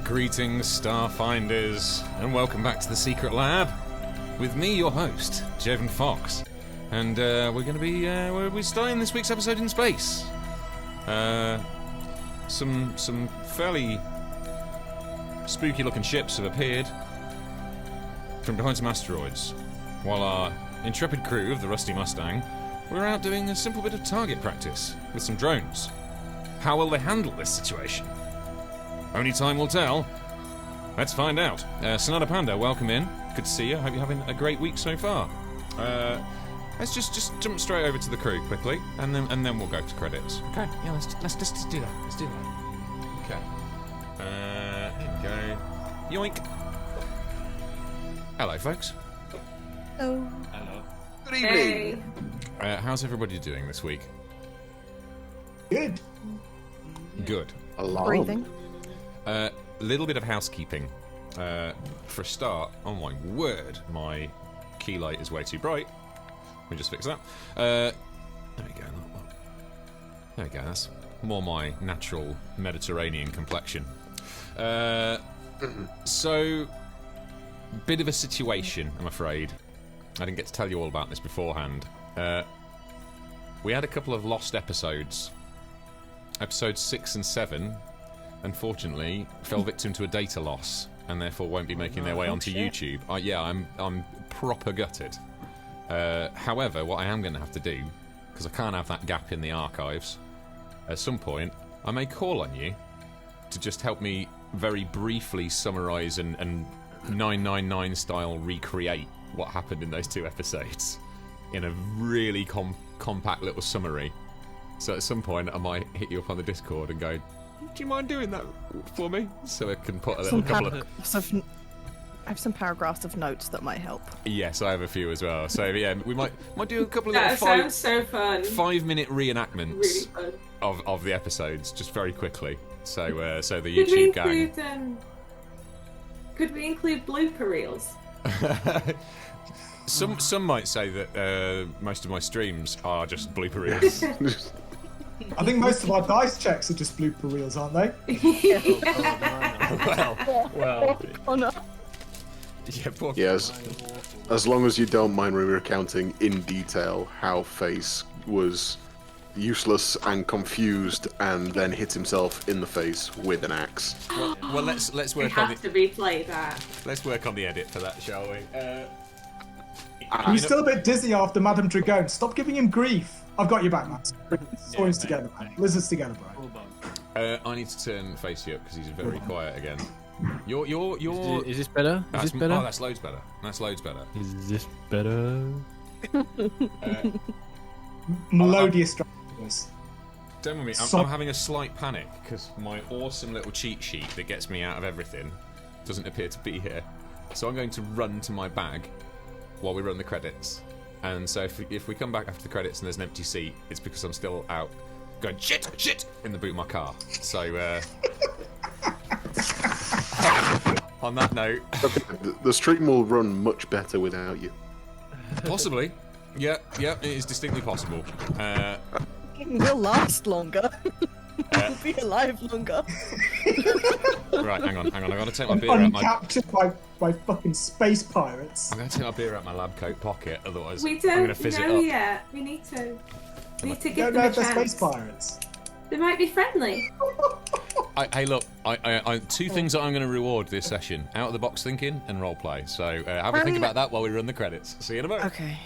Greetings, Starfinders, and welcome back to the Secret Lab with me, your host, Jayven Fox. And we're going to be we're starting this week's episode in space. Some fairly spooky-looking ships have appeared from behind some asteroids, while our intrepid crew of the Rusty Mustang were out doing a simple bit of target practice with some drones. How will they handle this situation? Only time will tell. Let's find out. Sonata Panda, welcome in. Good to see you. Hope you're having a great week so far. Let's just jump straight over to the crew quickly, and then we'll go to credits. Okay. Yeah, let's just do that. Let's do that. Okay. Here we go. Yoink. Hello, folks. Hello. Hello. Good evening. Hey. How's everybody doing this week? Good. Good. Alarm. Breathing. Little bit of housekeeping. For a start, oh my word, my key light is way too bright. Let me just fix that. There we go. There we go. That's more my natural Mediterranean complexion. So, bit of a situation, I'm afraid. I didn't get to tell you all about this beforehand. We had a couple of lost episodes. Episodes 6 and 7, unfortunately, fell victim to a data loss, and therefore won't be making their way onto YouTube. Yeah, I'm proper gutted. However, what I am going to have to do, because I can't have that gap in the archives, at some point, I may call on you to just help me very briefly summarise and 999 style recreate what happened in those two episodes in a really compact little summary. So at some point I might hit you up on the Discord and go, do you mind doing that for me? So I can put a little couple of... I have some paragraphs of notes that might help. Yes, I have a few as well. So yeah, we might do a couple of That little sounds so fun. 5-minute reenactments Really fun. of the episodes, just very quickly. So the Could we YouTube gang. include, could we include blooper reels? Some might say that most of my streams are just blooper reels. I think most of our dice checks are just blooper reels, aren't they? well. Oh no. Yeah, poor Yes, as long as you don't mind recounting in detail how Face was useless and confused and then hit himself in the face with an axe. Well, let's We work on have the to replay that. let's work on the edit for that, shall we? I'm still a bit dizzy after Madame Dragon. Stop giving him grief. I've got your back, Matt. Stories together, man. Lizards together, bro. I need to turn Facey up because he's very quiet again. You're. Is this better? Is this better? Oh, that's loads better. That's loads better. Is this better? Melodious drivers. Don't worry, So- I'm having a slight panic because my awesome little cheat sheet that gets me out of everything doesn't appear to be here. So I'm going to run to my bag while we run the credits. And so if we come back after the credits and there's an empty seat, it's because I'm still out going shit in the boot of my car. So on that note, The stream will run much better without you. possibly, yeah, it is distinctly possible. We'll last longer. We'll be alive longer. Right, hang on. I gotta take my I'm beer out my. uncaptured by fucking space pirates. I'm gonna take my beer out my lab coat pocket, otherwise We I'm gonna don't fizz it know up. yet. We need to I give don't them know a if they're chance. space pirates. They might be friendly. Hey, look, I two things that I'm going to reward this session: out of the box thinking and roleplay. So have a think about that while we run the credits. See you in a moment. Okay.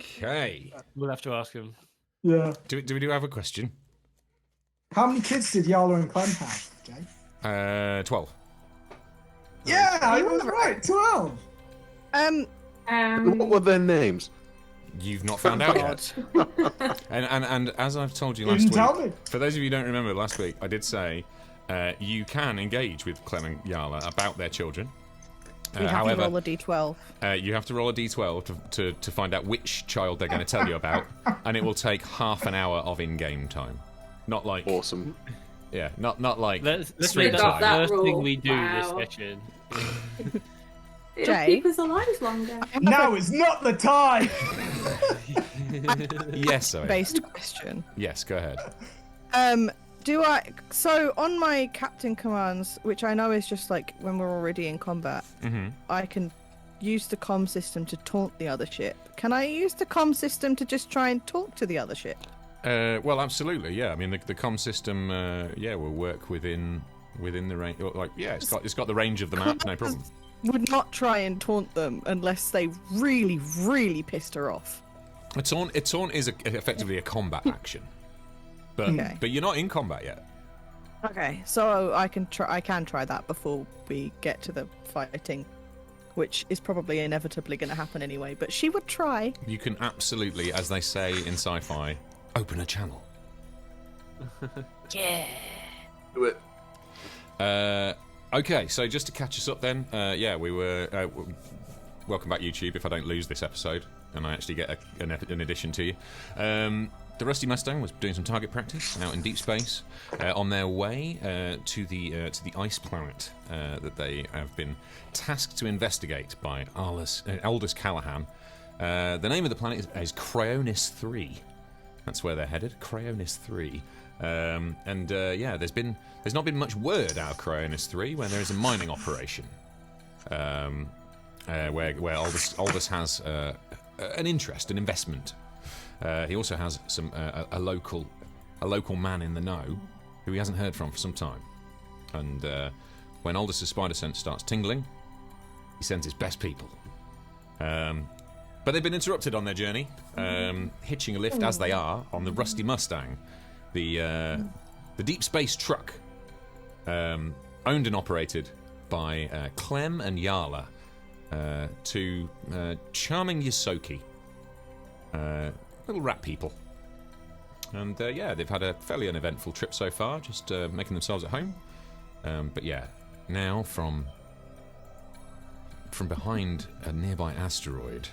Okay. We'll have to ask him. Yeah. Do we have a question? How many kids did Yarla and Clem have, Jay? 12. Yeah, I was right. 12. What were their names? You've not found out yet. And as I've told you You last didn't tell week, me. for those of you who don't remember last week, I did say you can engage with Clem and Yarla about their children. You have However, to roll a d12. you have to roll a d12 to find out which child they're going to tell you about, and it will take half an hour of in-game time. Not like Awesome. yeah, not like Let's We've make got that that the first thing rule. we do Wow. this session. It'll Jay? keep us alive longer. Now is not the time. yes, sorry. Based question. Yes, go ahead. So on my captain commands, which I know is just like when we're already in combat, I can use the comm system to taunt the other ship. Can I use the comm system to just try and talk to the other ship? Well, absolutely, yeah. I mean, the comm system, will work within the range. Like, yeah, it's got the range of the map, no problem. Would not try and taunt them unless they really, really pissed her off. A taunt is effectively a combat action, but Okay. but you're not in combat yet. Okay, so I can try that before we get to the fighting, which is probably inevitably going to happen anyway. But she would try. You can absolutely, as they say in sci-fi, open a channel. Do it. Okay, so just to catch us up then, we were... welcome back, YouTube, if I don't lose this episode, and I actually get an addition to you. The Rusty Mustang was doing some target practice out in deep space, on their way to the ice planet that they have been tasked to investigate by Aldous Callahan. The name of the planet is Cryonis 3. That's where they're headed, Cryonis 3. There's not been much word out of Cryonis 3 when there is a mining operation, where Aldous has an interest, an investment. He also has a local man in the know who he hasn't heard from for some time. And when Aldous' spider sense starts tingling, he sends his best people. But they've been interrupted on their journey, hitching a lift as they are on the Rusty Mustang, the deep space truck, owned and operated by Clem and Yarla, to charming Yosoki, little rat people. And they've had a fairly uneventful trip so far, just making themselves at home. But yeah, now from behind a nearby asteroid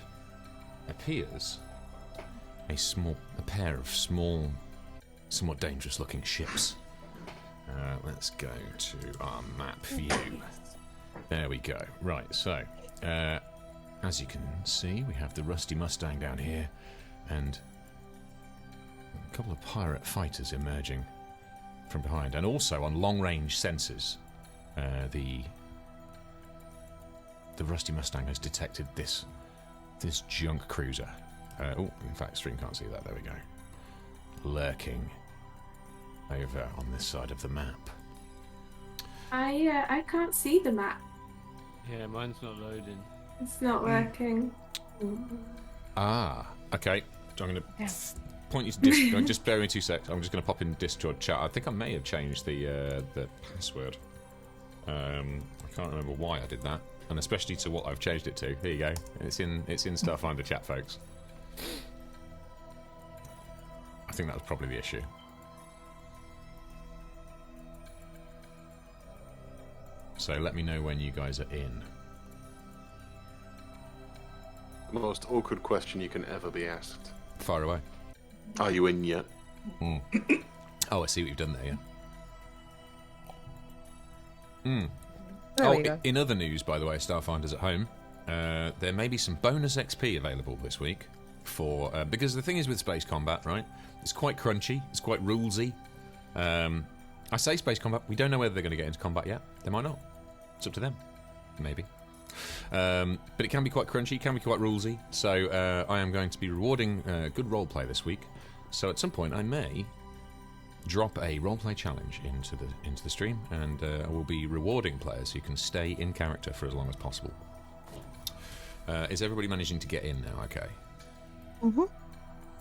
appears a pair of small, somewhat dangerous-looking ships. Let's go to our map view. There we go. Right, so as you can see, we have the Rusty Mustang down here, and a couple of pirate fighters emerging from behind, and also on long-range sensors, the Rusty Mustang has detected this junk cruiser. In fact, stream can't see that. There we go. Lurking over on this side of the map. I can't see the map. Yeah, mine's not loading. It's not working. Okay. So I'm going to point you to Discord. Just bear with me 2 seconds. I'm just going to pop in Discord chat. I think I may have changed the password. I can't remember why I did that, and especially to what I've changed it to. Here you go. It's in Starfinder chat, folks. I think that was probably the issue. So let me know when you guys are in. The most awkward question you can ever be asked. Far away. Are you in yet? Oh, I see what you've done there, yeah. There we go. In other news, by the way, Starfinders at home, there may be some bonus XP available this week for because the thing is with space combat, right? It's quite crunchy, it's quite rulesy. I say space combat, we don't know whether they're going to get into combat yet. They might not. It's up to them, maybe. But it can be quite crunchy, can be quite rulesy. So I am going to be rewarding good roleplay this week. So at some point I may drop a roleplay challenge into the stream, and I will be rewarding players who can stay in character for as long as possible. Is everybody managing to get in now? Okay. Mm-hmm.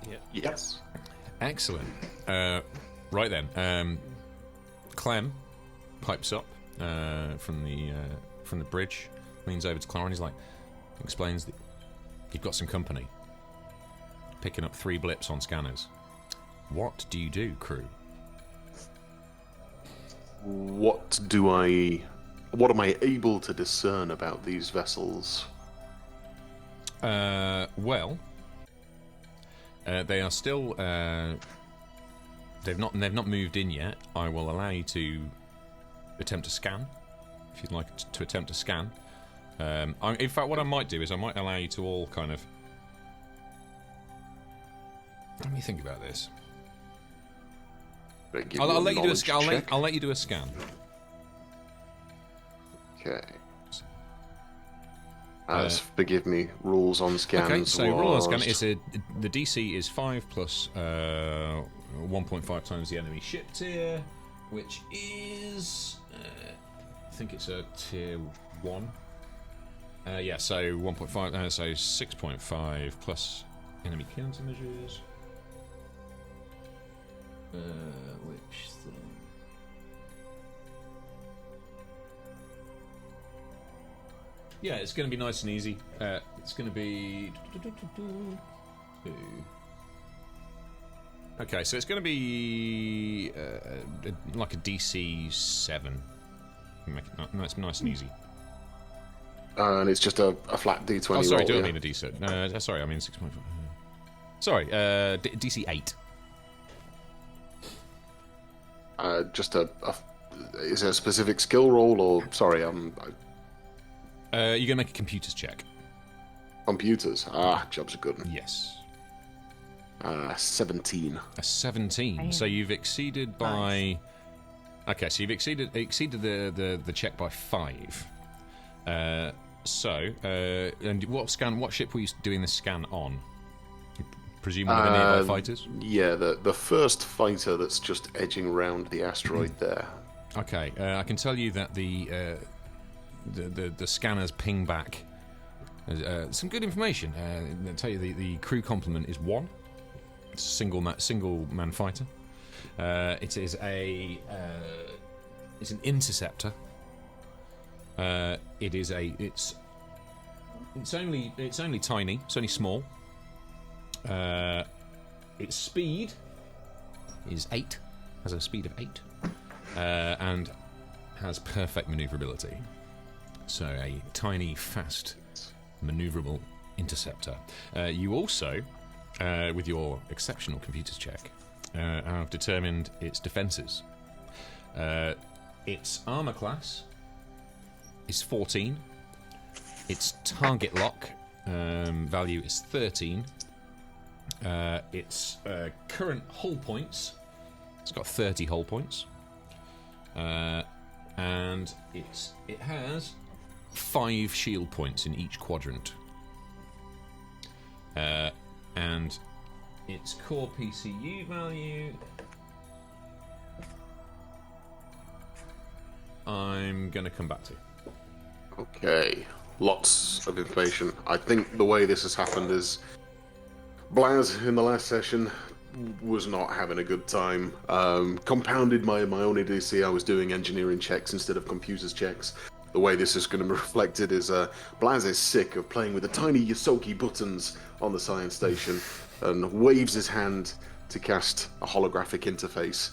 Yeah. Yes. Excellent. Right then, Clem pipes up from the bridge, leans over to Clara, and he's like, explains that you've got some company, picking up 3 blips on scanners. What do you do, crew? What am I able to discern about these vessels? Well, they are still. They've not moved in yet. I will allow you to attempt to scan, if you'd like to attempt to scan. In fact, what I might do is I might allow you to all kind of. Let me think about this. I'll let you do a scan. I'll let you do a scan. Okay. Forgive me. Rules on scans. Okay, so rule on scan is the DC is 5 plus 1.5 times the enemy ship tier, which is I think it's a tier 1. Yeah, so 1.5. So 6.5 plus enemy countermeasures. Which thing? Yeah, it's going to be nice and easy. It's going to be... Okay, so it's going to be like a DC 7. Make it nice and easy. And it's just a flat D20 Oh, sorry, roll, do I mean a D7? Sorry, I mean 6.5. Sorry, DC 8. Just is it a specific skill roll, or sorry, you're gonna make a computers check. Computers. Job's a good one. Yes. 17. A 17. Damn. So you've exceeded by. Okay, so you've exceeded the check by 5. And what ship were you doing the scan on? Presume one of the nearby fighters? Yeah, the first fighter that's just edging around the asteroid there. Okay, I can tell you that the scanners ping back some good information. I'll tell you the crew complement is 1. It's a single man fighter. It is it's an interceptor. It's only tiny. It's only small. Its speed is 8, has a speed of 8, and has perfect maneuverability. So a tiny, fast, maneuverable interceptor. You also, with your exceptional computers check, have determined its defences. Its armour class is 14. Its target lock value is 13. Its current hull points, it's got 30 hull points, and it has 5 shield points in each quadrant, and its core PCU value, I'm going to come back to. Okay, lots of information. I think the way this has happened is Blaz in the last session was not having a good time. Compounded my own idiocy. I was doing engineering checks instead of computers checks. The way this is going to be reflected is Blaz is sick of playing with the tiny Yosoki buttons on the science station and waves his hand to cast a holographic interface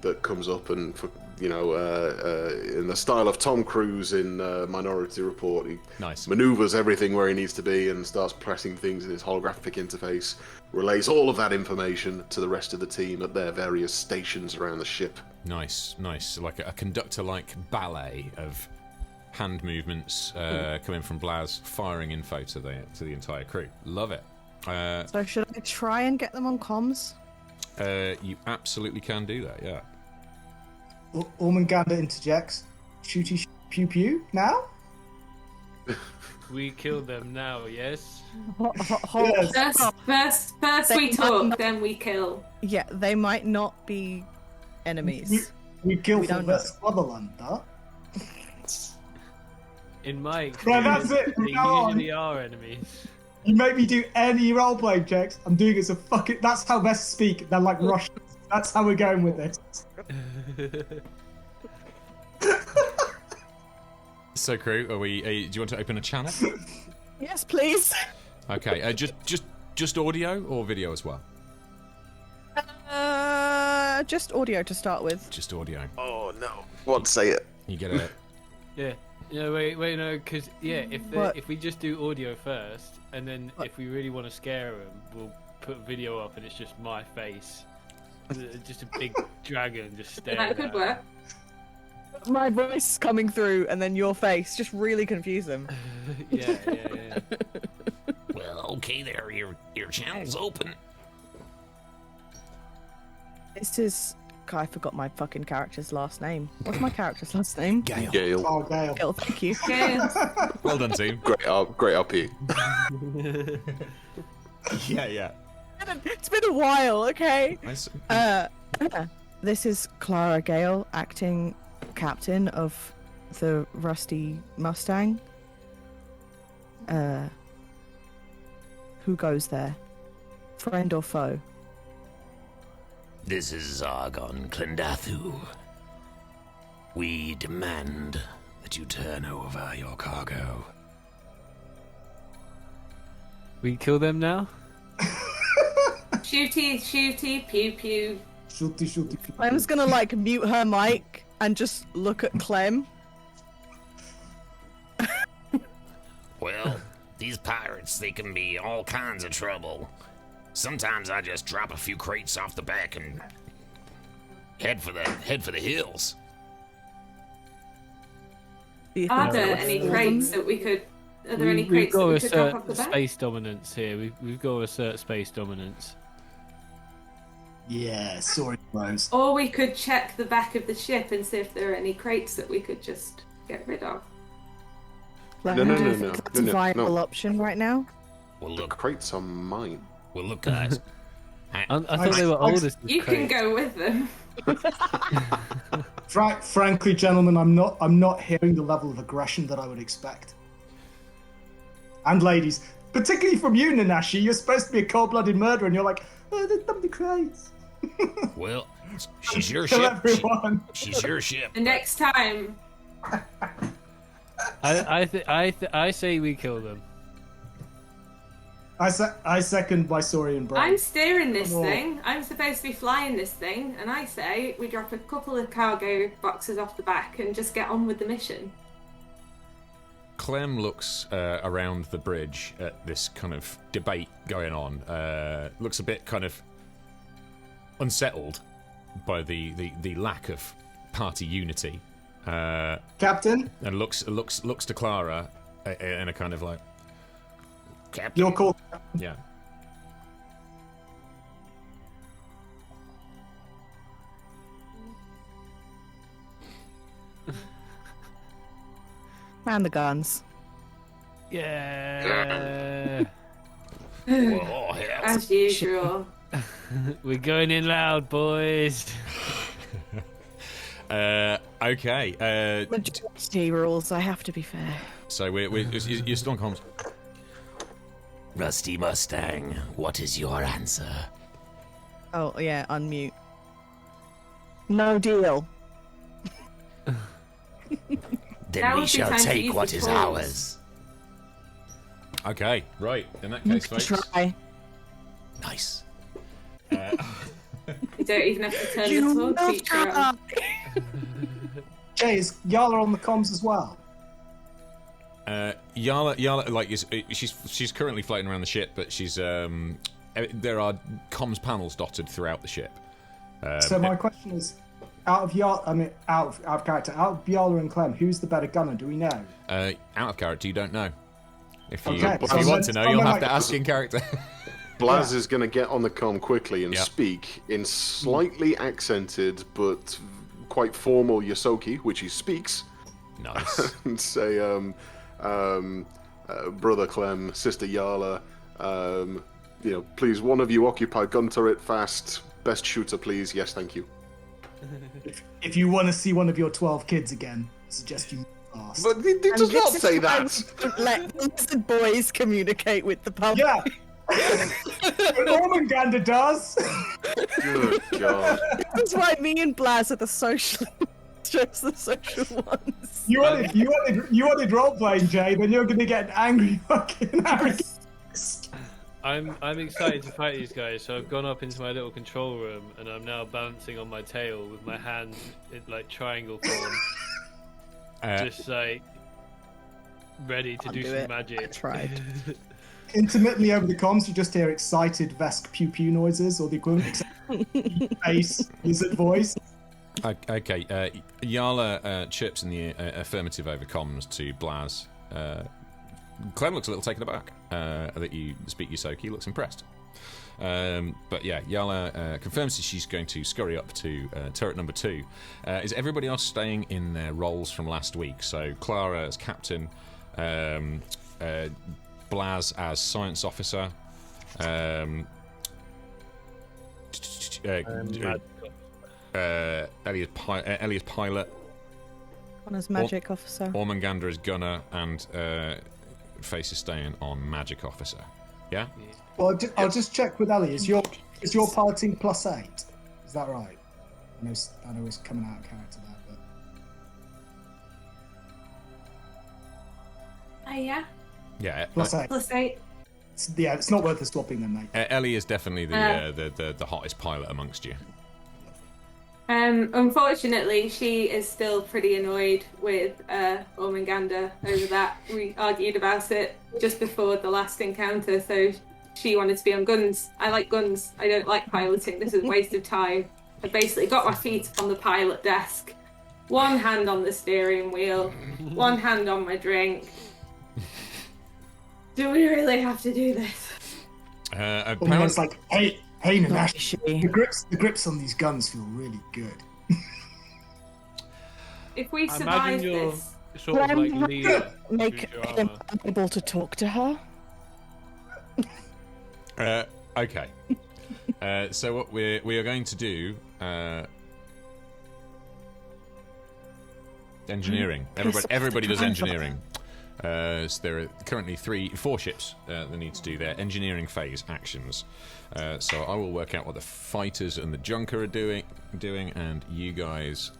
that comes up and, in the style of Tom Cruise in Minority Report, he maneuvers everything where he needs to be and starts pressing things in his holographic interface, relays all of that information to the rest of the team at their various stations around the ship. Nice. Like a conductor-like ballet of hand movements coming from Blaz, firing info to the entire crew. Love it. So should I try and get them on comms? You absolutely can do that, yeah. Ormungandr interjects. Shooty pew pew now? We kill them now, yes? Yes. First we talk, then we kill. Yeah, they might not be enemies. We kill We for don't know. this motherland, huh? In my Right, experience, that's it. they Go on. usually are enemies. You make me do any role-playing checks. I'm doing it as a fucking... That's how best speak. They're like Russians. That's how we're going with this. So, crew, do you want to open a channel? Yes, please. Okay, just audio or video as well? Just audio to start with. Just audio. Oh no! What? Say it. You get it. Yeah. No, wait, no, because What? if we just do audio first, and then if we really want to scare them, we'll put video up, and it's just my face, just a big dragon just staring. That could work. My voice coming through and then your face. Just really confuse them. Yeah. Well, okay, there. Your channel's open. This is... I forgot my fucking character's last name. What's my character's last name? Gale. Oh, Gale. Gil, thank you. Yes. Well done, team. Great RP. Yeah. It's been a while, okay? Nice. This is Clara Gale, acting captain of the Rusty Mustang. Who goes there? Friend or foe? This is Zargon Clendathu. We demand that you turn over your cargo. We kill them now? Shooty, pew pew. Shooty. I'm just gonna mute her mic and just look at Clem. Well, these pirates, they can be all kinds of trouble. Sometimes I just drop a few crates off the back and head for the hills. Do you Are think there that any would- crates that we could? Are there any We've crates that got we to could drop off assert the back? space dominance here. We've got to assert space dominance. Yeah, sorry, bros. Or we could check the back of the ship and see if there are any crates that we could just get rid of. Like, No, do you think no, that's a viable option right now? Well, The look, crates are mine. guys. I thought they were oldest. You can go with them. Frankly, gentlemen, I'm not hearing the level of aggression that I would expect. And ladies, particularly from you, Nanashi, you're supposed to be a cold-blooded murderer, and you're like, oh, there's something crates. Well, she's your Kill ship. everyone. She's your ship. The next time, I say we kill them. I second my Saurian brain. I'm steering this Come on. thing. I'm supposed to be flying this thing, and I say we drop a couple of cargo boxes off the back and just get on with the mission. Clem looks around the bridge at this kind of debate going on. Looks a bit kind of unsettled by the lack of party unity. Captain, And looks to Clara in a kind of like, Captain, you're called. yeah. Man the guns. Yeah. oh, hell. As usual. We're going in loud, boys. Okay. Majority rules. I have to be fair. So you're still on comms. Rusty Mustang, what is your answer? Oh yeah, unmute. No deal. Then Now we would be shall time to take use what the is tools. ours. Okay, right. In that case, folks. Try. Nice. You don't even have to turn You the sword love feature her. on. Jay, is Yarla on the comms as well? Yarla, like she's currently floating around the ship, but she's there are comms panels dotted throughout the ship. So my question is, out of character, out of Yarla and Clem, who's the better gunner? Do we know? Out of character, you don't know. If you, Okay, if so you want let's- to know, oh, you'll no, have to no. ask in character. Blaz is going to get on the comm quickly and Yeah. speak in slightly accented but quite formal Yosoki, which he speaks, Nice. and say, Brother Clem, Sister Yarla, please, one of you occupy gun turret fast. Best shooter, please. Yes, thank you. If you want to see one of your 12 kids again, I suggest you fast. But it does And not this say is why that. we don't let the lizard boys communicate with the public. Yeah. But Ormungandr does. Good God. That's why me and Blaz are the social, just the social ones. You wanted role playing, Jay. Then you're going to get an angry fucking arrogant. I'm excited to fight these guys, so I've gone up into my little control room and I'm now balancing on my tail with my hands in like triangle form, just like ready to do some magic. I tried. Intermittently over the comms, you just hear excited Vesk pew pew noises or the equivalent. Face, lizard voice. Okay, Yarla chirps in the affirmative over comms to Blaz. Clem looks a little taken aback that you speak Yusoki. He looks impressed. But yeah, Yarla confirms that she's going to scurry up to turret number 2. Is everybody else staying in their roles from last week? So Clara as captain, Blaz as science officer, Ellie as pilot, Connor's magic officer. Ormungandr as gunner, and Face is staying on magic officer. Yeah? Well, I'll just check with Ellie. Is your piloting +8? Is that right? I know it's coming out of character there, but Yeah. Yeah. +8. +8. Yeah, it's not worth the swapping then, mate. Ellie is definitely the hottest pilot amongst you. Unfortunately, she is still pretty annoyed with Ormungandr over that. We argued about it just before the last encounter, so she wanted to be on guns. I like guns. I don't like piloting. This is a waste of time. I basically got my feet on the pilot desk, one hand on the steering wheel, one hand on my drink. Do we really have to do this? It's like, hey, Nanash, She. the grips on these guns feel really good. If we I survive imagine you're this, sort of like Leah. Make your him armor. able to talk to her. Okay. So what we are going to do engineering. Everybody does engineering. So there are currently 4 ships that need to do their engineering phase actions. So I will work out what the fighters and the junker are doing, and you guys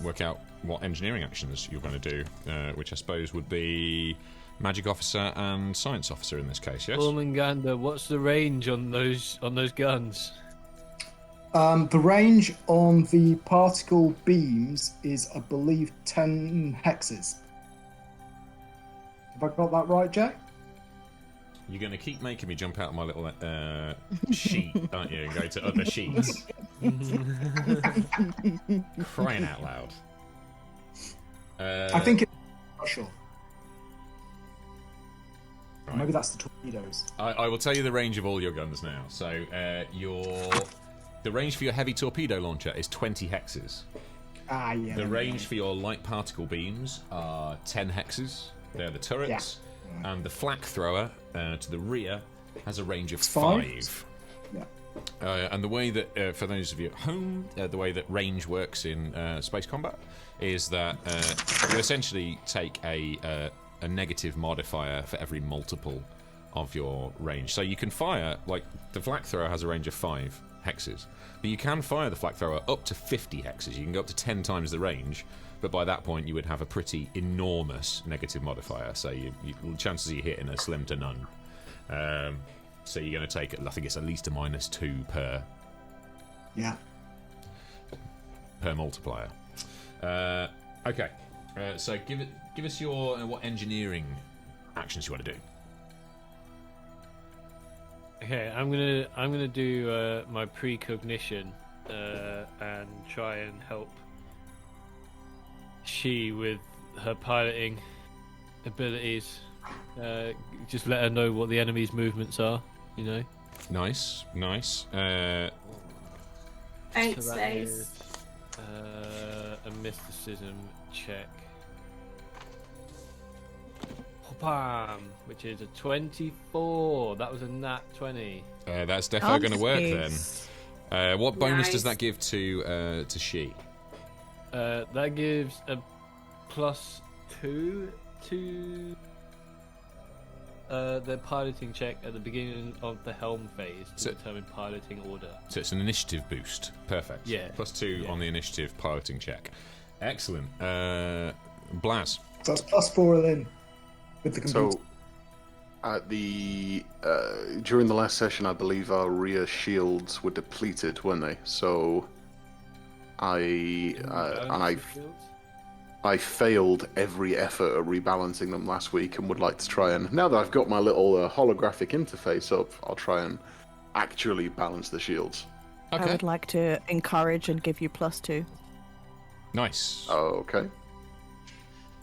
work out what engineering actions you're going to do, which I suppose would be magic officer and science officer in this case. Yes. Ormungandr, what's the range on those guns? The range on the particle beams is, I believe, 10 hexes. Have I got that right, Jay? You're going to keep making me jump out of my little sheet, aren't you, and go to other sheets. Crying out loud. I think it's not sure. Right. Maybe that's the torpedoes. I will tell you the range of all your guns now. So the range for your heavy torpedo launcher is 20 hexes. Ah, yeah. The range for your light particle beams are 10 hexes. They're the turrets. Yeah. And the flak thrower to the rear has a range of 5. 5. Yeah. And the way that, for those of you at home, the way that range works in space combat is that you essentially take a negative modifier for every multiple of your range. So you can fire, like, the flak thrower has a range of 5 hexes, but you can fire the flak thrower up to 50 hexes. You can go up to 10 times the range, but by that point you would have a pretty enormous negative modifier. So chances of you hitting are slim to none. So you're going to take, I think it's at least a -2 per multiplier. Okay, so give us your what engineering actions you want to do. Okay, I'm gonna do my precognition and try and help she with her piloting abilities. Just let her know what the enemy's movements are. You know. Nice. thanks, So that Face. is a mysticism check. Bam, which is a 24. That was a nat 20. That's definitely going to work then. Nice. What bonus does Nice. that give to she? That gives a +2 to the piloting check at the beginning of the helm phase to determine piloting order. So it's an initiative boost. Perfect. Yeah. +2 on the initiative piloting check. Excellent. Blaz. So that's +4 then with the computer. So, at the during the last session, I believe our rear shields were depleted, weren't they? So, I failed every effort at rebalancing them last week, and would like to try and now that I've got my little holographic interface up, I'll try and actually balance the shields. I would like to encourage and give you +2. Nice. Okay.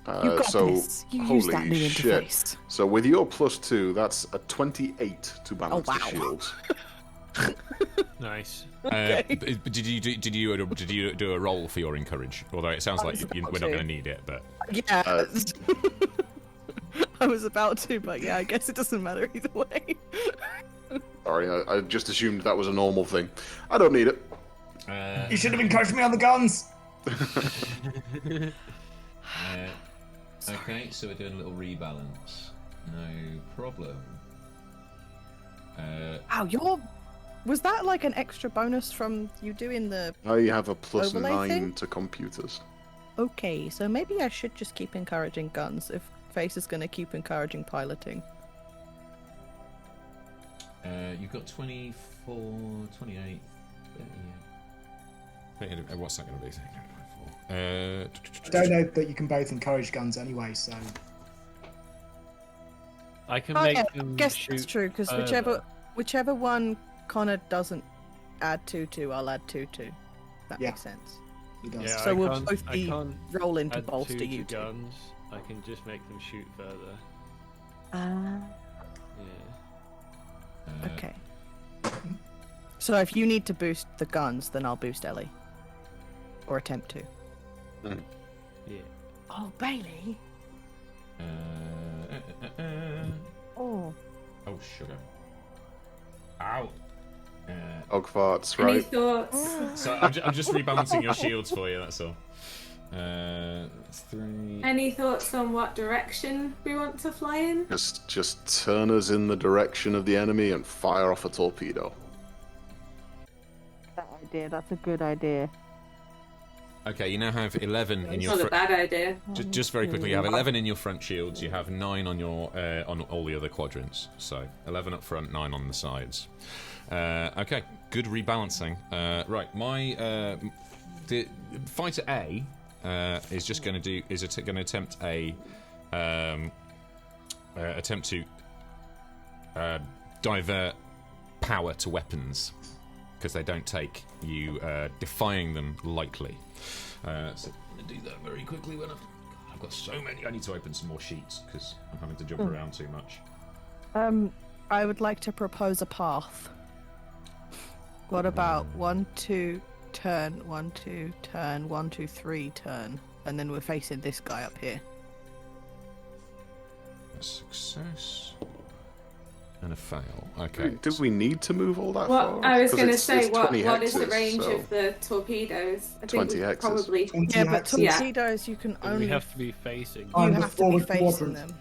You got so this. You use that new shit. interface. So with your +2, that's a 28 to balance wow. the shields. Nice. Did you do a roll for your encourage? Although it sounds like we're not going to need it, but Yeah. I was about to, but yeah, I guess it doesn't matter either way. Sorry, I just assumed that was a normal thing. I don't need it. You should have encouraged me on the guns. Okay, so we're doing a little rebalance. No problem. Wow, was that like an extra bonus from you doing the... I have a +9 thing? to computers. Okay, so maybe I should just keep encouraging guns if Face is going to keep encouraging piloting. You've got 24, 28, 38. What's that going to be? I don't know that you can both encourage guns anyway, so... I can make them I guess shoot that's true, because over. whichever one Connor doesn't add 2 to, I'll add 2 to. That Yeah. makes sense. He does. Yeah, So I we'll can't- both I be can't rolling to add bolster 2 you to two. guns. I can just make them shoot further. Ah. Yeah. Okay. So if you need to boost the guns, then I'll boost Ellie. Or attempt to. Yeah. Oh, Bailey. Oh. Oh, sugar. Ow. Dog farts, Any right? thoughts? So I'm just rebalancing your shields for you. That's all. 3. Any thoughts on what direction we want to fly in? Just turn us in the direction of the enemy and fire off a torpedo. That idea. That's a good idea. Okay, you now have 11 in It's your not a front. bad idea. Just very quickly, you have 11 in your front shields. You have 9 on your on all the other quadrants. So 11 up front, 9 on the sides. Okay, good rebalancing. Right, my the fighter A is just going to attempt to divert power to weapons because they don't take you defying them lightly. So I'm going to do that very quickly when I've got so many. I need to open some more sheets because I'm having to jump around too much. I would like to propose a path. What about 1, 2, turn, 1, 2, turn, 1, 2, 3, turn, and then we're facing this guy up here. A success and a fail. Okay. Did we need to move all that far? What I was 'Cause going to it's say, what 20 is the hexes, range so of the torpedoes? I think 20 we hexes. probably. 20 Yeah, but hexes. torpedoes you can But only we have to be facing. Oh, you and the have to be forward facing quadrant. them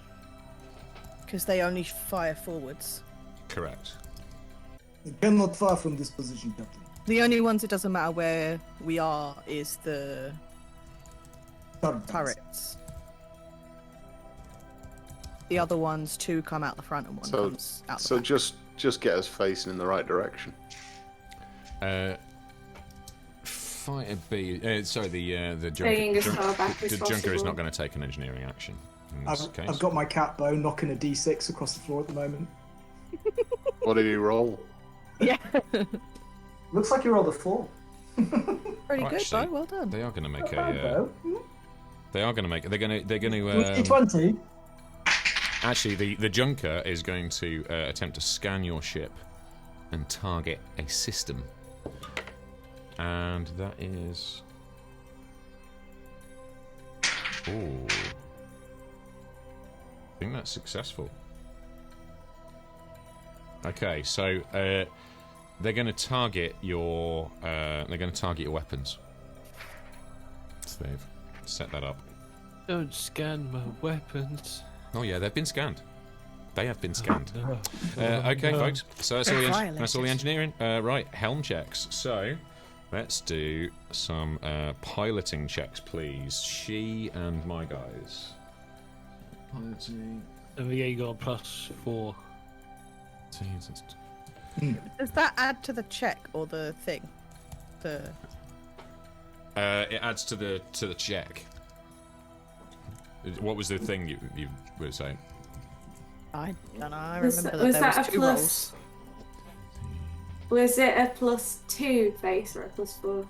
because they only fire forwards. Correct. You cannot fire from this position, Captain. The only ones it doesn't matter where we are is the turrets. The other ones, 2 come out the front and 1 comes out the So back. just get us facing in the right direction. Fighter B. Sorry, the Staying as junker. far back as The junker is possible. not going to take an engineering action in this case. I've got my cat bow knocking a d6 across the floor at the moment. What did he roll? Yeah, Looks like you rolled a 4. pretty Oh, good, actually, though. Well done. They are going to make Bad, a. though. They are going to make. They're going to. D20. Actually, the junker is going to attempt to scan your ship and target a system, and that is. Ooh. I think that's successful. Okay, so they're going to target your. They're going to target your weapons. once they've set that up. Don't scan my weapons. Oh yeah, they've been scanned. They have been scanned. Okay, No. folks. So that's all, the Violated. that's all the engineering. Right, helm checks. So let's do some piloting checks, please. She and my guys. Piloting. And you got a +4. Jesus. Does that add to the check or the thing? It adds to the check. What was the thing you were saying? I don't know. I Was remember that there that was a two plus? rolls. Was it a +2 face or a +4?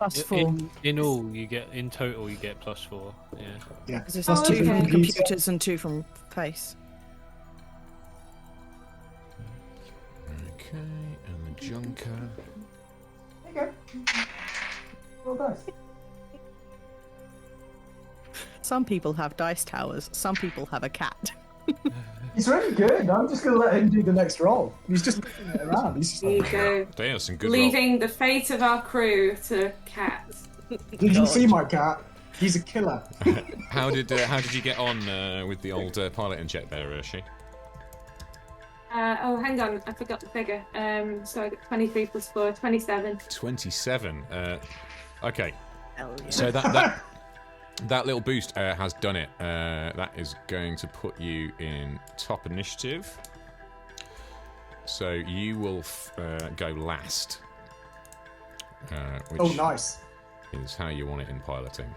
+4. In all, you get in total you get +4. Yeah. Yeah. Because it's Plus 2 two from okay. computers and 2 from face. Okay, and the junker. There you go. Well done. Some people have dice towers. Some people have a cat. He's really good. I'm just going to let him do the next roll. He's just moving it around. He's just There you like, go. There's some good Leaving the fate of our crew to cats. did you see my cat? He's a killer. How did you get on with the old piloting check there, she? Oh, hang on. I forgot the figure. So I got 23 +4, 27. 27. Okay, Hell yeah. so that little boost has done it. That is going to put you in top initiative. So you will go last. Which Oh, nice. is how you want it in piloting.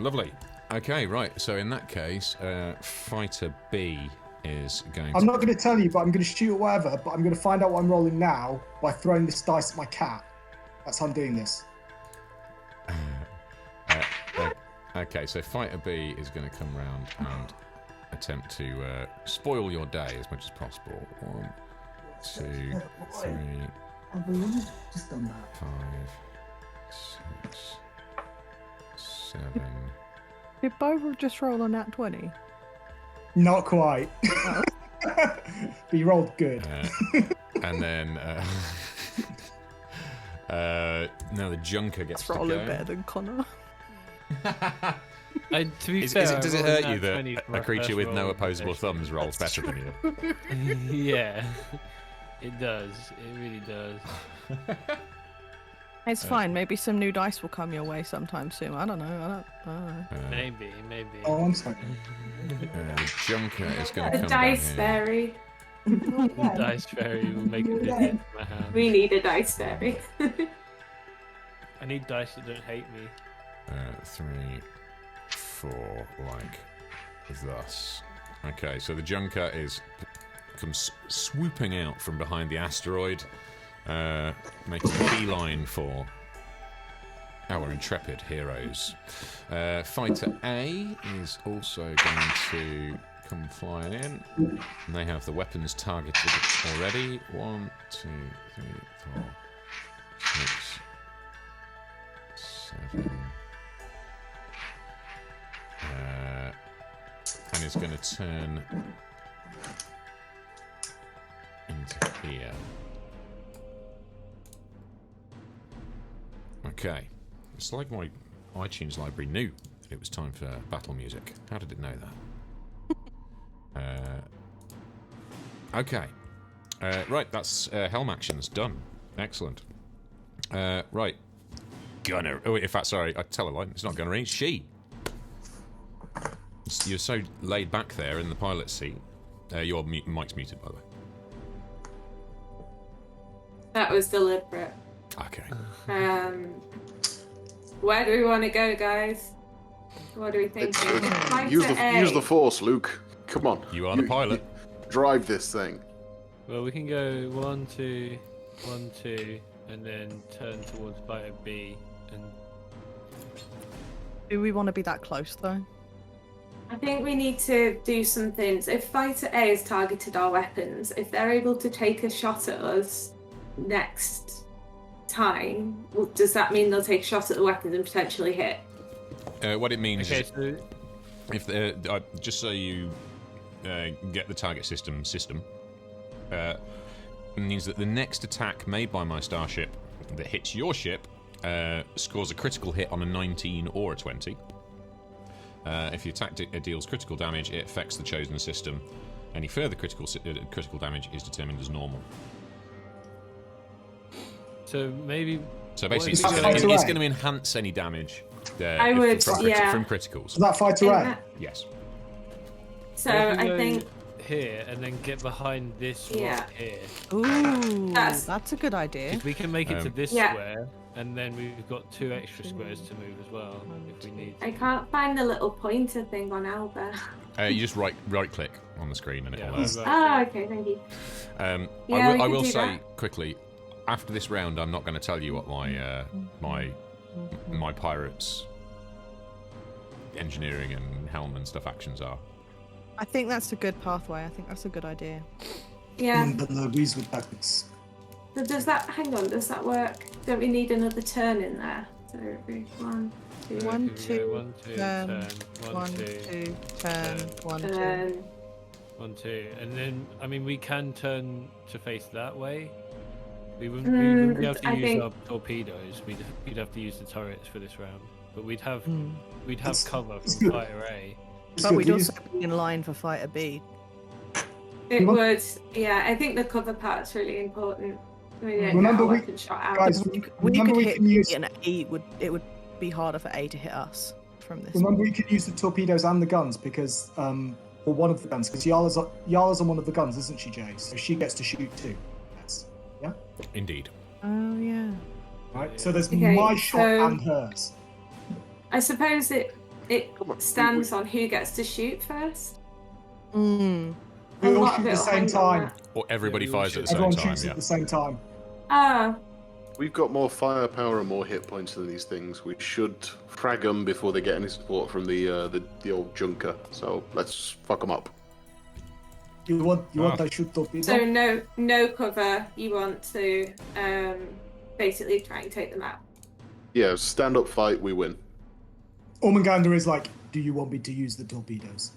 Lovely. Okay, right. So in that case, Fighter B is going I'm to... not going to tell you, but I'm going to shoot or whatever, but I'm going to find out what I'm rolling now by throwing this dice at my cat. That's how I'm doing this. Okay, so Fighter B is going to come round and attempt to spoil your day as much as possible. 1, 2, 3, I've just done that. 5, 6, 7. Did Bo just roll on that 20? Not quite. But you rolled good. And then now the junker gets It's to rolling go. better than Connor. To be fair, Does it I hurt rolled you that 20 that for a my creature first with roll no of opposable initiative. thumbs rolls better than you? Yeah, it does. It really does. It's fine. Maybe some new dice will come your way sometime soon. I don't know. Maybe. Oh, I'm sorry. The junker is going to A come dice down here. fairy. The dice fairy will make a visit to my hand. We need a dice fairy. I need dice that don't hate me. 3, 4, like thus. Okay, so the junker comes swooping out from behind the asteroid, making a beeline for our intrepid heroes. Fighter A is also going to come flying in, and they have the weapons targeted already. 1, 2, 3, 4, 6, 7. And is going to turn into here. Okay. It's like my iTunes library knew that it was time for battle music. How did it know that? Okay. Right, that's helm actions done. Excellent. Right. Gunner. Oh, in fact, sorry, I tell a lie. It's not Gunnery, it's she. You're so laid back there in the pilot seat. Your mic's muted, by the way. That was deliberate. Okay. Where do we want to go, guys? What do we think? Use the force, Luke. Come on. You are the pilot. Drive this thing. Well, we can go 1, 2, 1, 2, and then turn towards Fighter B. And Do we want to be that close though? I think we need to do some things. If Fighter A has targeted our weapons, if they're able to take a shot at us next time, does that mean they'll take a shot at the weapons and potentially hit? What it means okay, is, so if just so you get the target system, it means that the next attack made by my starship that hits your ship scores a critical hit on a 19 or a 20. If the attack deals critical damage, it affects the chosen system. Any further critical damage is determined as normal. So maybe. So basically, it's going to enhance any damage from criticals. Is that fight array? Yes. So I think here and then get behind this rock here. Ooh, that's a good idea. If we can make it to this square, and then we've got 2 extra squares to move as well if we need to. I can't find the little pointer thing on Alba. You just right click on the screen and it'll. Okay, thank you. I will say quickly, after this round, I'm not going to tell you what my pirates engineering and helm and stuff actions are. I think that's a good pathway. I think that's a good idea. Yeah. But the with tactics. So does that work? Don't we need another turn in there? So it'd be 1, 2, 1, 2, turn, 1, 2, turn, 1, 2. 1, 2. And then, I mean, we can turn to face that way. We wouldn't be able to use our torpedoes. We'd have to use the turrets for this round. But we'd have cover from Fighter A. But we'd also be in line for Fighter B. It would, yeah. I think the cover part's really important. Remember, we could hit B and it would be harder for A to hit us from this. Remember, we could use the torpedoes and the guns because, or one of the guns, because Yarla's on one of the guns, isn't she, Jay? So she gets to shoot too. Yeah. Indeed. Oh yeah. Right. So there's my shot and hers. I suppose it stands on who gets to shoot first. We all shoot at the same time. Or everybody fires at the same time. time. Everyone shoots at the same time. We've got more firepower and more hit points than these things. We should frag them before they get any support from the old junker. So let's fuck them up. You want to shoot torpedoes? So no cover. You want to basically try and take them out. Yeah, stand up fight. We win. Ormungandr is like, do you want me to use the torpedoes?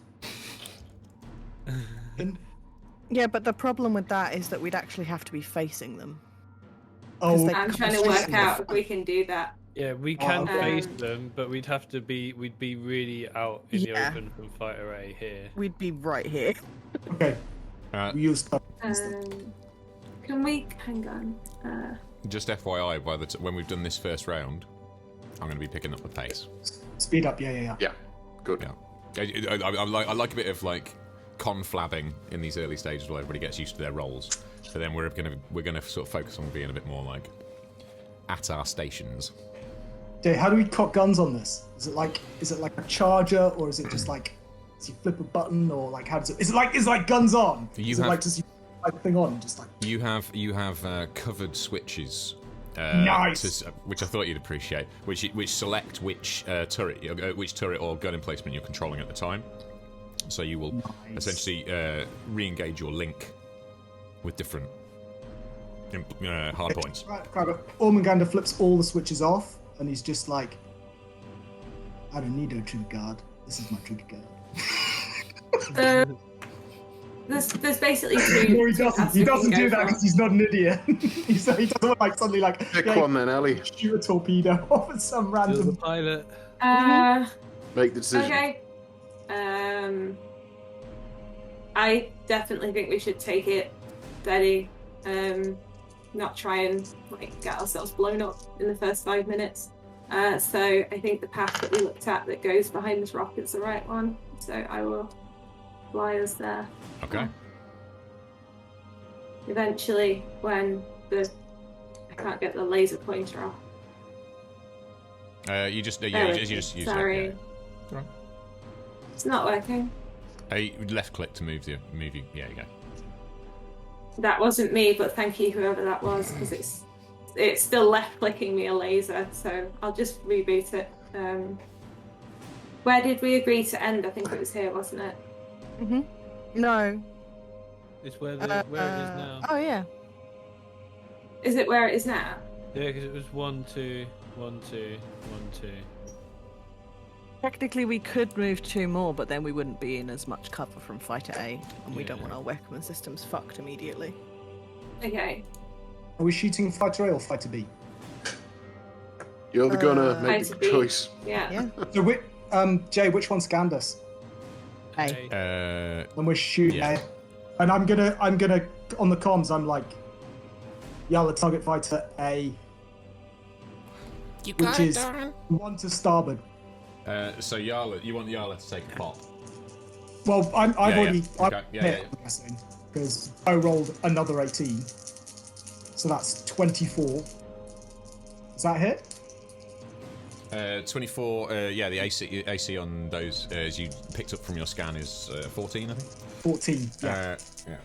Yeah, but the problem with that is that we'd actually have to be facing them. Oh, I'm trying to work out if we can do that. Yeah, we can face them, but we'd be really out in the open from Fighter A here. We'd be right here. Okay. We use can we hang on? Just FYI, when we've done this first round, I'm going to be picking up the pace. Speed up, yeah. Yeah, good. Yeah, I like a bit of like conflabbing in these early stages while everybody gets used to their roles. But then we're gonna sort of focus on being a bit more like at our stations. Okay, how do we cock guns on this? Is it like a charger, or is it just like does you flip a button, or like how does it? Is it like guns on? Does you like thing on? Just like you have covered switches. Nice. Which I thought you'd appreciate. Which select which turret or gun emplacement you're controlling at the time. So you will essentially re-engage your link with different hard points. Right. Ormungandr flips all the switches off, and he's just like, I don't need a trigger guard. This is my trigger guard. There's basically two. No, he doesn't. He doesn't do that because he's not an idiot. he doesn't like suddenly like. Pick one then, Ellie. Shoot a torpedo off at some random the pilot. Make the decision. Okay. I definitely think we should take it steady. Not try and get ourselves blown up in the first 5 minutes. So I think the path that we looked at that goes behind this rock is the right one. So I will fly us there. Okay. Eventually, when I can't get the laser pointer off. You just use sorry. it. Yeah. Right. It's not working. Left click to move you. Yeah, you go. That wasn't me, but thank you, whoever that was, because it's still left clicking me a laser. So I'll just reboot it. Where did we agree to end? I think it was here, wasn't it? Mhm. No. It's where it is now. Oh yeah. Is it where it is now? Yeah, because it was 1, 2, 1, 2, 1, 2. Technically, we could move 2 more, but then we wouldn't be in as much cover from Fighter A, and we don't want our weapon systems fucked immediately. Okay. Are we shooting Fighter A or Fighter B? You're the gunner. Make Has the to be. choice. Yeah. So, Jay, which one scanned us? Hey. And we're shooting. Yeah. And I'm gonna on the comms. I'm like, Yarla, target fighter A, You which got it, is darling. 1 to starboard. So Yarla, you want Yarla to take a pot? Well, I've already Okay, yeah, hit, yeah. I'm guessing, because I rolled another 18, so that's 24. Is that hit? 24. Yeah, the AC on those as you picked up from your scan is 14, I think. 14. Yeah. Yeah.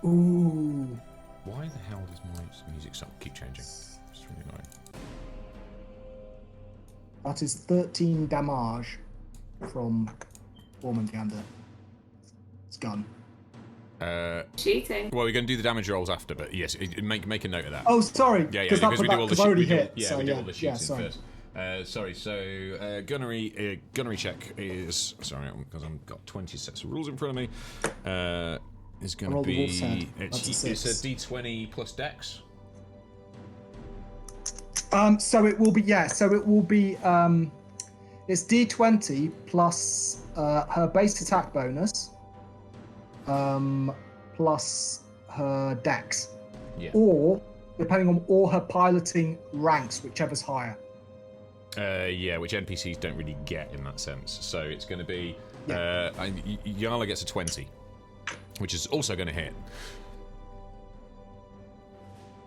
Ooh. Why the hell does my music keep changing? It's really annoying. That is 13 damage from Ormungandr. It's gone. Cheating. Well, we're going to do the damage rolls after, but yes, make a note of that. Oh, sorry. Yeah, because because we do all the I already shooting. hit. Yeah, so we do yeah, all the yeah, shooting sorry. first. Sorry, so gunnery check is because I've got 20 sets of rules in front of me. Is going to rolled a wolf's be head. That's a it's six. a D20 plus Dex. So it will be it's D20 plus her base attack bonus, plus her Dex, Yeah. or depending on all her piloting ranks, whichever's higher. Yeah, which NPCs don't really get in that sense. So it's going to be Yarla gets a 20, which is also going to hit.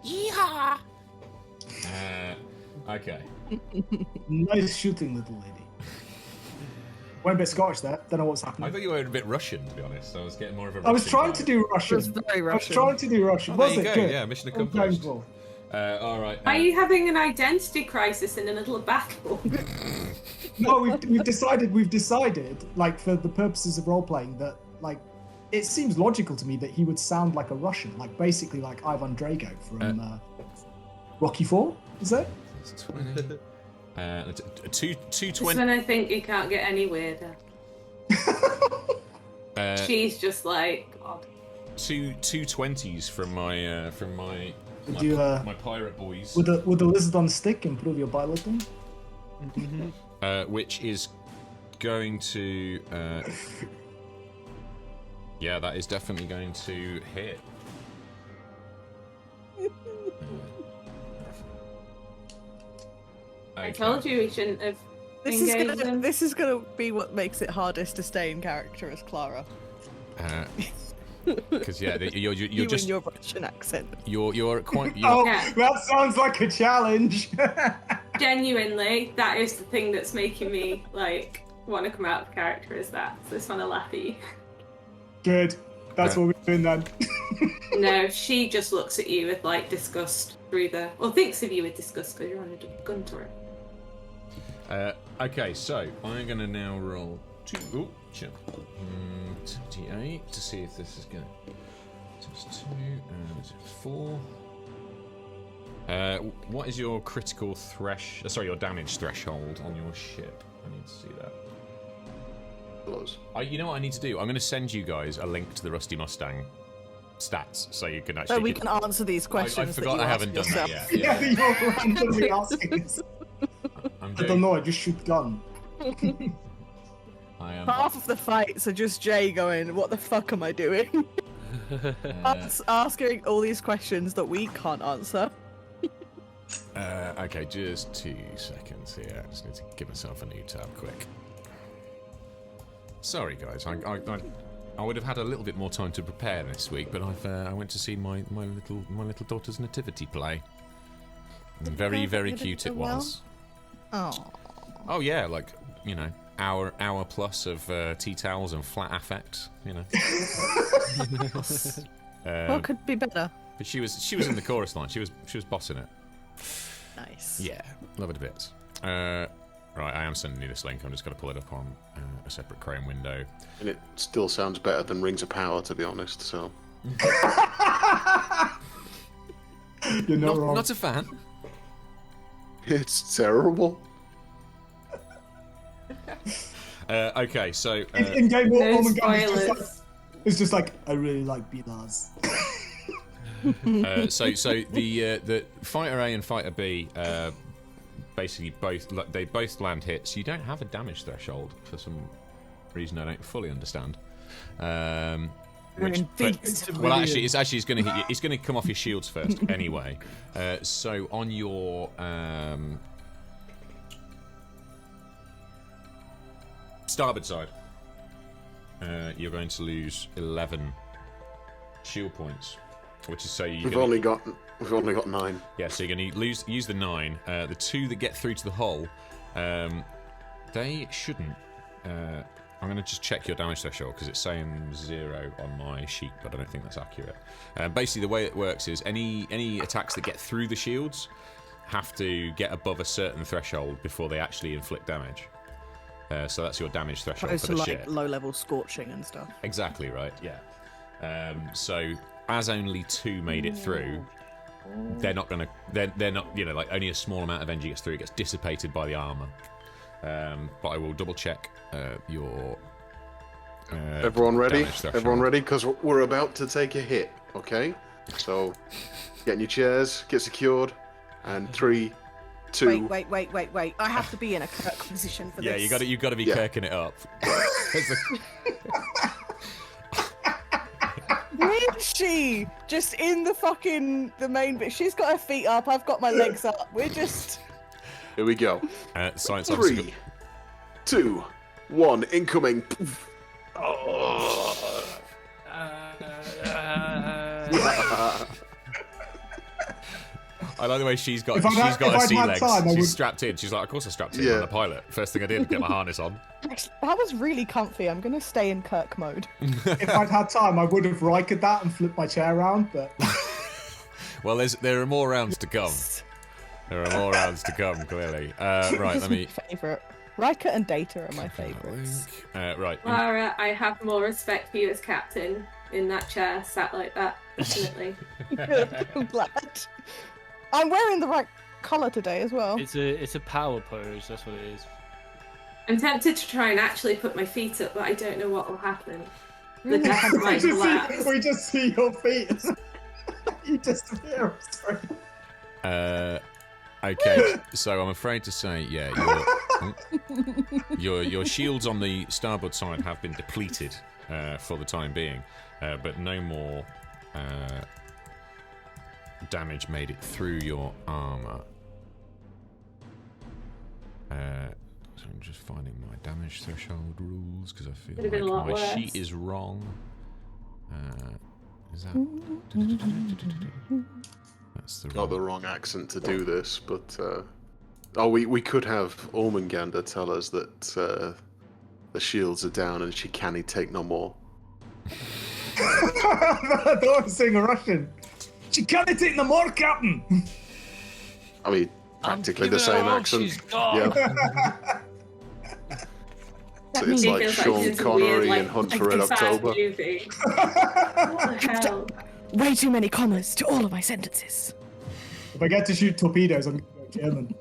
Yeehaw! Okay. Nice shooting, little lady. Went a bit Scottish there. Don't know what's I happening. thought you were a bit Russian, to be honest. I was getting more of a I was Russian trying vibe. to do Russian. It was very I was Russian. trying to do Russian. Oh, Was there it you go. good? Yeah, mission Oh, accomplished. painful. All right. Are you having an identity crisis in the middle of battle? No, we've decided, like, for the purposes of role playing, that like it seems logical to me that he would sound like a Russian, like basically like Ivan Drago from Rocky IV. Is it? 220. Just when I think you can't get any weirder. She's just like, God. two 20s from my Would you, my pirate boys, Would the lizard on stick improve your piloting? which is going to yeah, that is definitely going to hit. I told you we shouldn't have engaged them. This is gonna be what makes it hardest to stay in character as Clara. Because yeah, you're You just and your Russian accent. you're quite Oh, Yeah. that sounds like a challenge. Genuinely, that is the thing that's making me like want to come out of character. Is that? So I just want to laugh at you. Good. That's what we're doing then. No, she just looks at you with like disgust through the, or thinks of you with disgust because you're on a gun turret. okay, so I'm gonna now roll 2d8 to see if this is going. Just 2 and 4. What is your critical your damage threshold on your ship? I need to see that. You know what I need to do? I'm going to send you guys a link to the Rusty Mustang stats, so you can actually. So we can answer these questions. I forgot that you I haven't done ask that yourself. yet. Yeah, you're randomly asking us. I'm I don't know. I just shoot gun. I am. Half of the fights are just Jay going, "What the fuck am I doing?" Asking all these questions that we can't answer. Okay, just 2 seconds here. I just need to give myself a new tab quick. Sorry, guys. I would have had a little bit more time to prepare this week, but I went to see my little daughter's nativity play. And very cute it was. Oh. Oh yeah, like hour plus of tea towels and flat affect. What could be better? But she was in the chorus line. She was bossing it. Nice. Yeah, love it a bit. Right, I am sending you this link. I'm just going to pull it up on a separate Chrome window. And it still sounds better than Rings of Power, to be honest, so... You're not wrong. Not a fan. It's terrible. Okay, so... In game, No Ormungandr spoilers. it's just like, I really like Bilaz. So the Fighter A and Fighter B, basically both land hits. You don't have a damage threshold for some reason I don't fully understand. Well, actually, he's going to hit you. It's going to come off your shields first, anyway. So on your starboard side, you're going to lose 11 shield points, which is we've only got 9. Yeah, so you're going to use the 9. The 2 that get through to the hull, they shouldn't. I'm going to just check your damage threshold because it's saying 0 on my sheet, but I don't think that's accurate. Basically, the way it works is any attacks that get through the shields have to get above a certain threshold before they actually inflict damage. So that's your damage threshold Opposed for the to ship. low-level scorching and stuff. Exactly right. Yeah. So as only 2 made it through, they're not going to. They're not. You know, like only a small amount of energy gets through. It gets dissipated by the armor. But I will double check your. Everyone ready? damage threshold. Everyone ready? Because we're about to take a hit. Okay. So, get in your chairs, get secured, and 3, 2. Wait. I have to be in a Kirk position for Yeah, this. you got to be kirking it up. Where is she? Just in the main bit. She's got her feet up. I've got my legs up. We're just. Here we go. Science officer. 3, 2, 1. Incoming. I like the way she's got If I'd sea had legs. time, I She's would- strapped in. She's like, of course I strapped in. Yeah. I'm a pilot. First thing I did, get my harness on. Actually, that was really comfy. I'm going to stay in Kirk mode. If I'd had time, I would have Rikered that and flipped my chair around, but Well, there are more rounds to come. There are more rounds to come, clearly. Right, let me. Favorite. Riker and Data are my favourites. Right. Clara, I have more respect for you as captain in that chair, sat like that. Definitely. Good. I'm glad. I'm wearing the right colour today as well. It's a power pose. That's what it is. I'm tempted to try and actually put my feet up, but I don't know what will happen. The desk might we collapse. just see your feet. You disappear. Sorry. Okay, so I'm afraid to say, yeah, your shields on the starboard side have been depleted for the time being, but no more damage made it through your armor. So I'm just finding my damage threshold rules because I feel Could've been a lot like my worse. sheet is wrong. Is that? That's the Not the wrong accent to do this, but we could have Ormungandr tell us that the shields are down and she can't take no more. I thought I was saying a Russian. She can't take no more, Captain. I mean, practically the Give her same a hug, accent. she's gone. Yeah. So it's He like feels Sean this Connery weird, in Hunt for Red bad October. movie. What the hell? Way too many commas to all of my sentences. If I get to shoot torpedoes, I'm going to go German.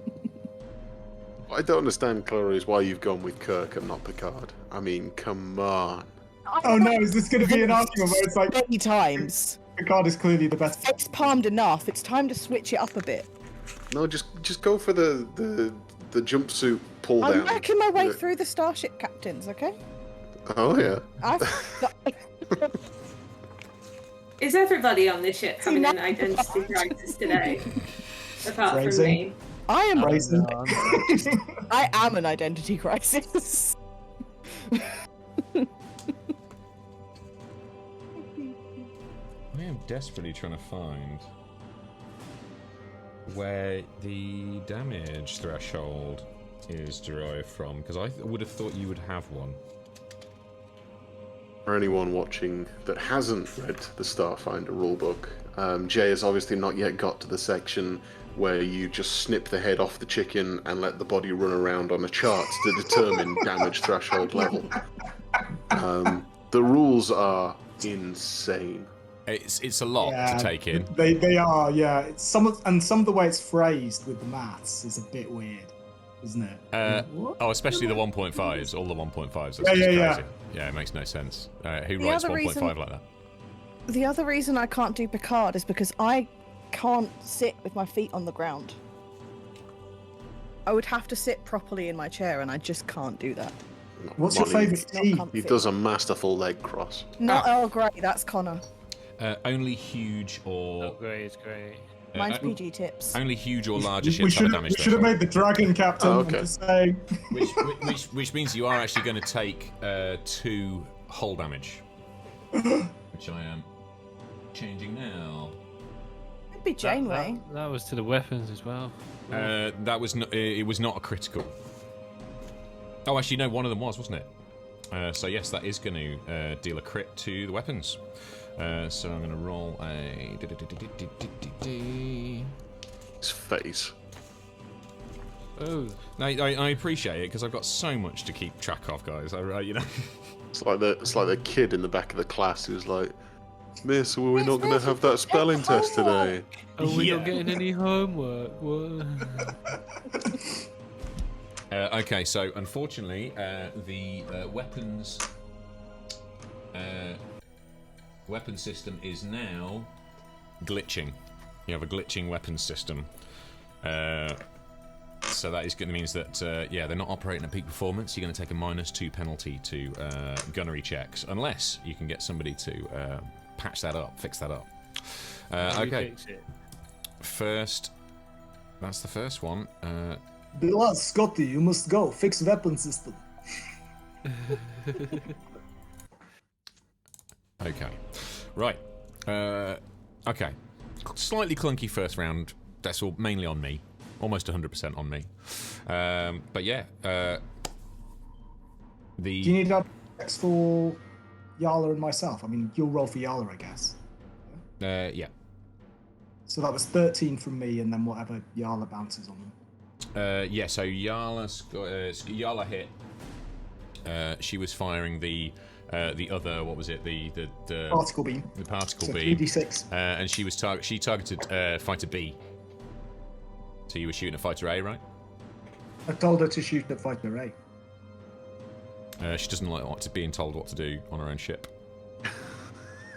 What I don't understand, Clara, is why you've gone with Kirk and not Picard. I mean, come on. Oh no, is this going to be an argument where it's like Many times. Picard is clearly the best? Face palmed enough. It's time to switch it up a bit. No, just go for the jumpsuit pull I'm down. working my way Yeah. through the starship captains, okay? Oh yeah. Is everybody on this ship having an identity crisis today? Apart from Phrasing. me. I am. Racing. I am an identity crisis. I am desperately trying to find where the damage threshold is derived from, because I would have thought you would have one. For anyone watching that hasn't read the Starfinder rulebook, Jay has obviously not yet got to the section where you just snip the head off the chicken and let the body run around on a chart to determine damage threshold level. The rules are insane. It's a lot to take in. They are, yeah. It's some of the way it's phrased with the maths is a bit weird, isn't it? Oh, especially the 1.5s, all the 1.5s. That's Yeah, just yeah, crazy. Yeah, it makes no sense. Who The writes other 1.5 reason- like that? The other reason I can't do Picard is because I can't sit with my feet on the ground. I would have to sit properly in my chair, and I just can't do that. What's your Molly, favourite Not tea? comfy. He does a masterful leg cross. Not oh great, that's Connor. Only huge or Oh, great, it's great. Mine's PG tips. only huge or larger We ships have a should damage have made the dragon captain. Oh, I'm okay. just saying. which means you are actually going to take 2 hull damage, which I am changing now. It'd be Janeway. That was to the weapons as well. That was not, it was not a critical. Oh, actually, no, one of them was, wasn't it? So yes, that is going to deal a crit to the weapons. So I'm going to roll a. His face. Oh, I appreciate it because I've got so much to keep track of, guys. You know. It's like the kid in the back of the class who's like, Miss, were we not going to have that spelling test today? are we not getting any homework? What? Okay, so unfortunately, the weapon system is now glitching. You have a glitching weapon system. So that is going to mean that yeah, they're not operating at peak performance. You're going to take a -2 penalty to gunnery checks, unless you can get somebody to patch that up, fix that up. Okay. Fix it. First, that's the first one. Belas, Scotty, you must go. Fix weapon system. Okay. Right. Okay. Slightly clunky first round. That's all mainly on me. Almost 100% on me. But yeah. Do you need that checks for Yarla and myself? I mean, you'll roll for Yarla, I guess. Yeah. So that was 13 from me, and then whatever Yarla bounces on them. Yeah, so Yarla hit. She was firing the other, what was it? The Particle beam. The particle So beam. 3d6. And she was she targeted fighter B. So you were shooting at fighter A, right? I told her to shoot at fighter A. She doesn't like being told what to do on her own ship.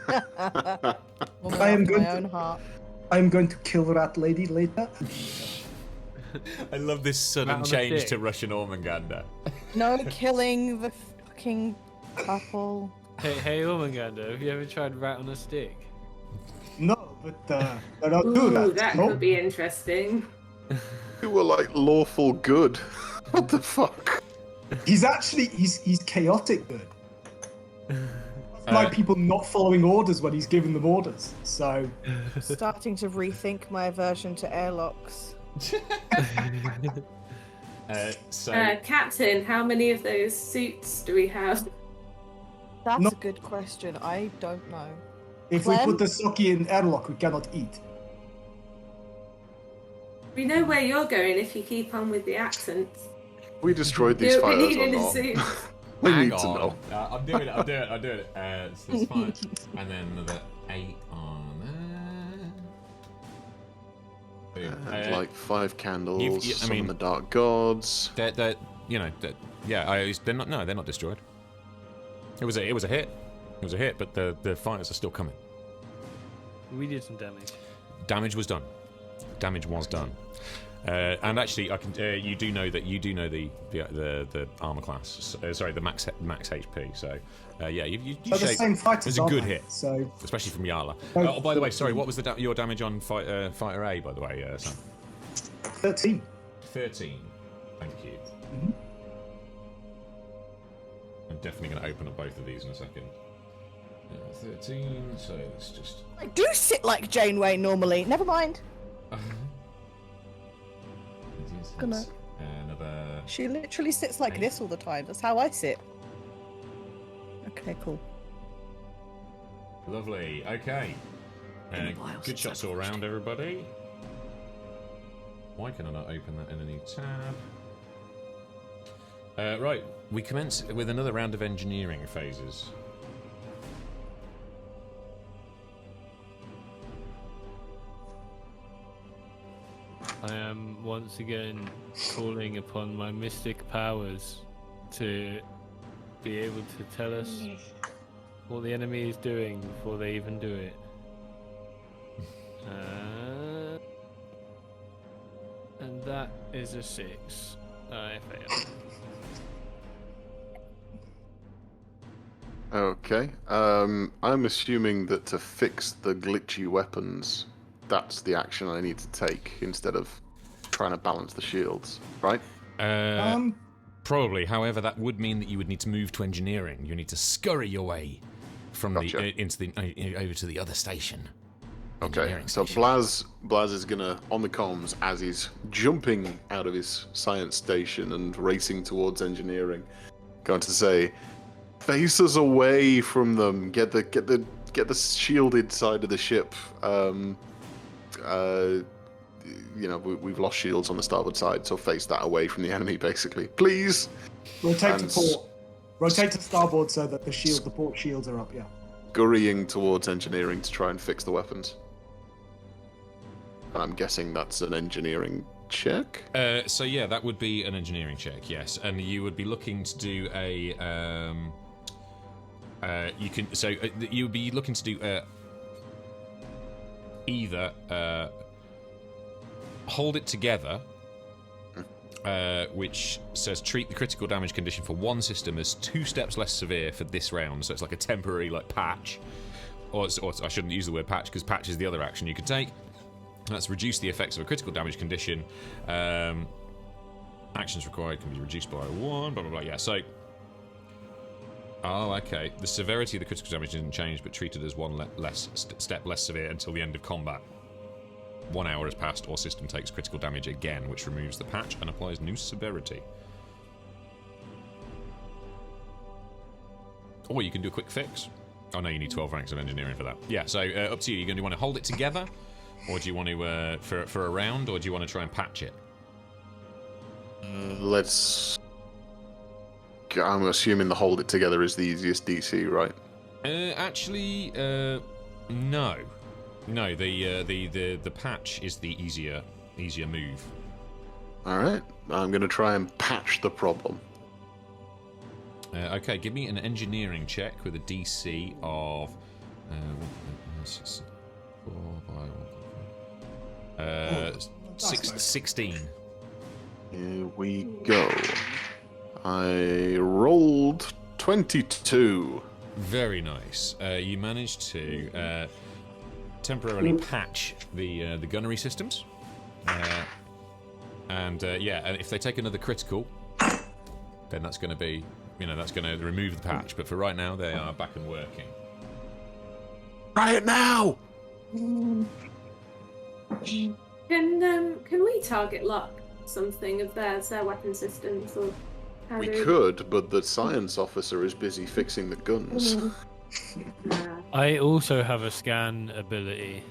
Woman I am after going my to- own heart. I'm going to kill that lady later. I love this Rat sudden on the change stick. to Russian Ormungandr. No killing the fucking couple. Hey, Ormungandr, have you ever tried rat on a stick? No, but I don't do Ooh, that. that no? could be interesting. Who were like lawful good? What the fuck? He's actually he's chaotic good. Like people not following orders when he's giving them orders. So Starting to rethink my aversion to airlocks. Captain, how many of those suits do we have? That's No. a good question. I don't know. if Clem? we put the Soki in airlock, we cannot eat. We know where you're going if you keep on with the accents. We destroyed these You'll be fires or needing a not? suit. We Hang need to on. know. I'm doing it. So it's fine. And then another 8 on there. Boom. And like 5 candles, I some mean- of the dark gods. They're you know, they're not. No, they're not destroyed. It was a hit. It was a hit, but the fighters are still coming. We did some damage. Damage was done. And actually, I can. You do know the armor class. Sorry, the max HP. So yeah, you They're the shake- same It fighters. was a aren't good they? hit, So especially from Yarla. Both Oh, by the way, sorry, 14. what was your damage on fighter A? By the way, Sam? 13. 13. Thank you. Mhm. I'm definitely going to open up both of these in a second. 13. So let's just. I do sit like Janeway normally. Never mind. Gonna- Another. She literally sits like this all the time. That's how I sit. Okay, cool. Lovely. Okay. Good shots all around, everybody. Why can I not open that in a new tab? Right, we commence with another round of engineering phases. I am once again calling upon my mystic powers to be able to tell us what the enemy is doing before they even do it. And that is a 6. I fail. Okay. I'm assuming that to fix the glitchy weapons, that's the action I need to take instead of trying to balance the shields, right? Probably. However, that would mean that you would need to move to engineering. You need to scurry your way from Gotcha. into the over to the other station. Okay. Engineering So station. Blaz is gonna on the comms as he's jumping out of his science station and racing towards engineering, going to say, "Face us away from them. Get the shielded side of the ship. We've lost shields on the starboard side, so face that away from the enemy, basically, please." Rotate And to port. Rotate to starboard so that the port shields are up. Yeah. Scurrying towards engineering to try and fix the weapons. And I'm guessing that's an engineering check. So yeah, that would be an engineering check, yes, and you would be looking to do a. You would be looking to do either hold it together, which says treat the critical damage condition for one system as 2 steps less severe for this round, so it's like a temporary patch, or I shouldn't use the word patch because patch is the other action you could take. That's reduce the effects of a critical damage condition. Actions required can be reduced by 1, blah blah blah. Yeah, so. Oh, okay. The severity of the critical damage didn't change, but treated as one step less severe until the end of combat. 1 hour has passed, or system takes critical damage again, which removes the patch and applies new severity. Or you can do a quick fix. Oh no, you need 12 ranks of engineering for that. Yeah, so up to you. Do you want to hold it together, or do you want to for a round, or do you want to try and patch it? I'm assuming the hold it together is the easiest DC, right? Actually, no. No, the patch is the easier move. All right, I'm going to try and patch the problem. Okay, give me an engineering check with a DC of 16. Here we go. I rolled 22. Very nice. You managed to temporarily patch the gunnery systems, and if they take another critical, then that's going to be, that's going to remove the patch. But for right now, they are back and working. Try it now. Can we target lock something of their weapon systems, or how We do could, but the science officer is busy fixing the guns. I also have a scan ability.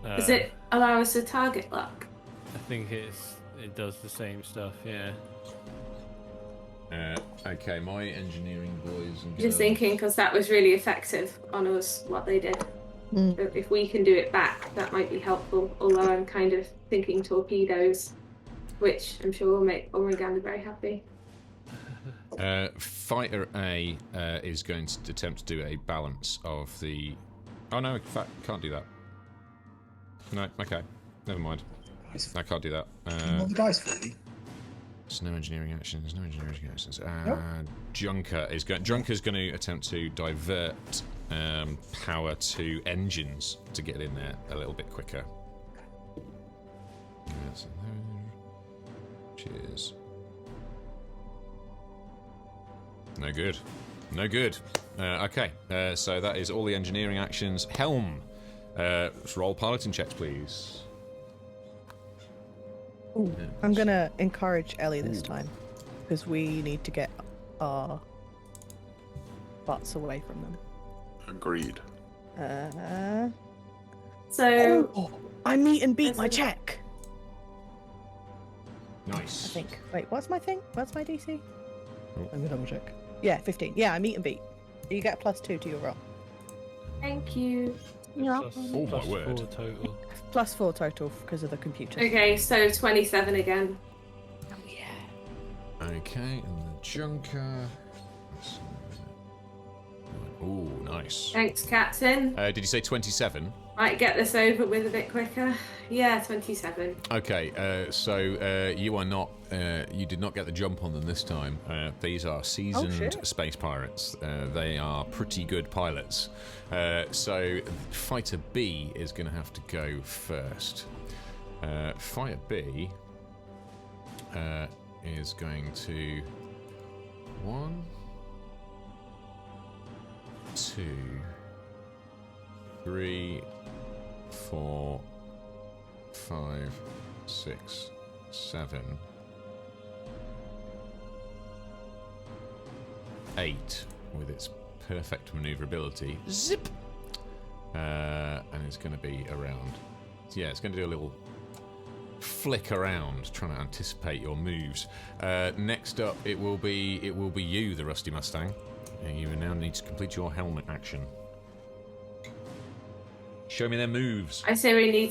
Does it allow us to target lock? I think it does the same stuff, yeah. Okay, my engineering boys and girls. Just thinking, because that was really effective on us, what they did. So if we can do it back, that might be helpful. Although I'm kind of thinking torpedoes, which I'm sure will make Ormungandr very happy. Fighter A is going to attempt to do a balance of the. Oh no, in fact, can't do that. No, okay, never mind. I can't do that. Roll the dice for me. There's no engineering actions. No engineering actions. Nope. Junker's going to attempt to divert power to engines to get in there a little bit quicker. Cheers. No good. No good. Okay, so that is all the engineering actions. Helm, let's roll piloting checks, please. Ooh, I'm gonna encourage Ellie this time, because we need to get our butts away from them. Agreed. So I meet and beat my check. Nice. I think. Wait, what's my thing? What's my DC? Oh. I'm gonna double check. Yeah, 15. Yeah, I meet and beat. You get a +2 to your roll. thank you. Plus, Oh, my plus word. 4 total. +4 total because of the computer. Okay, so 27 again. Oh yeah. Okay, and the Junker. Ooh, nice. Thanks, Captain. Did you say 27? Might get this over with a bit quicker. Yeah, 27. Okay, so you are not. You did not get the jump on them this time. These are seasoned space pirates. They are pretty good pilots. So Fighter B is going to have to go first. Fighter B is going to 1, 2, 3, 4, 5, 6, 7, 8 with its perfect maneuverability. Zip! And it's going to be around. Yeah, it's going to do a little flick around, trying to anticipate your moves. Next up, it will be you, the Rusty Mustang. And you now need to complete your helmet action. Show me their moves. I say we need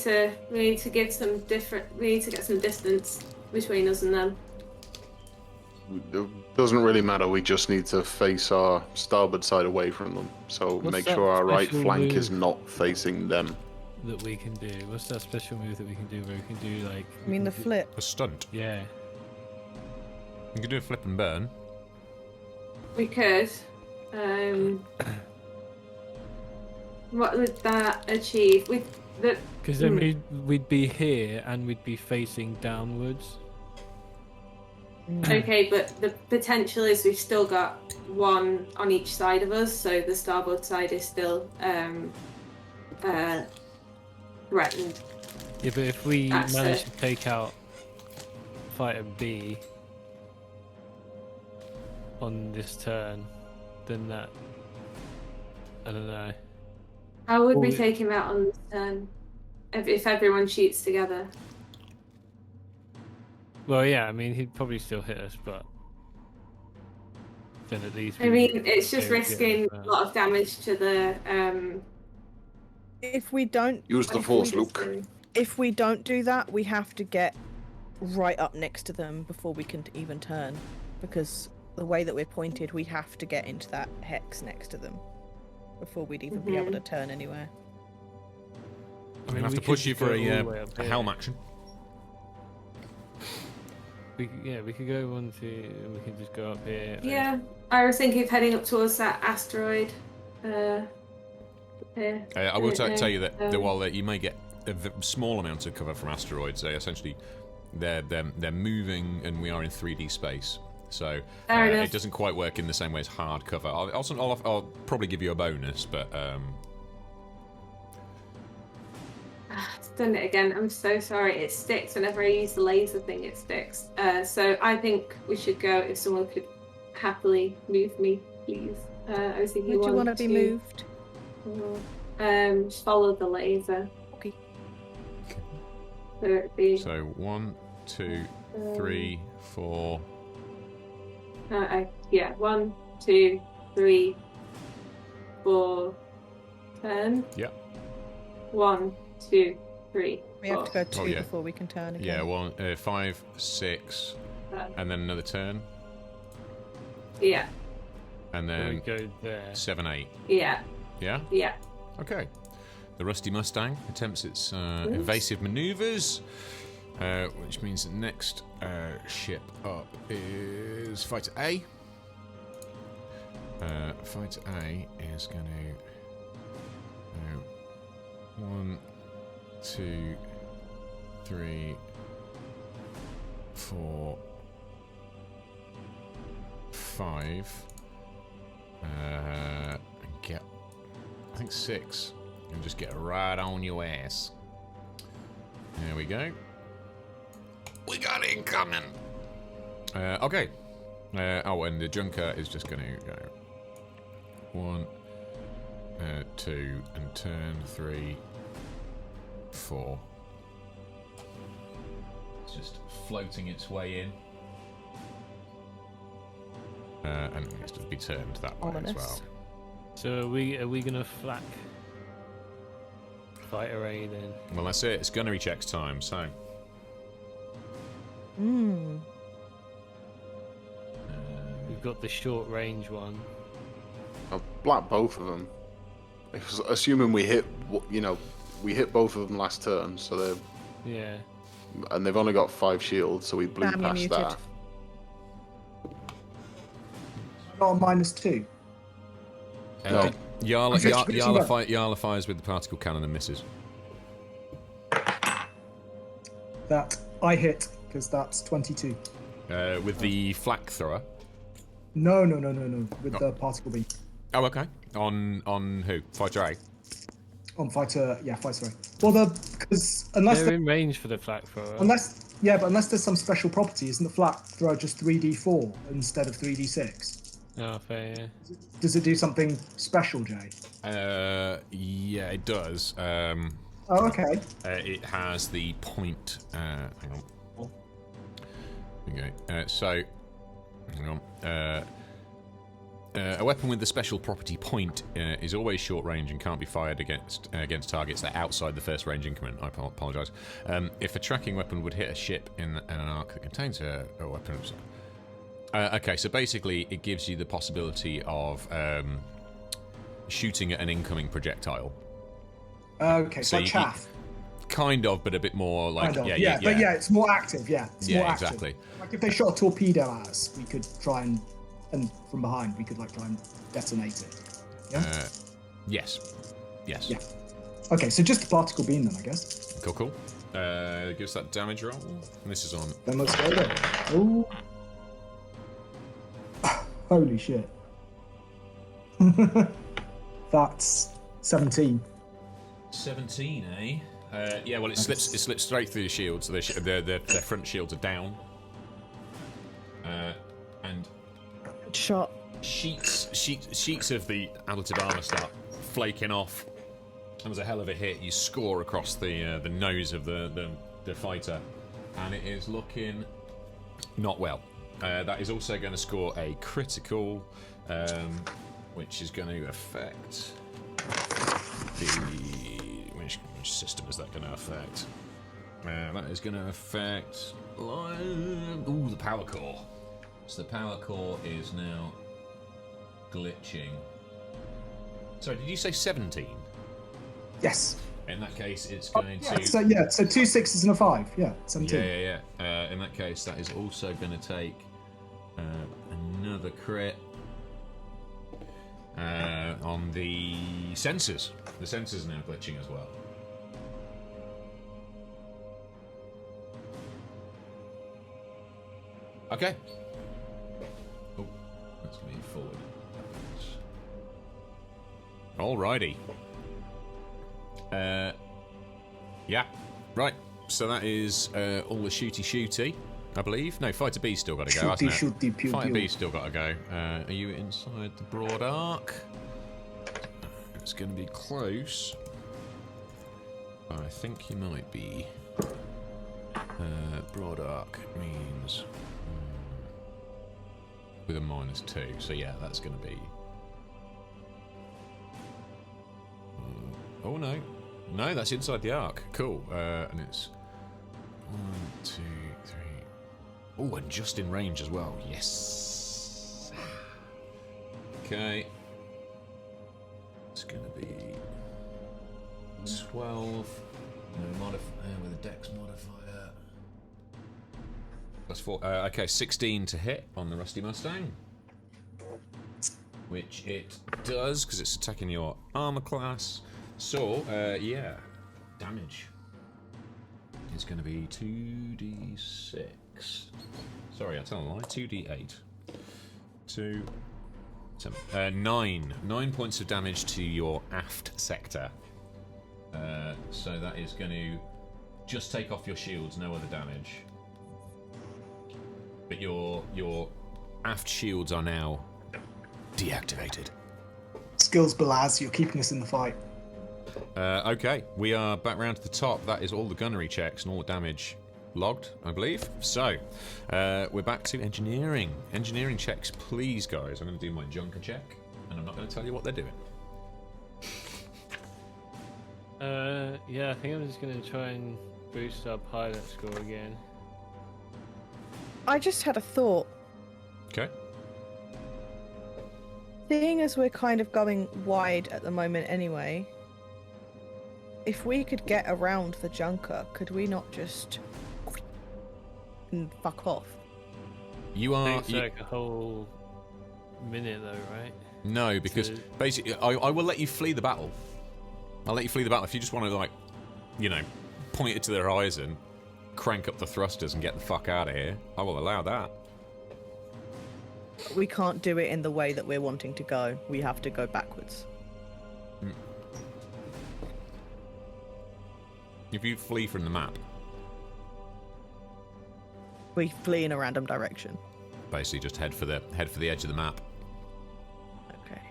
to get some distance between us and them. It doesn't really matter. We just need to face our starboard side away from them. So What's make that sure our right special flank move is not facing them. That we can do. What's that special move that we can do where we can do like? I mean the flip. A stunt. Yeah. You can do a flip and burn. We could. What would that achieve? Because then we'd be here and we'd be facing downwards. Okay, but the potential is we've still got one on each side of us, so the starboard side is still threatened. Yeah, but if we That's manage it. to take out Fighter B on this turn, then that... I don't know. How would we Well, take him out on this turn? If everyone shoots together? Well, yeah, I mean, he'd probably still hit us, but then at least... I mean, it's just Yeah, risking yeah. a lot of damage to the... If we don't Use the if force, we just Luke. do- if we don't do that, we have to get right up next to them before we can even turn. Because the way that we're pointed, we have to get into that hex next to them before we'd even be able to turn anywhere. I mean, I'll have we to push could you go for all the way a up here. helm action. We could go one, two, and we can just go up here. and- Yeah, I was thinking of heading up towards that asteroid. Here. I will don't tell know. you that while you may get a small amount of cover from asteroids, they essentially they're moving, and we are in 3D space. So Fair enough. it doesn't quite work in the same way as hard cover. I'll probably give you a bonus, but It's done it again. I'm so sorry. It sticks whenever I use the laser thing. It sticks. So I think we should go. If someone could happily move me, please. I was thinking. Would you want to be moved? Just follow the laser. Okay. So it'd be. so 1, 2, 3, 4. Yeah. 1, 2, 3, 4. Turn. Yeah. 1, 2, 3. We have to go 2 yeah. before we can turn again. Yeah, 5, 6, and then another turn, Yeah. and Then we then go there. 7, 8. Yeah. Yeah. Yeah. Okay. The Rusty Mustang attempts its evasive maneuvers, which means the next ship up is Fighter A. Fighter A is going to 1, 2, 3, 4, 5. And get, I think 6, and just get right on your ass. There we go. We got incoming. Okay. And the Junker is just going to go 1, 2, and turn 3, 4. It's just floating its way in. And it has to be turned that way Ominous. as well. So are we gonna flak Fighter A then? Well, that's it. It's gunnery checks time, so. We've got the short range one. I'll black both of them. Assuming we hit, we hit both of them last turn, so they're... Yeah. And they've only got 5 shields, so we blew Damn, you're past muted. that. Not a -2. No. Yarla fires with the particle cannon and misses. That I hit, because that's 22. With the flak thrower. No. With the particle beam. Oh, okay. On who? Fighter A. On fighter A. Well, because They're in range for the flak thrower. unless there's some special property, isn't the flak thrower just 3d4 instead of 3d6? Oh, fair, yeah. Does it do something special, Jay? Yeah, it does. Oh, okay. It has the point. Hang on. Okay. So, hang on. A weapon with the special property point is always short range and can't be fired against targets that are outside the first range increment. I apologise. If a tracking weapon would hit a ship in an arc that contains a weapon. Okay, so basically it gives you the possibility of shooting at an incoming projectile. Okay, so like chaff. Kind of, but a bit more like... Kind of, yeah. But yeah, it's more active, It's more active. Exactly. Like if they shot a torpedo at us, we could try and from behind, we could like try and detonate it. Yeah? Yes. Yeah. Okay, so just the particle beam then, I guess. Cool. Give us that damage roll. And this is on... Then let's go there. Ooh. Holy shit. That's 17. 17, eh? Yeah, well, it slips straight through the shields, so their front shields are down. And Shot. sheets of the additive armor start flaking off. That was a hell of a hit. You score across the nose of the fighter, and it is looking not well. That is also going to score a critical, which is going to affect which system is that going to affect? That is going to affect the power core. So the power core is now glitching. Sorry, did you say 17? Yes. In that case, it's going to... So 2 6s and a 5. Yeah, 17. Yeah. In that case, that is also going to take another crit on the sensors. The sensors are now glitching as well. Okay. Oh, that's me forward. Alrighty. Yeah. Right. So that is all the shooty, I believe. No, Fighter B's still got to go, hasn't it? Shooty, pew, Fighter pew. B's still got to go. Are you inside the broad arc? It's going to be close. I think you might be. Broad arc means with a -2. So yeah, that's going to be. Oh no, that's inside the arc. Cool. And it's 1, 2, 3. Oh, and just in range as well. Yes. Okay. It's going to be 12. No modifier with a dex modifier. That's 4. Okay, 16 to hit on the Rusty Mustang. Which it does, because it's attacking your armor class. So, yeah. Damage. It's going to be 2d6. Sorry, I tell a lie. 2d8. 2... 9. 9 points of damage to your aft sector. So that is going to just take off your shields, no other damage. But your aft shields are now deactivated. Skills Belaz, you're keeping us in the fight. Okay, we are back round to the top. That is all the gunnery checks and all the damage logged, I believe. So, we're back to engineering. Engineering checks, please, guys. I'm going to do my Junker check, and I'm not going to tell you what they're doing. Yeah, I think I'm just going to try and boost our pilot score again. I just had a thought. Okay. Seeing as we're kind of going wide at the moment anyway, if we could get around the junker, could we not just and fuck off? You are. Takes like a whole minute though, right? No, because basically, I will let you flee the battle. I'll let you flee the battle if you just want to, like, you know, point it to the horizon, crank up the thrusters, and get the fuck out of here. I will allow that. We can't do it in the way that we're wanting to go. We have to go backwards. If you flee from the map, We flee in a random direction. basically just head for the edge of the map. Okay.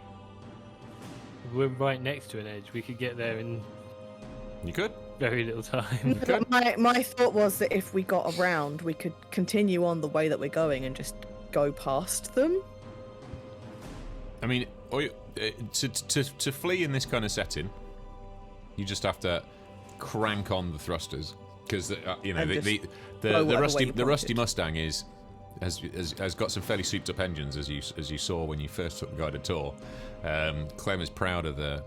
We're right next to an edge. We could get there in You could. very little time. My thought was that if we got around, we could continue on the way that we're going and just go past them. I mean, to flee in this kind of setting, you just have to crank on the thrusters because you know And the Rusty Mustang has got some fairly souped up engines as you saw when you first took the guided tour. Clem is proud of the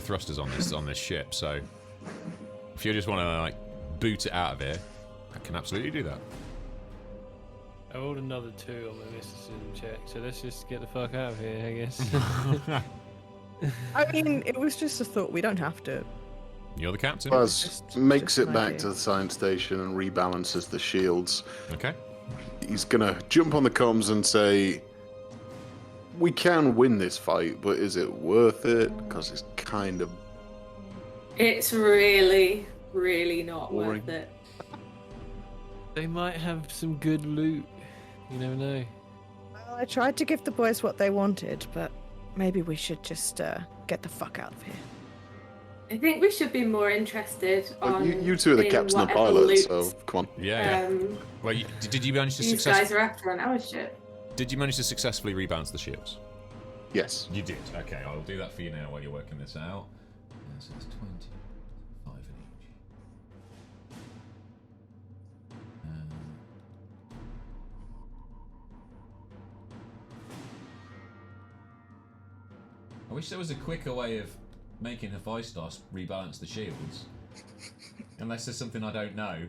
thrusters on this ship. So if you just want to like boot it out of here, I can absolutely do that. I rolled another 2 on my mysticism check, so let's just get the fuck out of here, I guess. I mean, it was just a thought. We don't have to. You're the captain. Buzz makes just it an back idea. to the science station and rebalances the shields. Okay. He's gonna jump on the comms and say, "We can win this fight, but is it worth it? Because it's kind of It's really, really not Boring. worth it. They might have some good loot. You never know. Well, I tried to give the boys what they wanted, but maybe we should just get the fuck out of here. I think we should be more interested on. you two are the in captain and whatever pilot, loot, so come on." Yeah. Well, did you manage to these guys are after on our ship. Did you manage to successfully rebalance the shields? Yes. You did. Okay, I'll do that for you now while you're working this out. So it's 25 in each. I wish there was a quicker way of making Hephaestus rebalance the shields. Unless there's something I don't know.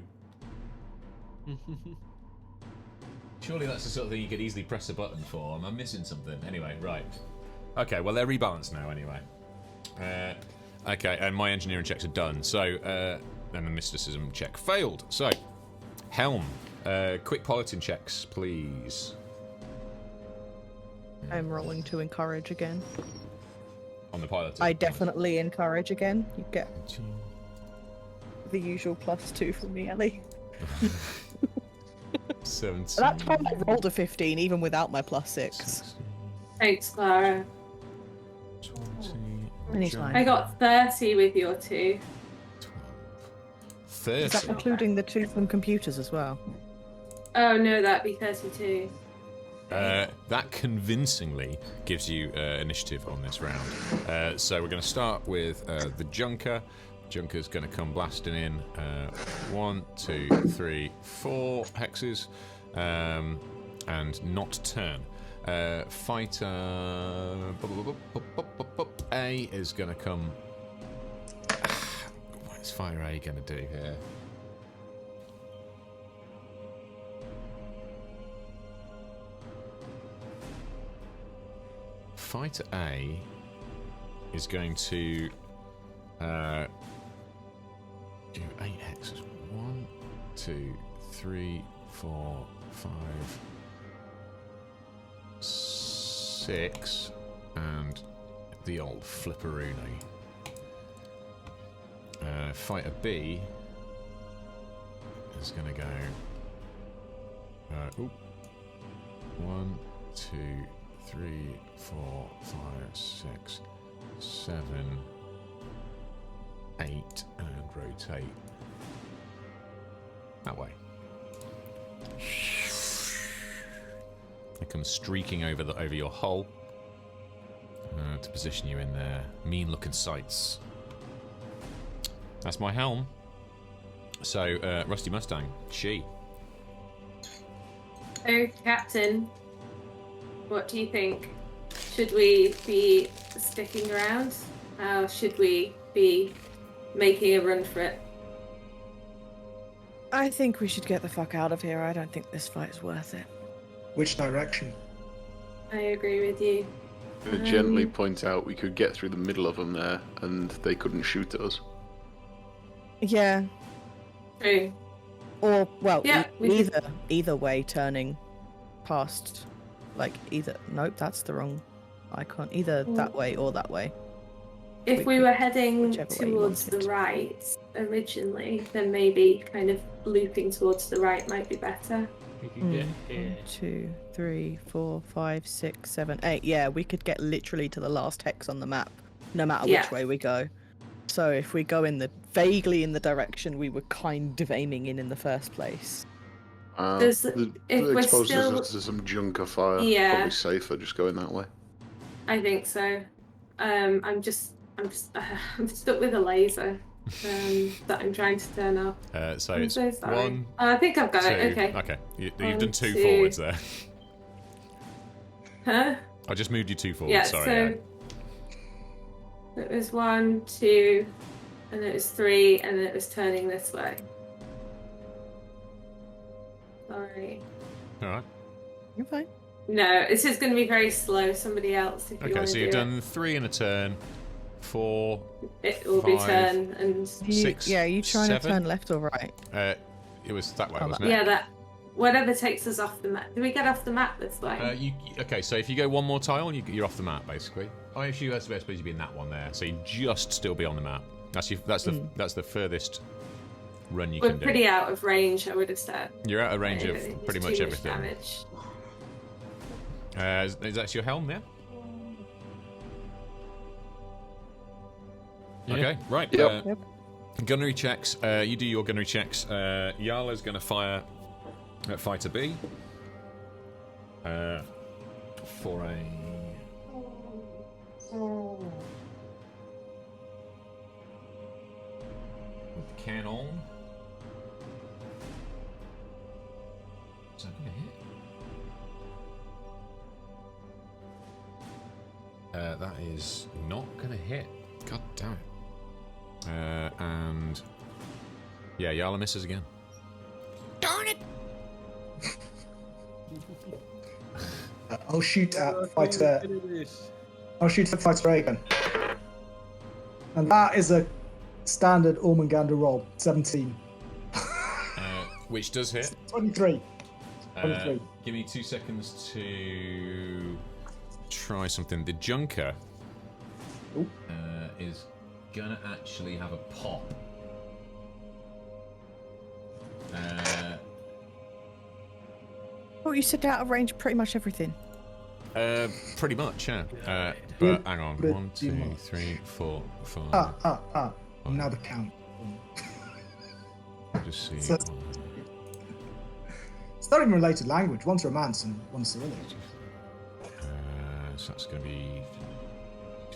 Surely that's the sort of thing you could easily press a button for. Am I missing something? Anyway, right. Okay, well, they're rebalanced now anyway. Okay, and my engineering checks are done. So, and the mysticism check failed. So, Helm, quick piloting checks, please. I'm rolling to encourage again. On the piloting. I definitely encourage again. You get the usual +2 from me, Ellie. 17. That time I rolled a 15, even without my +6. Thanks, Clara. 20. Anytime. I got 30 with your 2. 30. Is that including the 2 from computers as well? Oh no, that'd be 32. That convincingly gives you initiative on this round. So we're going to start with the Junker. Junker's going to come blasting in. 1, 2, 3, 4 hexes. And not turn. Fighter A is going to come. What is Fire A going to do here? Fighter A is going to do 8 hexes. 1, 2, 3, 4, 5, 6, and the old flipperoonie. Fighter B is going to go. 1, 2, 3, 4, 5, 6, 7, 8, and rotate that way. It comes streaking over your hull to position you in their mean-looking sights. That's my helm. So, Rusty Mustang, she. Oh, Captain, what do you think? should we be sticking around? How should we be making a run for it? I think we should get the fuck out of here. I don't think this fight is worth it. Which direction? I agree with you. I'm going to gently point out we could get through the middle of them there, and they couldn't shoot at us. Yeah. True. Or, well, Yeah, either way, turning past, like, either... Nope, that's the wrong icon. Either that way or that way. If we were heading whichever way you towards want the it. right originally, then maybe kind of looping towards the right might be better. We can get here. 1, 2, 3, 4, 5, 6, 7, 8. Yeah, we could get literally to the last hex on the map, no matter which way we go. So if we go vaguely in the direction we were kind of aiming in the first place. If we're Exposes still- us to some junker fire. Yeah. Probably safer just going that way. I think so. I'm stuck with a laser that I'm trying to turn off. So I'm it's so sorry. 1, I think I've got 2. it. Okay. Okay. You've 1, done 2 2. forwards there. Huh? I just moved you 2 forwards. Yeah. Sorry. So it was 1, 2, and it was 3, and then it was turning this way. Sorry. All right. You're fine. No, it's just going to be very slow. Somebody else, if you Okay, want to so do you've it. done 3 in a turn, 4, It will be 5. turn and 6. Yeah, you trying 7? to turn left or right? It was that way, Oh, wasn't it? yeah, that whatever takes us off the map. Do we get off the map this way? Okay, so if you go one more tile, you're off the map basically. Oh, actually, I suppose you'd be in that one there, so you just still be on the map. That's the furthest run you We're can do. pretty out of range, I would have said. You're out of range of It's pretty too much everything. Damage. Is that your helm there? Yeah. Okay, right. Yep. Gunnery checks. You do your gunnery checks. Yarla's going to fire at Fighter B. For a... with cannon. Is that going to hit? That is not going to hit. God damn it. And... yeah, Yarla misses again. Darn it! I'll shoot at fighter. I'll shoot at fighter A again. And that is a standard Ormungandr roll. 17. Which does hit. 23. 23. Give me 2 seconds to try something. The Junker is gonna actually have a pop. Oh, you said out of range pretty much everything. Pretty much, yeah. But hang on. 1, 2, 3, 4, 5. Now the count. I'll just see. So- It's not even related language. One's Romance and one's Cyrillic. So that's going to be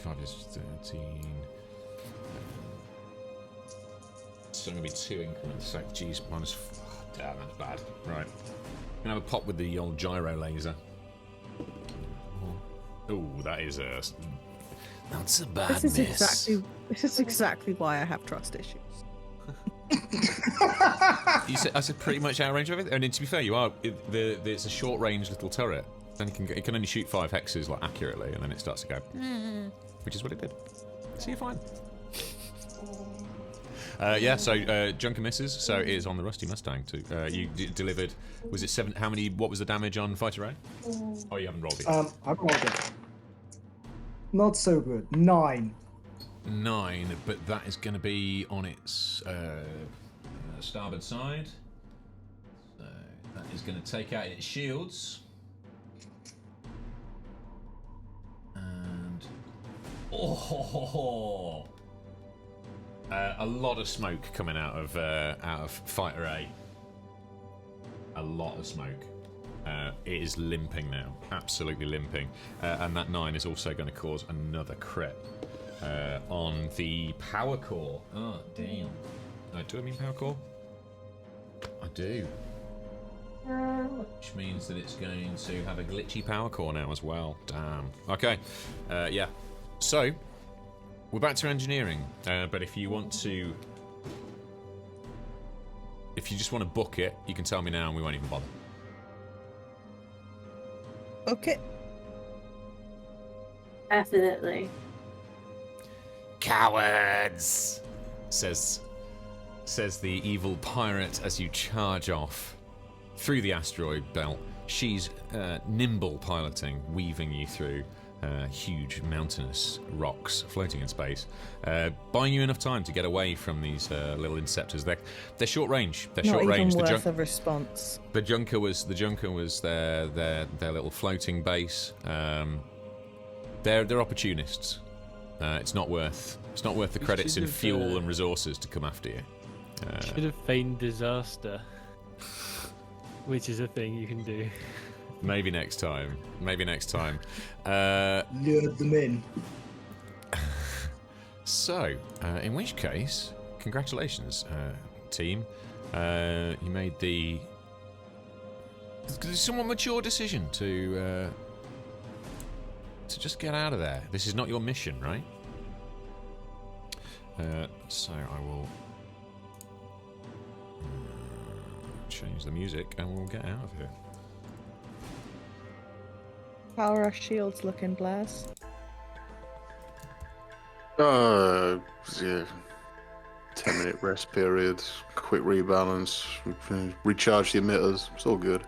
5 is 13. So going to be 2 increments. So, geez, minus. Damn, that's bad. Right. Gonna have a pop with the old gyro laser. Oh, that is a. That's a bad This miss. is exactly why I have trust issues. I said pretty much out of range of everything. And to be fair, you are. It's a short range little turret. Then it can only shoot 5 hexes like accurately, and then it starts to go. Which is what it did. So you're fine. Yeah, so Junker misses, so it is on the Rusty Mustang too. You delivered, was it 7? How many? What was the damage on Fighter A? Oh, you haven't rolled it. I've rolled it. Not so good. 9. 9, but that is going to be on its starboard side. So that is going to take out its shields. And a lot of smoke coming out of Fighter A. A lot of smoke. It is limping now, absolutely limping, and that 9 is also going to cause another crit on the power core. Oh damn! Do I mean power core? I do. Which means that it's going to have a glitchy power core now as well. Damn. Okay. Yeah. So, we're back to engineering. But if you want to... If you just want to book it, you can tell me now and we won't even bother. Okay. Definitely. Cowards! Says the evil pirate as you charge off through the asteroid belt. She's nimble piloting, weaving you through huge mountainous rocks floating in space, buying you enough time to get away from these little interceptors. They're short range. They're Not short even range. worth a response. The Junker was their little floating base. They're opportunists. It's not worth the credits in fuel and resources to come after you. Should have feigned disaster, which is a thing you can do. Maybe next time. Lured them in. So, in which case, congratulations, team. You made the somewhat mature decision to just get out of there. This is not your mission, right? So I will change the music and we'll get out of here. How are our shields looking, Blaz? Yeah. 10-minute rest period, quick rebalance, recharge the emitters. It's all good.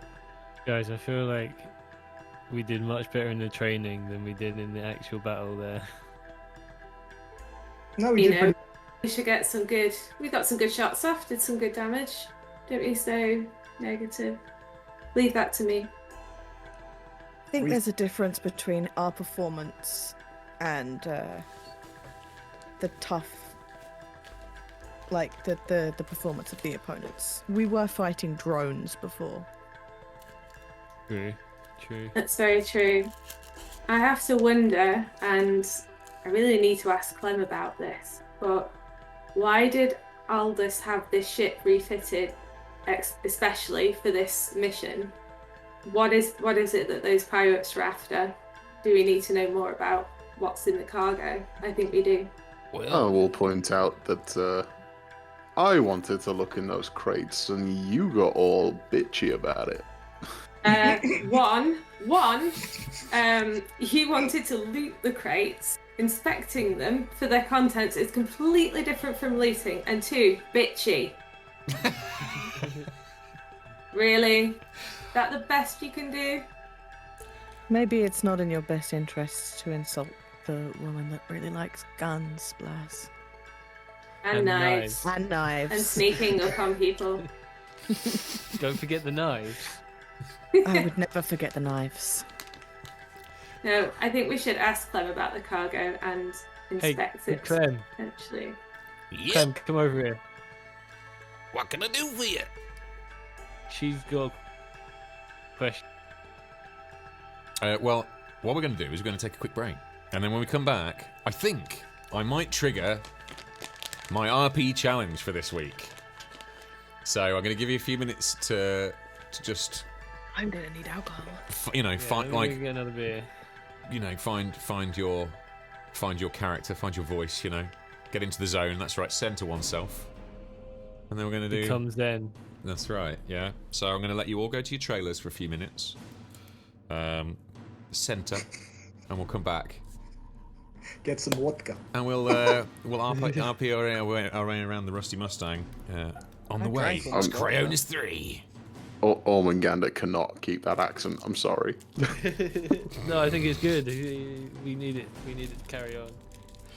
Guys, I feel like we did much better in the training than we did in the actual battle there. No, we did pretty. We should get some good. We got some good shots off. Did some good damage. Don't be so negative. Leave that to me. I think there's a difference between our performance and the tough, like the performance of the opponents. We were fighting drones before. True. That's very true. I have to wonder, and I really need to ask Clem about this, but why did Aldous have this ship refitted especially for this mission? What is it that those pirates are after? Do we need to know more about what's in the cargo? I think we do. I will point out that I wanted to look in those crates and you got all bitchy about it. He wanted to loot the crates. Inspecting them for their contents is completely different from looting. And 2, bitchy. Really? That the best you can do? Maybe it's not in your best interests to insult the woman that really likes guns, Blaz. And knives. And knives. And sneaking up on people. Don't forget the knives. I would never forget the knives. No, I think we should ask Clem about the cargo and inspect it. Clem. Potentially. Yep. Clem, come over here. What can I do for you? She's got a question. Well, what we're going to do is we're going to take a quick break. And then when we come back, I think I might trigger my RP challenge for this week. So I'm going to give you a few minutes to just... I'm going to need alcohol. Get another beer. Find your character, find your voice, get into the zone. That's right, center oneself. And then we're going to do... It comes then. That's right, yeah. So I'm going to let you all go to your trailers for a few minutes. Center, and we'll come back. Get some vodka. And we'll RP our way around the Rusty Mustang on the way. It's Cryonis 3. Ormungandr cannot keep that accent. I'm sorry. No, I think it's good. We need it. We need it to carry on.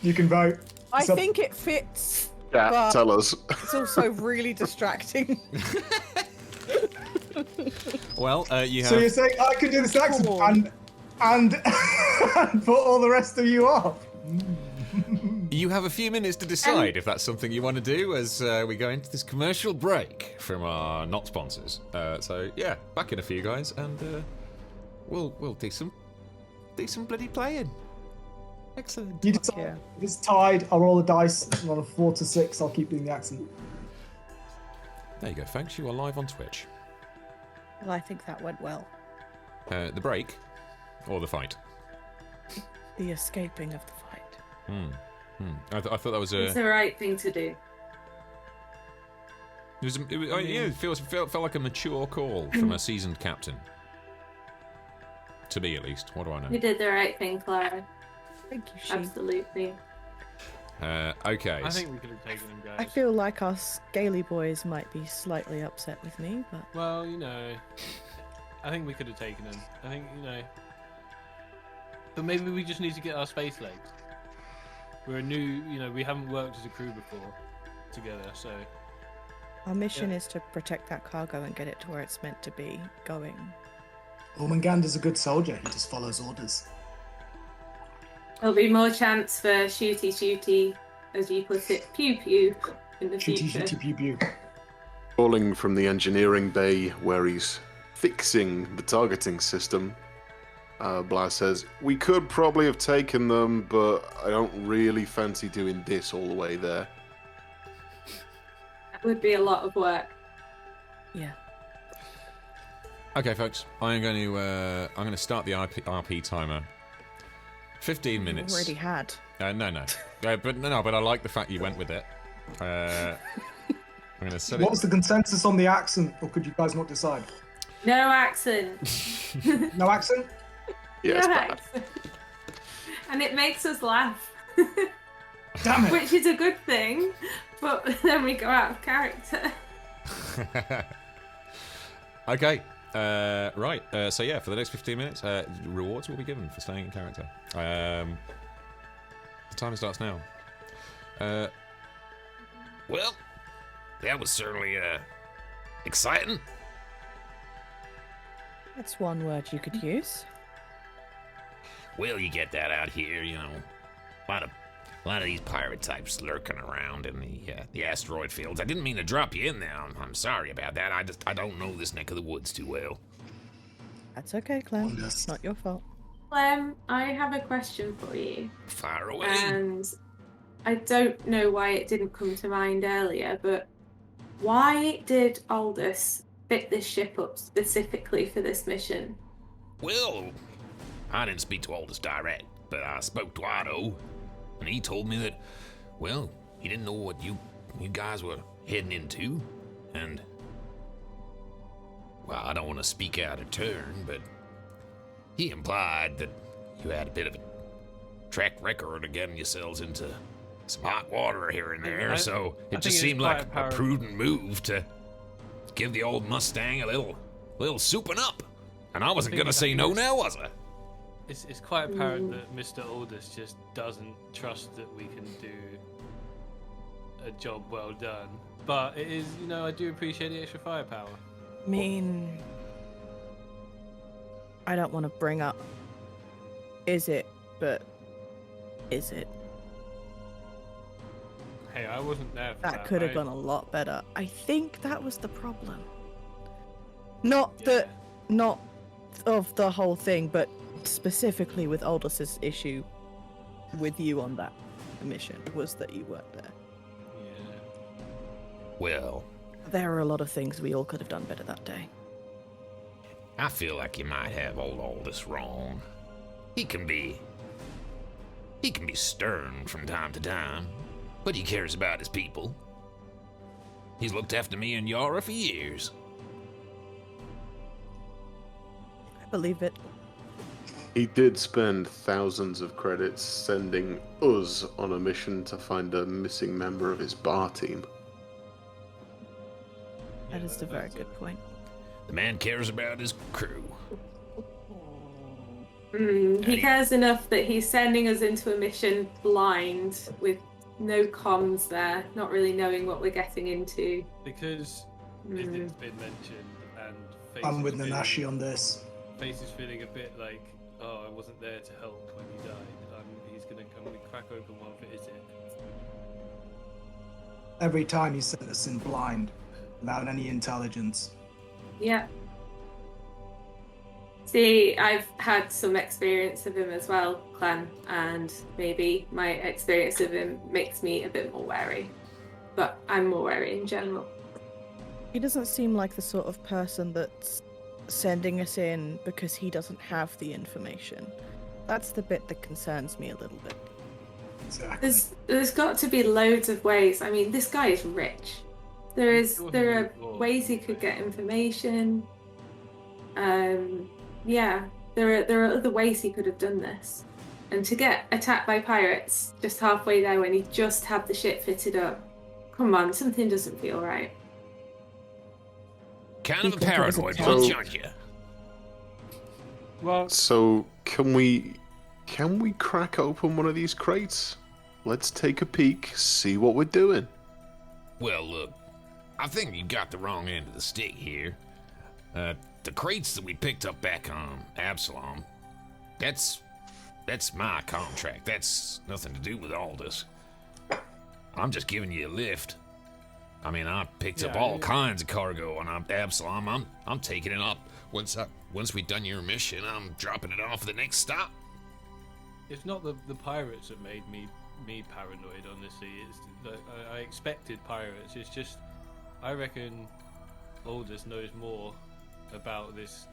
You can vote. I think it fits. Yeah, but tell us. It's also really distracting. Well, you have... So you're saying I can do this accent and put all the rest of you off? You have a few minutes to decide if that's something you want to do as we go into this commercial break from our not sponsors. So yeah, back in a few, guys, and we'll do some bloody playing. Excellent. You decide. If it's tied, I'll roll the dice. And on a 4 to 6, I'll keep doing the accent. There you go, folks. You are live on Twitch. Well, I think that went well. The break, or the fight? The escaping of the fight. I thought that was a. It's the right thing to do. It felt like a mature call from a seasoned captain. To me, at least. What do I know? You did the right thing, Clara. Thank you, She. Absolutely. Okay. I think we could have taken them, guys. I feel like our scaly boys might be slightly upset with me, but Well, I think we could have taken them. I think, But maybe we just need to get our space legs. We're a new, we haven't worked as a crew before together, so. our mission is to protect that cargo and get it to where it's meant to be going. Ormungandr's a good soldier. He just follows orders. There'll be more chance for shooty, as you put it, pew in the future. Shooty, pew, pew. Calling from the engineering bay where he's fixing the targeting system, Blas says, "We could probably have taken them, but I don't really fancy doing this all the way there." That would be a lot of work. Yeah. Okay, folks. I'm going to start the RP timer. 15 minutes. Already had. No. But I like the fact you went with it. I'm going to set What it. was the consensus on the accent, or could you guys not decide? No accent. No accent? Yeah, it's No bad. accent. And it makes us laugh. Damn it! Which is a good thing, but then we go out of character. Okay. Right. So yeah, for the next 15 minutes, rewards will be given for staying in character. The timer starts now. Well, that was certainly exciting. That's one word you could use. Well, you get that out here, a lot of these pirate types lurking around in the asteroid fields. I didn't mean to drop you in there. I'm sorry about that. I don't know this neck of the woods too well. That's okay, Clem. It's not your fault. Clem, I have a question for you. Fire away. And I don't know why it didn't come to mind earlier, but why did Aldous fit this ship up specifically for this mission? Well, I didn't speak to Aldous direct, but I spoke to Otto, and he told me that, well, he didn't know what you guys were heading into, and, well, I don't want to speak out of turn, but he implied that you had a bit of a track record of getting yourselves into some hot water here and there, so it just seemed like a prudent move to give the old Mustang a little souping up. And I wasn't gonna say no now, was I? It's quite apparent that Mr. Aldous just doesn't trust that we can do a job well done. But it is, I do appreciate the extra firepower. I mean, I don't want to bring up is it, but is it? Hey, I wasn't there for That could have gone a lot better. I think that was the problem. Not of the whole thing, but specifically with Aldous's issue with you on that mission was that you weren't there. Yeah. Well, There are a lot of things we all could have done better that day. I feel like you might have old Aldous wrong. He can be stern from time to time, but he cares about his people. He's looked after me and Yarla for years. I believe it. He did spend thousands of credits sending us on a mission to find a missing member of his bar team. That is a very good point. The man cares about his crew. He cares enough that he's sending us into a mission blind with no comms there, not really knowing what we're getting into. Because it's been mentioned, and Face I'm is with feeling- Nanashi on this. Face is feeling a bit like, oh, I wasn't there to help when you died. He's gonna come and crack open one for is it? Every time he sent us in blind, without any intelligence. Yeah. See, I've had some experience of him as well, Clem, and maybe my experience of him makes me a bit more wary. But I'm more wary in general. He doesn't seem like the sort of person that's sending us in because he doesn't have the information. That's the bit that concerns me a little bit. Exactly. There's got to be loads of ways. I mean, this guy is rich. There are ways he could get information. Yeah, there are other ways he could have done this. And to get attacked by pirates just halfway there when he just had the ship fitted up, come on, something doesn't feel right. Kind of a paranoid bunch, aren't you? Well, So can we crack open one of these crates? Let's take a peek, see what we're doing. Well, look, I think you got the wrong end of the stick here. The crates that we picked up back on Absalom, that's my contract. That's nothing to do with all this. I'm just giving you a lift. I mean, I picked up all kinds of cargo on Absalom. I'm taking it up. Once we done your mission, I'm dropping it off at the next stop. it's not the pirates that made me paranoid, honestly. It's that I expected pirates. It's just, I reckon Aldous knows more about this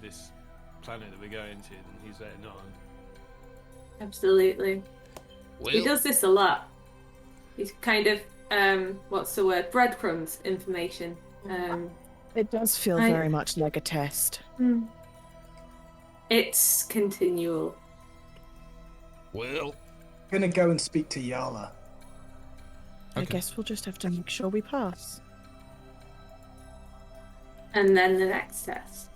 planet that we're going to than he's letting on. Absolutely. Well, He does this a lot. He's kind of, what's the word? Breadcrumbs information. It does feel very much like a test. It's continual. well, I'm gonna go and speak to Yarla. I guess we'll just have to make sure we pass. And then the next test.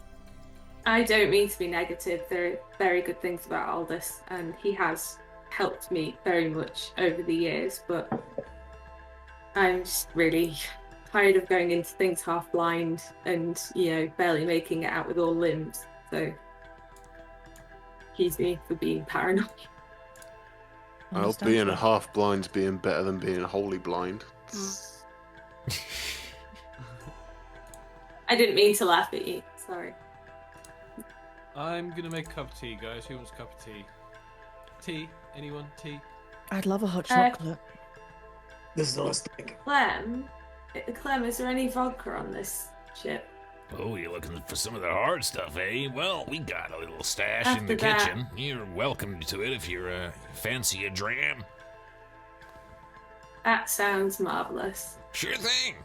I don't mean to be negative. There are very good things about Aldous, and he has helped me very much over the years, but I'm just really tired of going into things half blind and, barely making it out with all limbs. So, excuse me for being paranoid. Well, being a half blind's being better than being wholly blind. I didn't mean to laugh at you. Sorry. I'm gonna make a cup of tea, guys. Who wants a cup of tea? Tea? Anyone? Tea? I'd love a hot chocolate. This is the last thing. Clem, is there any vodka on this ship? oh, you're looking for some of the hard stuff, eh? Well, we got a little stash in After the that- kitchen. You're welcome to it if you're fancy a dram. That sounds marvelous. Sure thing.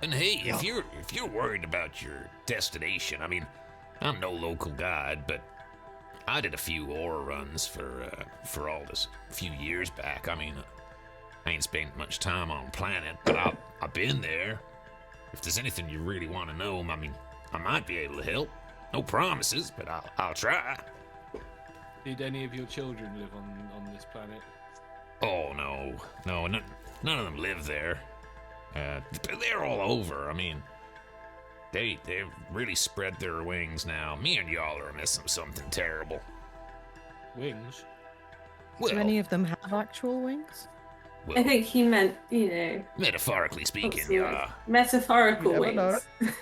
And hey, if you're worried about your destination, I mean, I'm no local guide, but I did a few ore runs for all this a few years back. I mean, I ain't spent much time on planet, but I've been there. If there's anything you really want to know, I mean, I might be able to help. No promises, but I'll try. Did any of your children live on this planet? Oh no, none of them live there. They're all over. I mean, they've really spread their wings now. Me and y'all are missing something terrible. Wings? Well, Do any of them have actual wings? well, I think he meant, metaphorically what's speaking, the word? Metaphorical You never know. wings.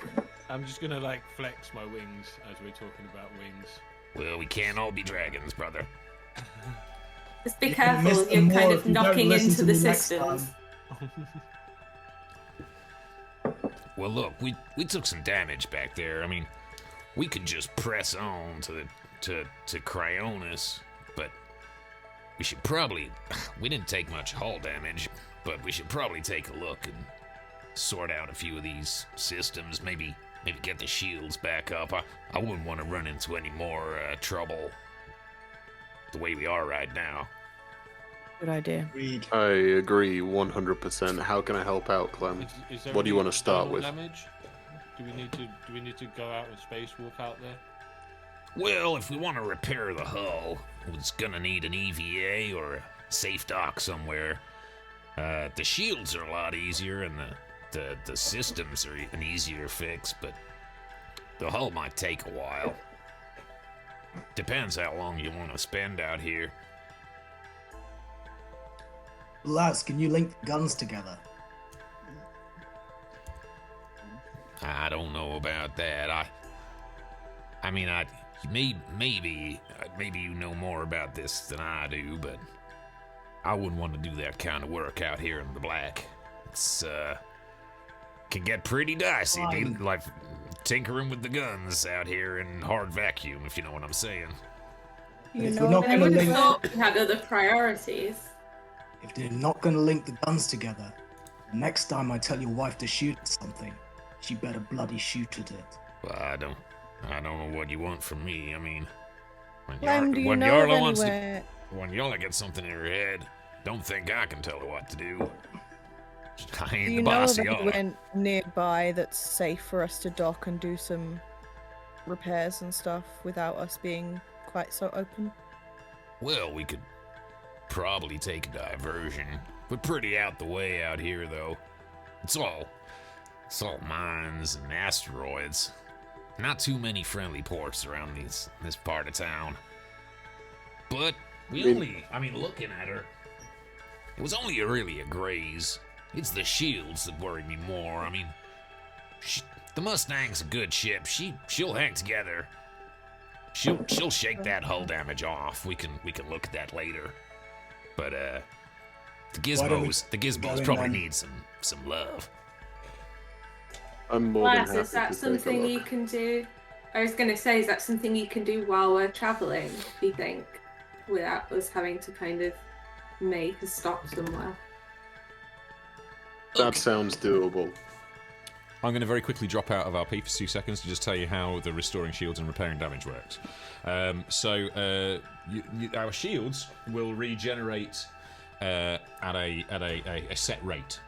I'm just gonna flex my wings as we're talking about wings. well, we can't all be dragons, brother. Just be You can miss careful, them you're kind more of if you don't knocking listen into to the me next systems. time. Well, look, we took some damage back there. I mean, we could just press on to Cryonis, but we should probably. We didn't take much hull damage, but we should probably take a look and sort out a few of these systems. Maybe get the shields back up. I wouldn't want to run into any more trouble the way we are right now. Good idea. Agreed. I agree 100%. How can I help out, Clem? Is there What do you any want to start thermal with? Damage? Do we need to go out and spacewalk out there? Well, if we want to repair the hull, it's gonna need an EVA or a safe dock somewhere. The shields are a lot easier, and the systems are an easier fix, but the hull might take a while. Depends how long you want to spend out here. Lads, can you link the guns together? I don't know about that. I mean, maybe you know more about this than I do, but I wouldn't want to do that kind of work out here in the black. It's can get pretty dicey. Fine. Like tinkering with the guns out here in hard vacuum, if you know what I'm saying. You If know, we're not I gonna would have link, thought we had other priorities. if they're not gonna link the guns together, the next time I tell your wife to shoot at something, she better bloody shoot at it. Well, I don't know what you want from me. I mean, when, Clem, do you when know of Yarla wants anywhere? when Yarla gets something in her head, don't think I can tell her what to do. I ain't Do you the know boss of of Yarla. anywhere nearby that's safe for us to dock and do some repairs and stuff without us being quite so open? Well, we could probably take a diversion. We're pretty out the way out here, though. It's all mines and asteroids. Not too many friendly ports around this part of town. But looking at her, it was only really a graze. It's the shields that worry me more. I mean, the Mustang's a good ship. She'll hang together. She'll shake that hull damage off. We can look at that later. But the gizmos probably need some love. I'm more than Glass, happy is that to take a something look. you can do? I was going to say, is that something you can do while we're travelling, do you think? Without us having to kind of make a stop somewhere. That sounds doable. I'm going to very quickly drop out of RP for 2 seconds to just tell you how the restoring shields and repairing damage works. Our shields will regenerate at a set rate.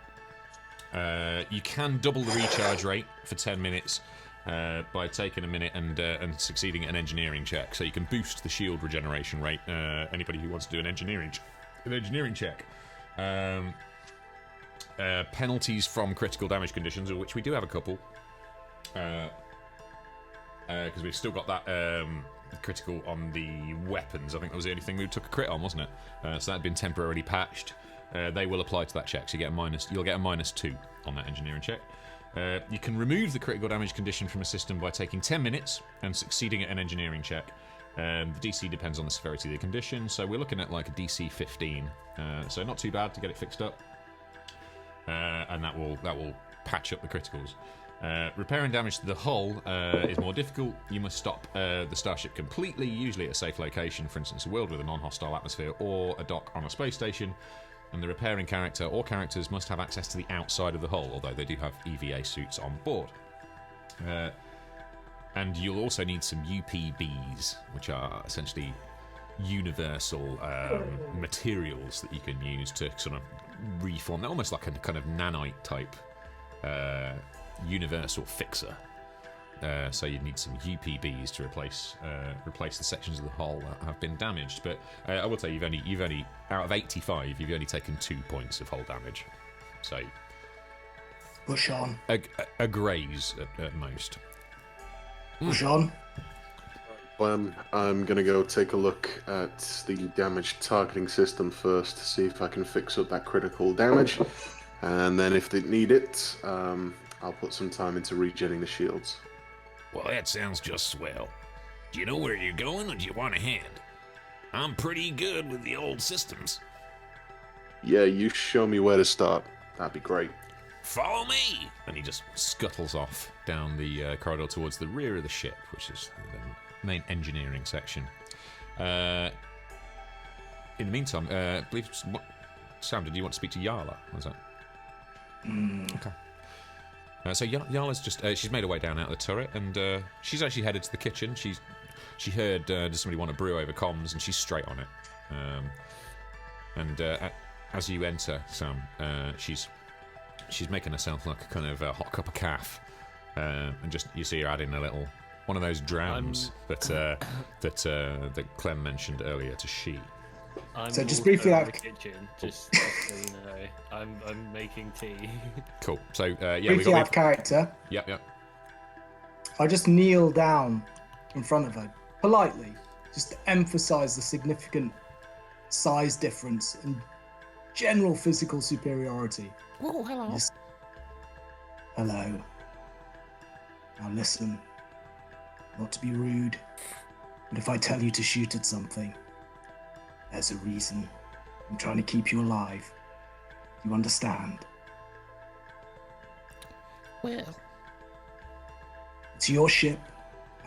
You can double the recharge rate for 10 minutes by taking a minute and succeeding at an engineering check. So you can boost the shield regeneration rate. Anybody who wants to do an engineering check. Penalties from critical damage conditions, of which we do have a couple. Because we've still got that critical on the weapons. I think that was the only thing we took a crit on, wasn't it? So that had been temporarily patched. They will apply to that check, so you'll get a -2 on that engineering check. You can remove the critical damage condition from a system by taking 10 minutes and succeeding at an engineering check. The DC depends on the severity of the condition, so we're looking at like a DC 15. So not too bad to get it fixed up. And that will patch up the criticals. Repairing damage to the hull is more difficult. You must stop the starship completely, usually at a safe location, for instance a world with a non-hostile atmosphere or a dock on a space station, and the repairing character or characters must have access to the outside of the hull, although they do have EVA suits on board. And you'll also need some UPBs, which are essentially universal materials that you can use to sort of reform. They're almost like a kind of nanite type universal fixer. So you'd need some UPBs to replace the sections of the hull that have been damaged. But I will tell you, you've only out of 85, you've only taken 2 points of hull damage. So Push on. a graze at most. Push on. I'm going to go take a look at the damage targeting system first to see if I can fix up that critical damage. And then if they need it, I'll put some time into regenning the shields. Well, that sounds just swell. Do you know where you're going, or do you want a hand? I'm pretty good with the old systems. Yeah, you show me where to start. That'd be great. Follow me! And he just scuttles off down the corridor towards the rear of the ship, which is the main engineering section. In the meantime, Sam, did you want to speak to Yarla? Was that? Okay. So Yarla's just she's made her way down out of the turret, and she's actually headed to the kitchen. She heard does somebody want a brew over comms, and she's straight on it. As you enter, Sam, she's making herself like a kind of hot cup of calf, and just you see her adding a little one of those drams that Clem mentioned earlier to she. I'm So just also briefly, in like- the kitchen, just so you know, I'm making tea. Cool. So yeah, we Briefly out got of character. Yep. I just kneel down in front of her, politely, just to emphasize the significant size difference and general physical superiority. Oh, hello. Just, hello. Now listen, not to be rude, but if I tell you to shoot at something, there's a reason. I'm trying to keep you alive. You understand? Well, It's your ship.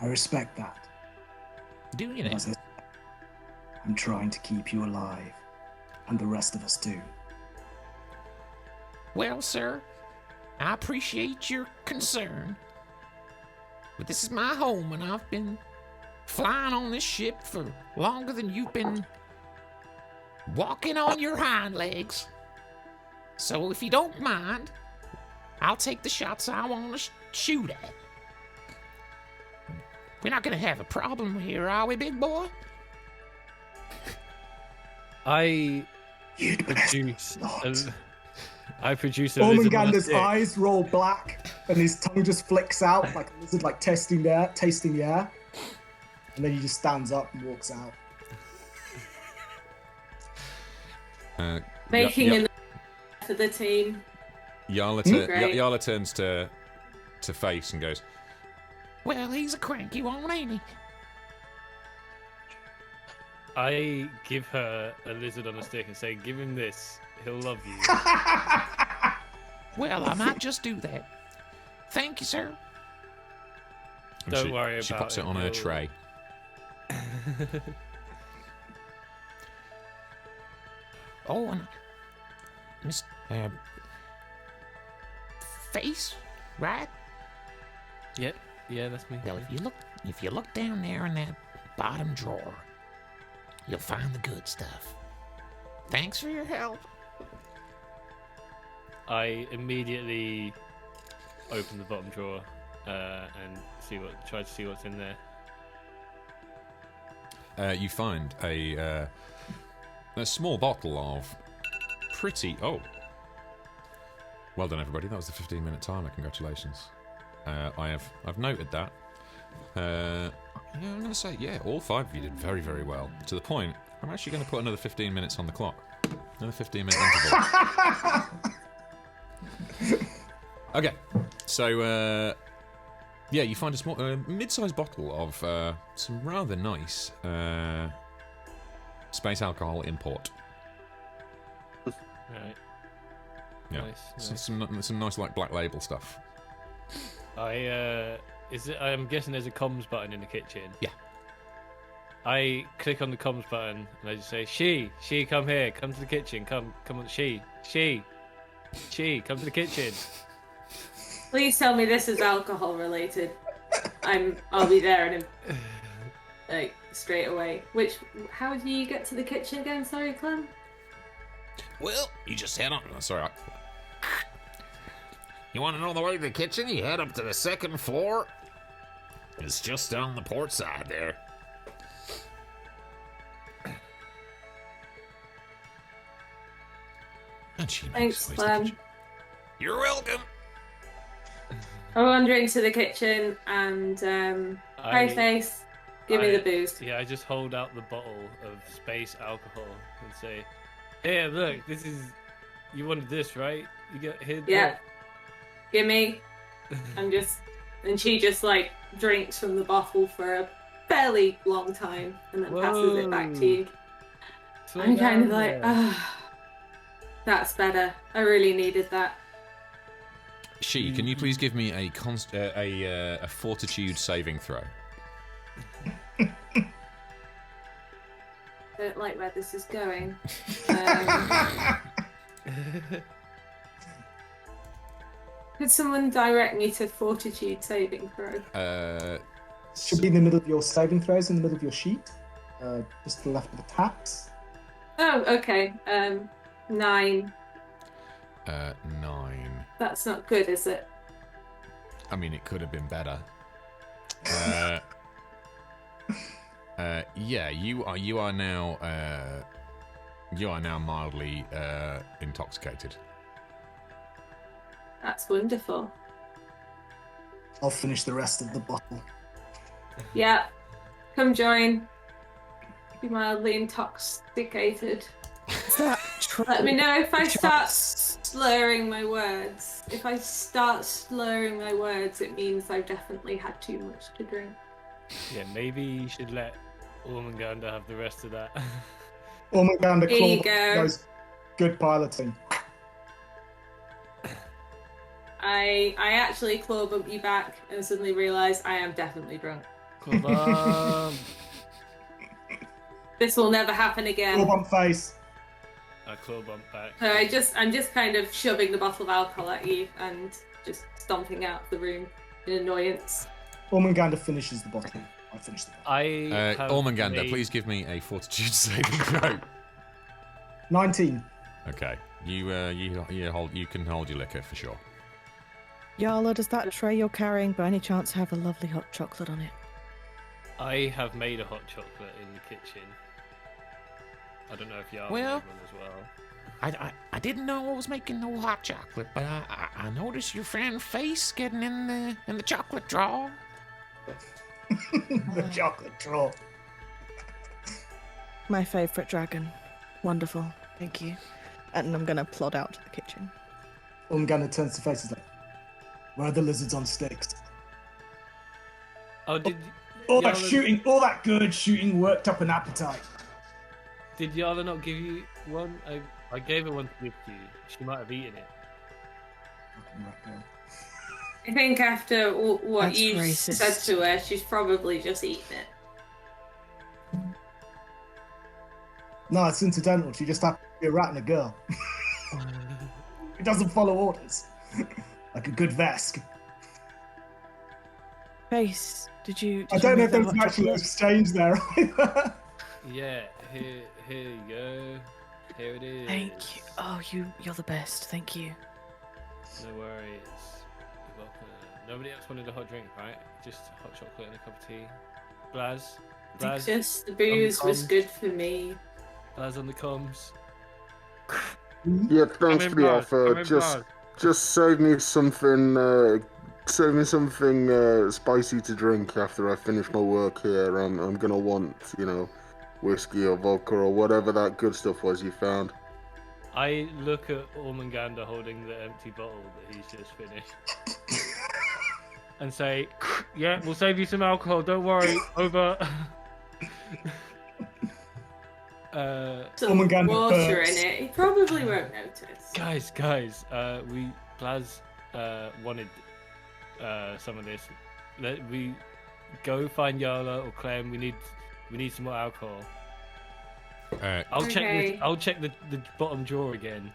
I respect that. Do you know? As I said, I'm trying to keep you alive, and the rest of us too. Well, sir, I appreciate your concern, but this is my home, and I've been flying on this ship for longer than you've been walking on your hind legs. So if you don't mind, I'll take the shots I want to shoot at. We're not going to have a problem here, are we, big boy? I You'd best produce not. I produce a lizard on a Ormungandr's stick. eyes roll black, and his tongue just flicks out like a lizard, like tasting the air. And then he just stands up and walks out. Making Y- an for the team. Yarla, Great. Yarla turns to Face and goes, Well, he's a cranky one, ain't he? I give her a lizard on a stick and say, give him this. He'll love you. Well, I might just do that. Thank you, sir. and Don't worry she about puts it it, on her he'll- tray. Oh, and Miss Face, right? Yep. Yeah, that's me. Well, if you look down there in that bottom drawer, you'll find the good stuff. Thanks for your help. I immediately open the bottom drawer and try to see what's in there. You find a small bottle of pretty. Oh, well done, everybody! That was the 15-minute timer. Congratulations. I've noted that. Yeah, I'm going to say all 5 of you did very, very well. To the point, I'm actually going to put another 15 minutes on the clock. Another 15-minute interval. Okay, so you find a small, mid-sized bottle of some rather nice space alcohol import. Right. Yeah, Nice. some nice like black label stuff. I'm guessing there's a comms button in the kitchen. Yeah. I click on the comms button and I just say, she, come here, come to the kitchen, come on, she, come to the kitchen. Please tell me this is alcohol related. I'll be there in like straight away. How do you get to the kitchen again? Sorry, Clem. Well, you just head on. Sorry, You want to know the way to the kitchen? You head up to the 2nd floor. It's just down the port side there. and she Thanks, makes ways to the Clem. kitchen. You're welcome. I wander into the kitchen and hi face, give me the booze. Yeah, I just hold out the bottle of space alcohol and say, "Here, look, this is. You wanted this, right? You get here. Yeah. Give me. And she just like drinks from the bottle for a fairly long time and then passes it back to you. Slow I'm kind of down like, there. that's better. I really needed that. She, can you please give me a fortitude saving throw? Don't like where this is going. Could someone direct me to fortitude saving throw? Should be in the middle of your saving throws, in the middle of your sheet. Just to the left of the tabs. Oh, okay. 9. 9. That's not good, is it? I mean, it could have been better. Yeah, you are now mildly intoxicated. That's wonderful. I'll finish the rest of the bottle. Yeah. Come join. Be mildly intoxicated. Is that true? Let me know if I start slurring my words. If I start slurring my words, it means I've definitely had too much to drink. Yeah, maybe you should let Ormungandr have the rest of that. Ormungandr Here you claw go. goes, good piloting. I actually claw bump you back and suddenly realise I am definitely drunk. Come on. This will never happen again. Claw bump face. I claw bump back. So I'm just kind of shoving the bottle of alcohol at you and just stomping out of the room in annoyance. Ormungandr finishes the bottle. I finish the bottle. Ormungandr, please give me a fortitude saving throw. 19. Okay, you can hold your liquor for sure. Yarla, does that tray you're carrying by any chance have a lovely hot chocolate on it? I have made a hot chocolate in the kitchen. I don't know if Yarla Well- made one as well. I didn't know I was making no hot chocolate, but I noticed your friend Face getting in the chocolate drawer. The chocolate drawer. My favourite dragon. Wonderful. Thank you. And I'm going to plod out to the kitchen. Ormungandr turns to Face and is like, where are the lizards on sticks? Oh, did All that Yarla- shooting, all that good shooting worked up an appetite. Did Yarla not give you one? I gave her one to give to you. She might have eaten it. I think after what That's you racist. said to her, she's probably just eaten it. No, it's incidental. She just happened to be a rat and a girl. It doesn't follow orders. Like a good Vesk. Face, did you I don't know if make there was that an hot actual chocolate? exchange there either. Yeah, here you go. Here it is. Thank you. Oh, you're the best. Thank you. No worries. You're welcome. Nobody else wanted a hot drink, right? Just hot chocolate and a cup of tea. Blaz, Just the booze was comms. good for me. Blaz on the comms. Yeah, thanks for the offer. Just save me something. Save me something spicy to drink after I finish my work here. I'm gonna want, whiskey or vodka or whatever that good stuff was you found. I look at Ormungandr holding the empty bottle that he's just finished. And say, yeah, we'll save you some alcohol, don't worry, over. Some Ormungandr water burps. in it. He probably won't notice. Guys, Blaz wanted some of this. Let we go find Yarla or Clem. We need some more alcohol. I'll Okay. check the bottom drawer again.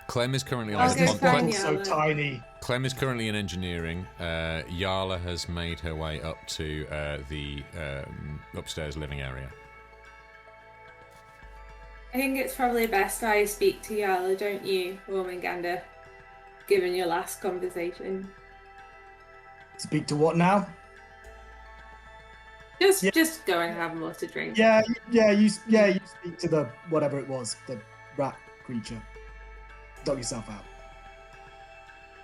Clem is currently I'll on. go This find bottle's so Yarla. tiny. Clem is currently in engineering. Yarla has made her way up to the upstairs living area. I think it's probably best I speak to Yarla, don't you, Ormungandr? Given your last conversation. Speak to what now? Just go and have more to drink. Yeah, you speak to the whatever it was, the rat creature. Dog yourself out.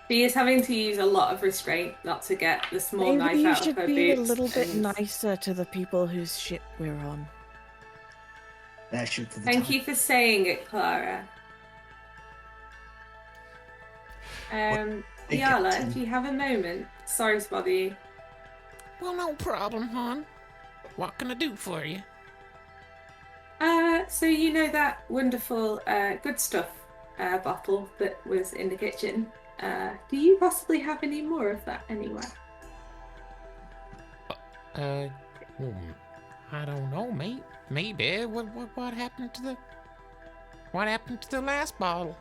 She is having to use a lot of restraint not to get the small Maybe knife you out of should her be boots. a little bit and- nicer to the people whose ship we're on. There, shoot for the Thank time. you for saying it, Clara. Hey, Yarla, Captain. if you have a moment, sorry to bother you. Well, no problem, hon. What can I do for you? So you know that wonderful good stuff bottle that was in the kitchen. Do you possibly have any more of that anywhere? I don't know, mate. Maybe. What happened to the last bottle?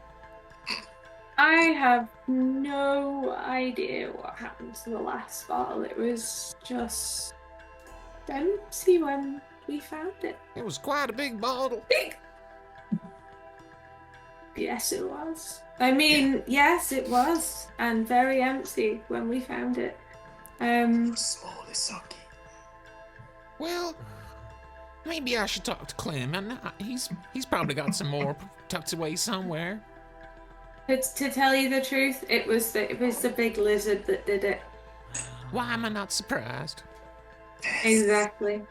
I have no idea what happened to the last bottle. It was just empty when we found it. It was quite a big bottle. Big! Yes, it was. I mean, yes, it was. And very empty when we found it. Small is sucky. Well, maybe I should talk to Clem, and he's probably got some more tucked away somewhere. To tell you the truth, it was the big lizard that did it. Why am I not surprised? Exactly.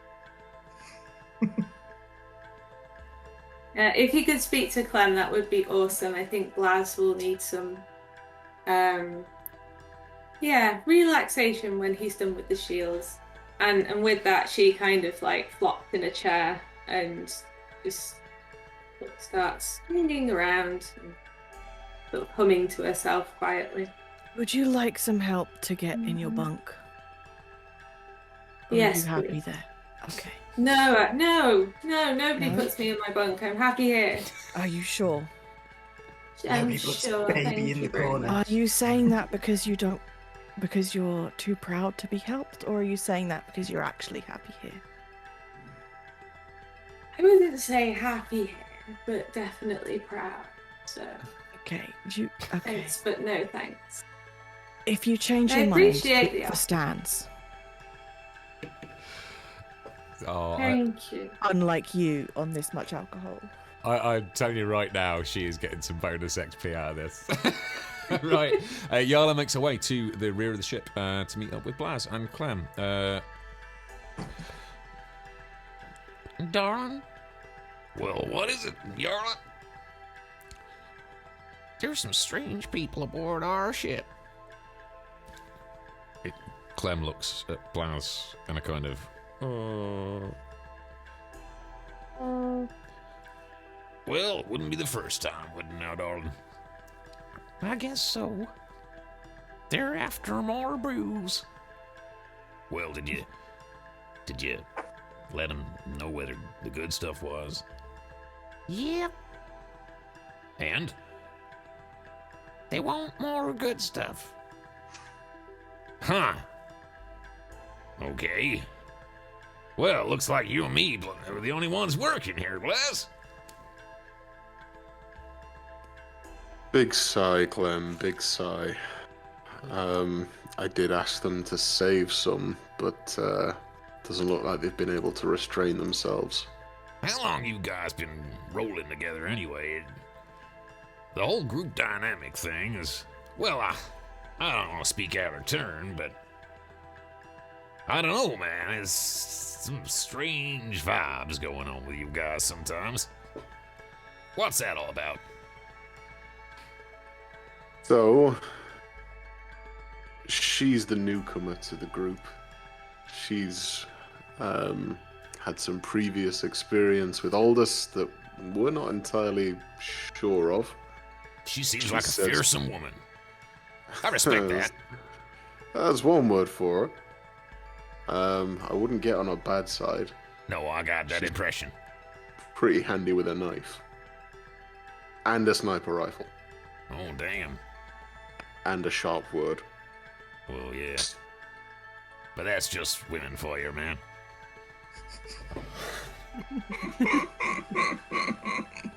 If you could speak to Clem, that would be awesome. I think Blaz will need some, relaxation when he's done with the shields. And with that, she kind of like flopped in a chair and just starts swinging around and sort of humming to herself quietly. Would you like some help to get in your bunk? Or Yes, are you happy please. there? Okay. No, nobody puts me in my bunk. I'm happy here. Are you sure? I'm Nobody puts sure. baby Thank in you the very corner. much. Are you saying that because you're too proud to be helped, or are you saying that because you're actually happy here? I wouldn't say happy here, but definitely proud. So Okay. Okay. thanks, but no thanks. If you change I your mind, appreciate the the offer. stands. Oh, Thank you. Unlike you on this much alcohol. I'm telling you right now, she is getting some bonus XP out of this. Right. Yarla makes her way to the rear of the ship to meet up with Blaz and Clem. Darling? Well, what is it, Yarla? There's some strange people aboard our ship. Clem looks at Blaz and a kind of... Well, it wouldn't be the first time, would it now, darling? I guess so. They're after more brews. Well, did you let them know whether the good stuff was? Yep. And? They want more good stuff. Huh. Okay. Well, looks like you and me are the only ones working here, Blaz. Big sigh, Clem, big sigh. I did ask them to save some, but doesn't look like they've been able to restrain themselves. How long you guys been rolling together anyway? The whole group dynamic thing is... Well, I don't want to speak out of turn, but... I don't know, man. There's some strange vibes going on with you guys sometimes. What's that all about? So, she's the newcomer to the group. She's had some previous experience with Aldous that we're not entirely sure of. She seems She like a says- fearsome woman. I respect that. That's one word for her. I wouldn't get on her bad side. No, I got that impression. Pretty handy with a knife. And a sniper rifle. Oh, damn. And a sharp word. Well, yeah. But that's just women for you, man.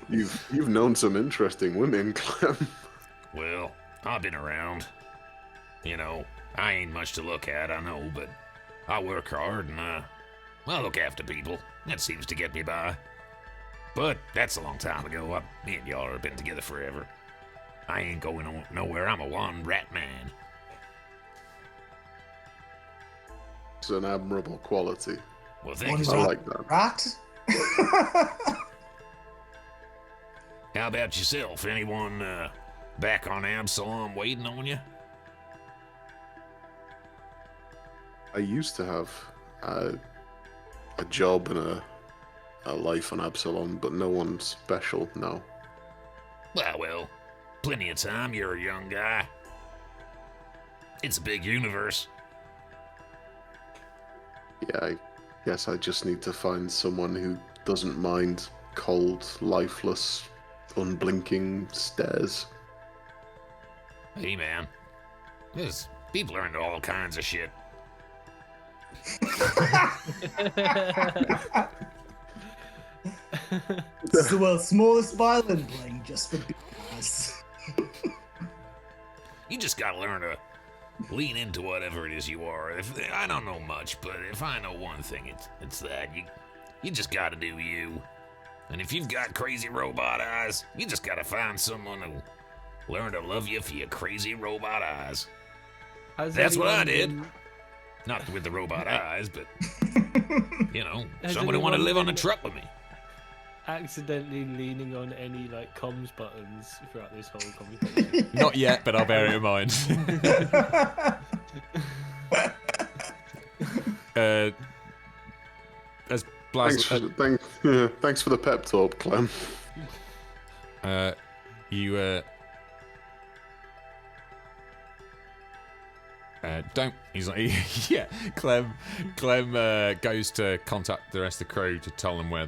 You've known some interesting women, Clem. Well, I've been around. You know, I ain't much to look at, I know, but I work hard and I look after people. That seems to get me by. But that's a long time ago. Me and y'all have been together forever. I ain't going nowhere. I'm a one rat man. It's an admirable quality. Well, thank you. One I sir. like that. rat. How about yourself? Anyone back on Absalom waiting on you? I used to have a job and a life on Absalom, but no one special, no. Well, plenty of time. You're a young guy. It's a big universe. Yeah, I guess I just need to find someone who doesn't mind cold, lifeless, unblinking stares. Hey, man. There's people are into all kinds of shit. It's the world's smallest violin playing just for beginners. You just gotta learn to lean into whatever it is you are. I don't know much, but if I know one thing, it's that you just gotta do you. And if you've got crazy robot eyes, you just gotta find someone who'll learn to love you for your crazy robot eyes. Has That's what I anyone did. Not with the robot eyes, but you know, Has someone who wanted to anyone live on a been- truck with me. accidentally leaning on any like comms buttons throughout this whole conversation? Not yet, but I'll bear it in mind. As Blaz, Thanks for the pep talk, Clem. Don't. He's like, yeah. Clem goes to contact the rest of the crew to tell them where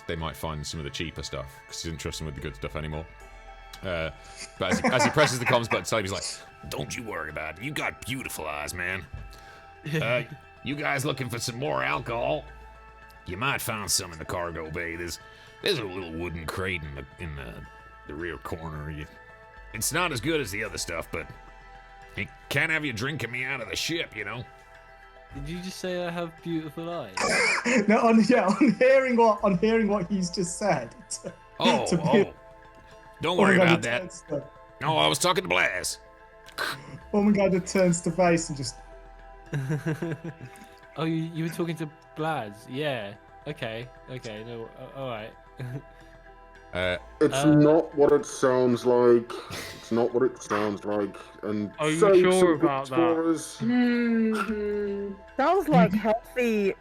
they might find some of the cheaper stuff because he's interested with the good stuff anymore. But as he presses the comms button, to tell him, he's like, Don't you worry about it. You got beautiful eyes, man. You guys looking for some more alcohol? You might find some in the cargo bay. There's a little wooden crate in the rear corner. It's not as good as the other stuff, but it can't have you drinking me out of the ship, you know. Did you just say I have beautiful eyes? No, on hearing what he's just said. Don't worry about that. No, I was talking to Blaz. Ormungandr turns to Face and just. Oh, you were talking to Blaz? Yeah. Okay. No. All right. It's not what it sounds like. It's not what it sounds like. And are you save sure some about that? explorers. Sounds like healthy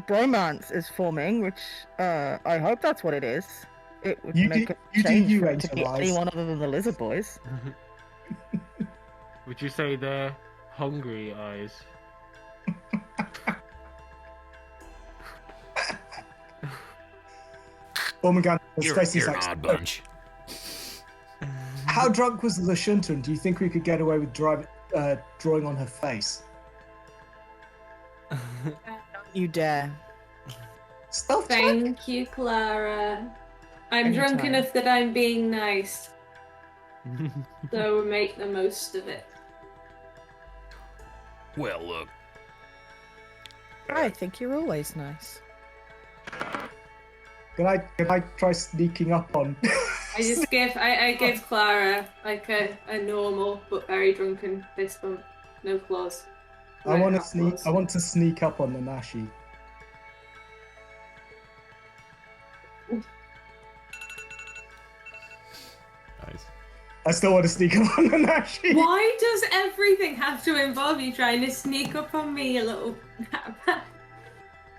bromance is forming, which I hope that's what it is. It would make a change for it to be anyone other than the lizard boys. Would you say they're hungry eyes? Ormungandr You're an odd bunch. How drunk was Lashunta, and do you think we could get away with drawing on her face? Don't you dare. Stealth check? Thank you, Clara. I'm drunk enough that I'm being nice. So make the most of it. Well, look. I think you're always nice. Can I try sneaking up on? I give Clara like a normal but very drunken fist bump. No claws. I want to sneak up on the Nashi. nice. I still want to sneak up on the Nashi. Why does everything have to involve you trying to sneak up on me, you little...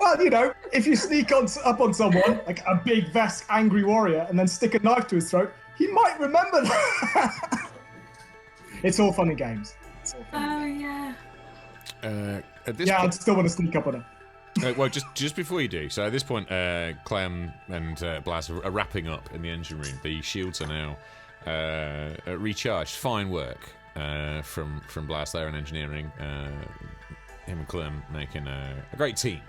Well, you know, if you sneak up on someone, like a big vest angry warrior, and then stick a knife to his throat, he might remember that. It's all fun and games. Yeah. At this I'd point, still want to sneak up on him. well, just before you do, so at this point, Clem and Blaz are wrapping up in the engine room. The shields are now recharged. Fine work from Blaz there in engineering. Him and Clem making a great team.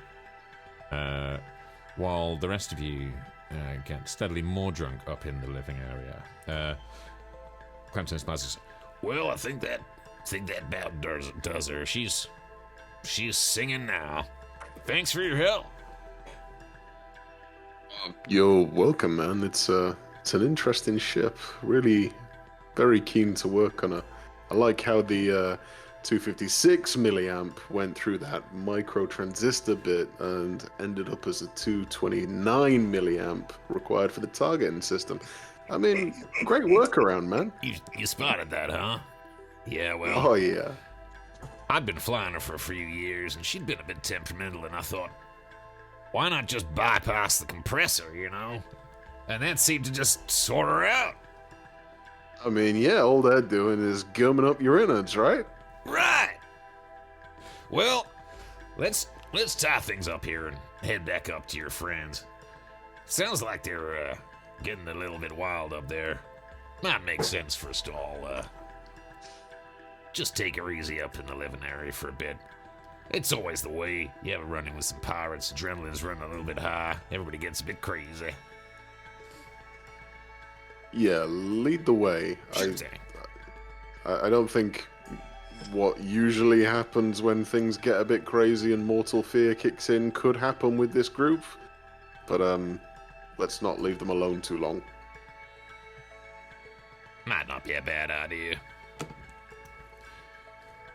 While the rest of you get steadily more drunk up in the living area. Clem turns to Blaz and says, Well, I think that about does her. She's singing now. Thanks for your help. You're welcome, man. It's an interesting ship. Really, very keen to work on it. I like how the 256 milliamp went through that micro transistor bit and ended up as a 229 milliamp required for the targeting system. I mean, great workaround, man. You spotted that, huh? Yeah, well. Oh yeah. I'd been flying her for a few years, and she'd been a bit temperamental, and I thought, why not just bypass the compressor, you know? And that seemed to just sort her out. I mean, yeah, all they're doing is gumming up your innards, right? Right. Well, let's tie things up here and head back up to your friends. Sounds like they're getting a little bit wild up there. Might make sense for us to all just take her easy up in the living area for a bit. It's always the way. You have a running with some pirates, adrenaline's running a little bit high, everybody gets a bit crazy. Yeah, lead the way. Sure thing. I don't think what usually happens when things get a bit crazy and mortal fear kicks in could happen with this group, but let's not leave them alone too long. Might not be a bad idea.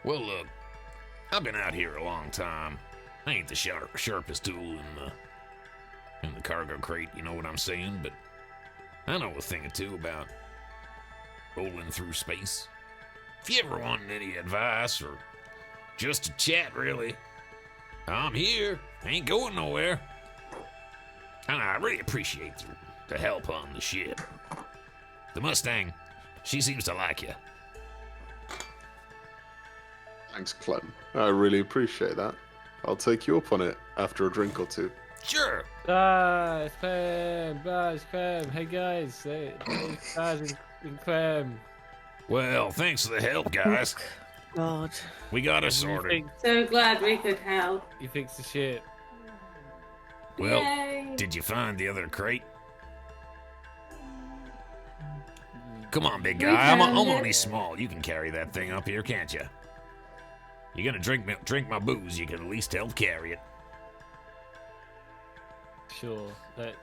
Well, look, I've been out here a long time. I ain't the sharpest tool in the cargo crate, you know what I'm saying? But I know a thing or two about rolling through space. If you ever want any advice or just to chat, really, I'm here. Ain't going nowhere. And I really appreciate the help on the ship. The Mustang, she seems to like you. Thanks, Clem. I really appreciate that. I'll take you up on it after a drink or two. Sure. It's Clem. It's Clem. Hey guys, it's Baz and Clem. Well, thanks for the help, guys. God. We got it sorted. So glad we could help. You fixed the ship. Well, Yay. did you find the other crate? Come on, big guy. I'm only small. You can carry that thing up here, can't you? You're gonna drink my booze. You can at least help carry it. Sure, that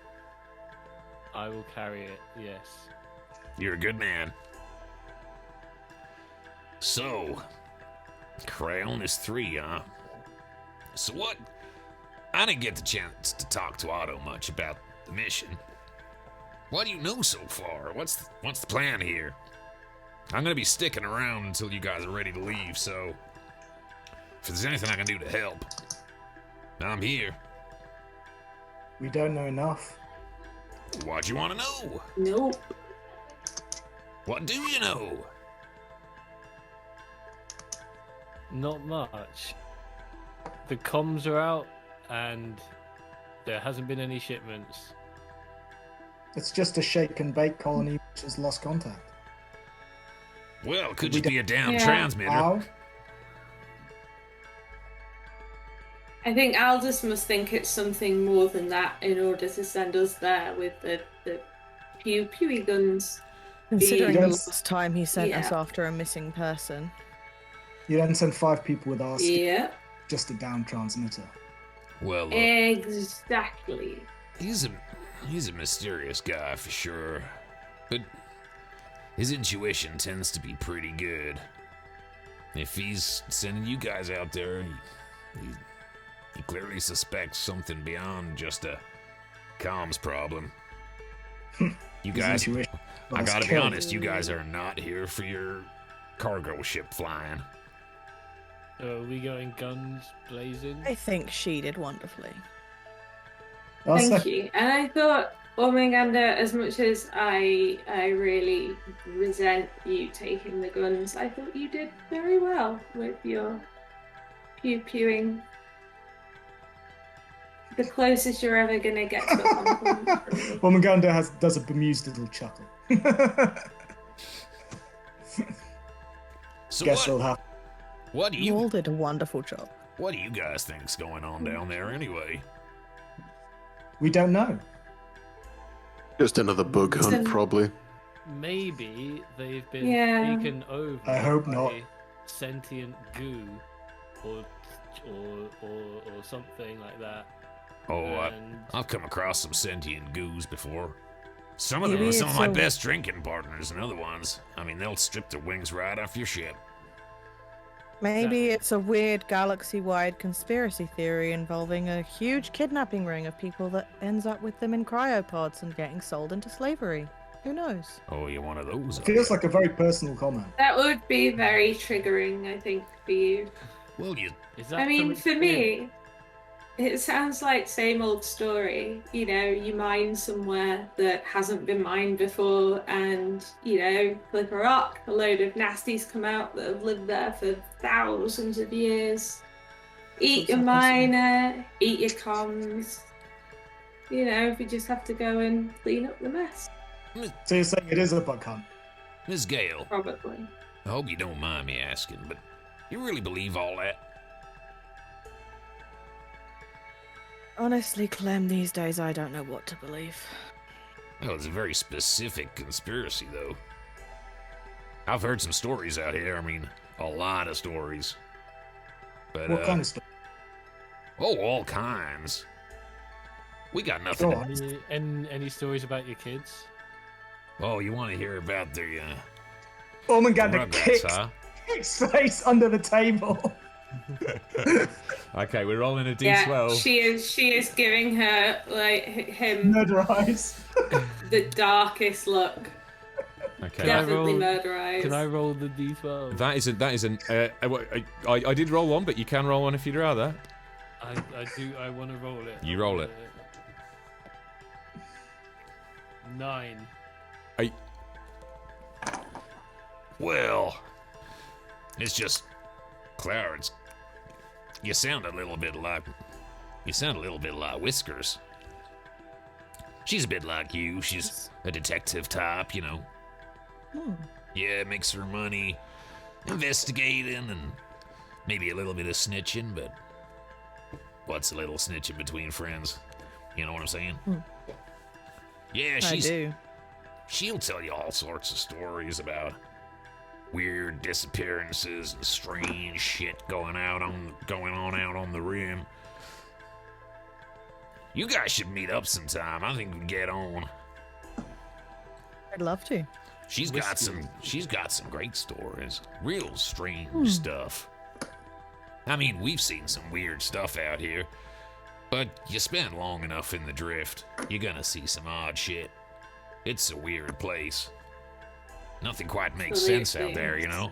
I will carry it. Yes. You're a good man. So, Cryonis 3, huh? So what? I didn't get the chance to talk to Otto much about the mission. What do you know so far? What's the plan here? I'm gonna be sticking around until you guys are ready to leave, so if there's anything I can do to help, I'm here. We don't know enough. What do you want to know? Nope. What do you know? Not much. The comms are out, and there hasn't been any shipments. It's just a shake and bake colony which has lost contact. Well, could We you be a damn Yeah. transmitter? How? I think Aldous must think it's something more than that in order to send us there with the pewy guns. Considering the Yes. last time he sent us Yeah. after a missing person. You don't send 5 people with our skill, Yeah, just a down transmitter. Well, exactly. he's a mysterious guy for sure, but his intuition tends to be pretty good. If he's sending you guys out there, he clearly suspects something beyond just a comms problem. You His guys, intuition I was gotta be killed. honest, you guys are not here for your cargo ship flying. Are we going guns blazing? I think she did wonderfully. That's Thank the- you. And I thought, Ormungandr, as much as I really resent you taking the guns, I thought you did very well with your pew-pewing. The closest you're ever going to get to a compliment from me. Ormungandr does a bemused little chuckle. So Guess we'll have. what do You all you did a wonderful job. what do you guys think's going on down there anyway? We don't know. Just another bug hunt, Some- probably. Maybe they've been Yeah. taken over I hope by not. sentient goo or something like that. Oh, And I've come across some sentient goos before. Some of them Maybe are some of it's my a- best drinking partners, and other ones, I mean, they'll strip their wings right off your ship. Maybe it's a weird galaxy-wide conspiracy theory involving a huge kidnapping ring of people that ends up with them in cryopods and getting sold into slavery. Who knows? Oh, you're one of those. are Feels you? like a very personal comment. That would be very triggering, I think, for you. Well, you. is that I mean, from for me, it sounds like same old story. You know, you mine somewhere that hasn't been mined before, and you know, flip a rock, a load of nasties come out that have lived there for thousands of years. Eat your miner, eat your comms. You know, we just have to go and clean up the mess, So you're saying it is a bug hunt? Miss Gale, probably. I hope you don't mind me asking, but you really believe all that? Honestly, Clem, these days I don't know what to believe. Well, it's a very specific conspiracy, though. I've heard some stories out here. I mean, a lot of stories. But, What kind of stuff? oh, all kinds. We got nothing. Go on. any stories about your kids? Oh, you want to hear about the Ormungandr Rugrats, kicks face under the table. Okay, we're rolling a Yeah, d12. she is giving her him Murder eyes. the darkest look. Okay. Can I Definitely roll- murder eyes. Can I roll the d12? I did roll one, but you can roll one if you'd rather. I do. I want to roll it. You roll it. 9. well, it's just Clara, you sound a little bit like Whiskers. She's a bit like you. She's a detective type, you know. Yeah, makes her money investigating and maybe a little bit of snitching, but what's a little snitching between friends? You know what I'm saying? Yeah, I do. she'll tell you all sorts of stories about weird disappearances and strange shit going on out on the rim. You guys should meet up sometime. I think we can get on. I'd love to. She's got some great stories. Real strange stuff. I mean, we've seen some weird stuff out here, but you spend long enough in the drift, you're gonna see some odd shit. It's a weird place. Nothing quite makes sense out there, you know?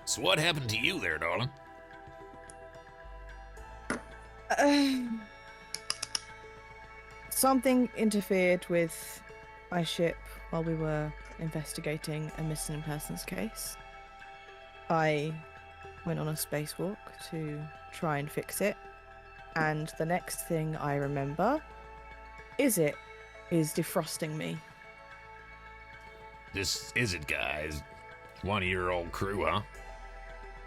So what happened to you there, darling? Something interfered with my ship while we were investigating a missing persons case. I went on a spacewalk to try and fix it, and the next thing I remember is defrosting me. This is it, guys. One of your old crew, huh?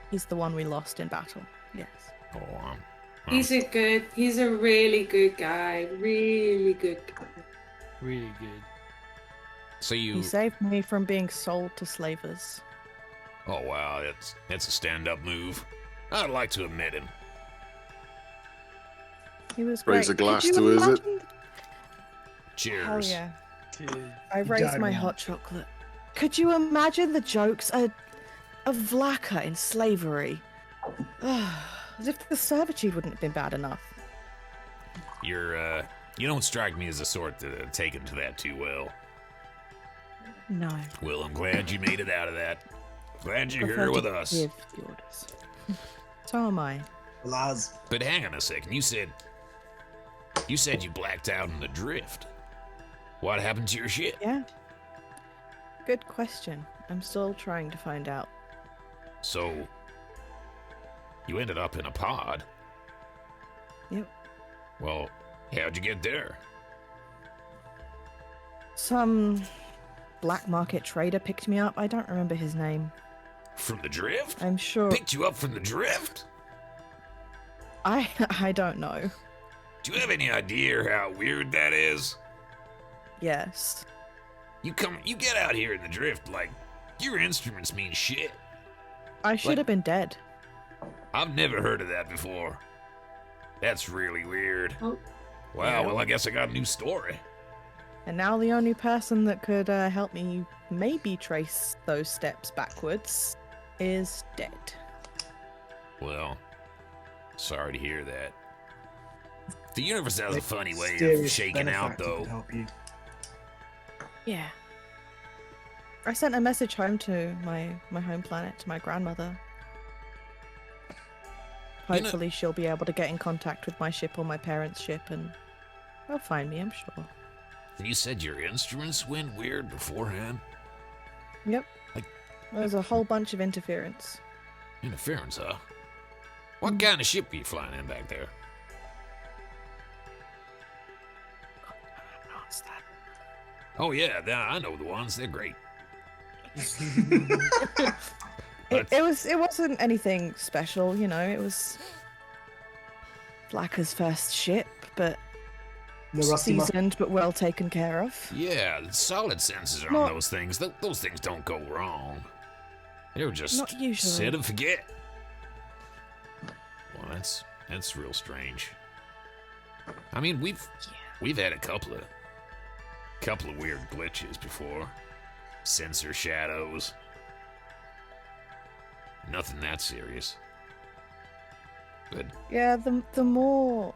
He's the one we lost in battle. Yes. Oh, He's a really good guy. Really good guy. Really good. So He saved me from being sold to slavers. Oh wow, that's a stand-up move. I'd like to have met him. He was great. Raise a glass Could you to, is it? imagine- Cheers. Oh yeah. Cheers. I raised don't my know. hot chocolate. Could you imagine the jokes of Vlaka in slavery? As if the servitude wouldn't have been bad enough. You don't strike me as the sort to have taken to that too well. No. Well, I'm glad you made it out of that. Glad you're Prefer here to with us. give the orders. So am I. Laz. But hang on a second. You said you blacked out in the drift. What happened to your ship? Yeah. Good question. I'm still trying to find out. So, you ended up in a pod. Yep. Well, how'd you get there? Some black market trader picked me up. I don't remember his name. From the drift? I'm sure. Picked you up from the drift? I don't know. Do you have any idea how weird that is? Yes. You get out here in the drift like your instruments mean shit. I should have been dead. I've never heard of that before. That's really weird. Oh. Wow, well, I guess I got a new story. And now the only person that could help me maybe trace those steps backwards is dead. Well, sorry to hear that. The universe has a funny way of Mysterious shaking out, benefactor though. can help you. Yeah. I sent a message home to my home planet, to my grandmother. You know- Hopefully she'll be able to get in contact with my ship or my parents' ship and they'll find me, I'm sure. You said your instruments went weird beforehand? Yep. Like- There's a whole bunch of interference. Interference, huh? What kind of ship are you flying in back there? What's that? Oh, yeah, I know the ones. They're great. It wasn't anything special, you know, it was Flacker's first ship, but The Rusty Mustang. seasoned but well taken care of. Yeah, solid sensors on Not- those things. Those things don't go wrong. They were just Not usually. set and forget. Well, that's real strange. I mean, we've had a couple of weird glitches before. Sensor shadows. Nothing that serious. But Yeah, the more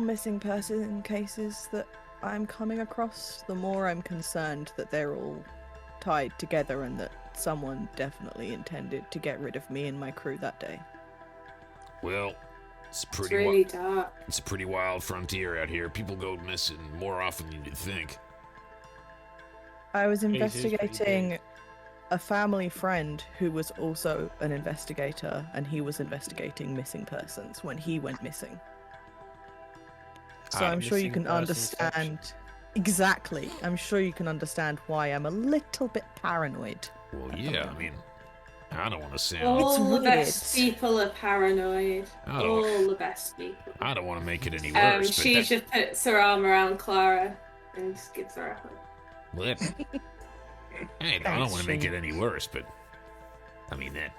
missing person cases that I'm coming across, the more I'm concerned that they're all tied together and that someone definitely intended to get rid of me and my crew that day. well, it's It's pretty really dark. it's a pretty wild frontier out here. People go missing more often than you'd think. I was Cases pretty investigating a family friend who was also an investigator, and he was investigating missing persons when he went missing. So I'm sure you can understand. Exactly. I'm sure you can understand why I'm a little bit paranoid. Well, yeah, I mean, I don't want to sound... All the weird. best people are paranoid. All the best people. I don't want to make it any worse, but she just puts her arm around Clara and just gives her a hug. What? Hey, I don't want to make it any worse, but... I mean, that...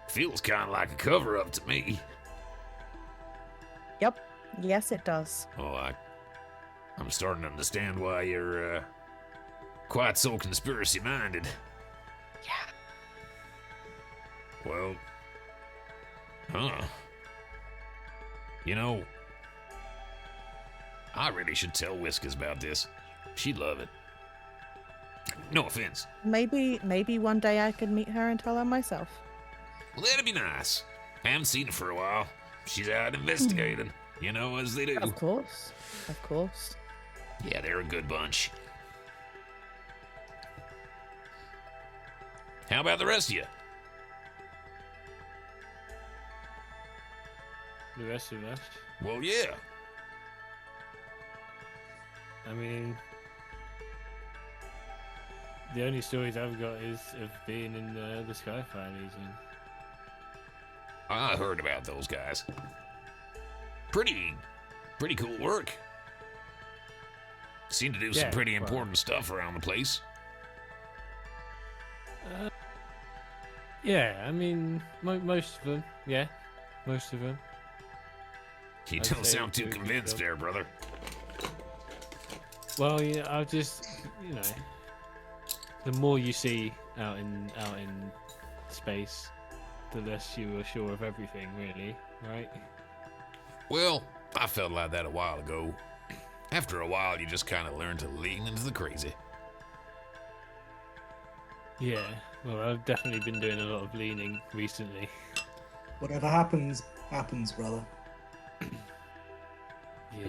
feels kind of like a cover-up to me. Yep. Yes, it does. Oh, I'm starting to understand why you're, quite so conspiracy-minded. Yeah. Well... Huh. You know... I really should tell Whiskers about this. She'd love it. No offense. Maybe one day I could meet her and tell her myself. Well, that'd be nice. I haven't seen her for a while. She's out investigating, you know, as they do. Of course. Of course. Yeah, they're a good bunch. How about the rest of you? The rest of us? Well, yeah. I mean, the only stories I've got is of being in the Sci-fi Legion. I heard about those guys. Pretty cool work. Seem to do some pretty important stuff around the place. Yeah, I mean, most of them. Yeah, most of them. You don't sound too convinced there, brother. Well, yeah, I'll just, you know, the more you see out in space, the less you are sure of everything, really, right? Well, I felt like that a while ago. After a while, you just kind of learn to lean into the crazy. Yeah, well, I've definitely been doing a lot of leaning recently. Whatever happens, happens, brother. Yeah.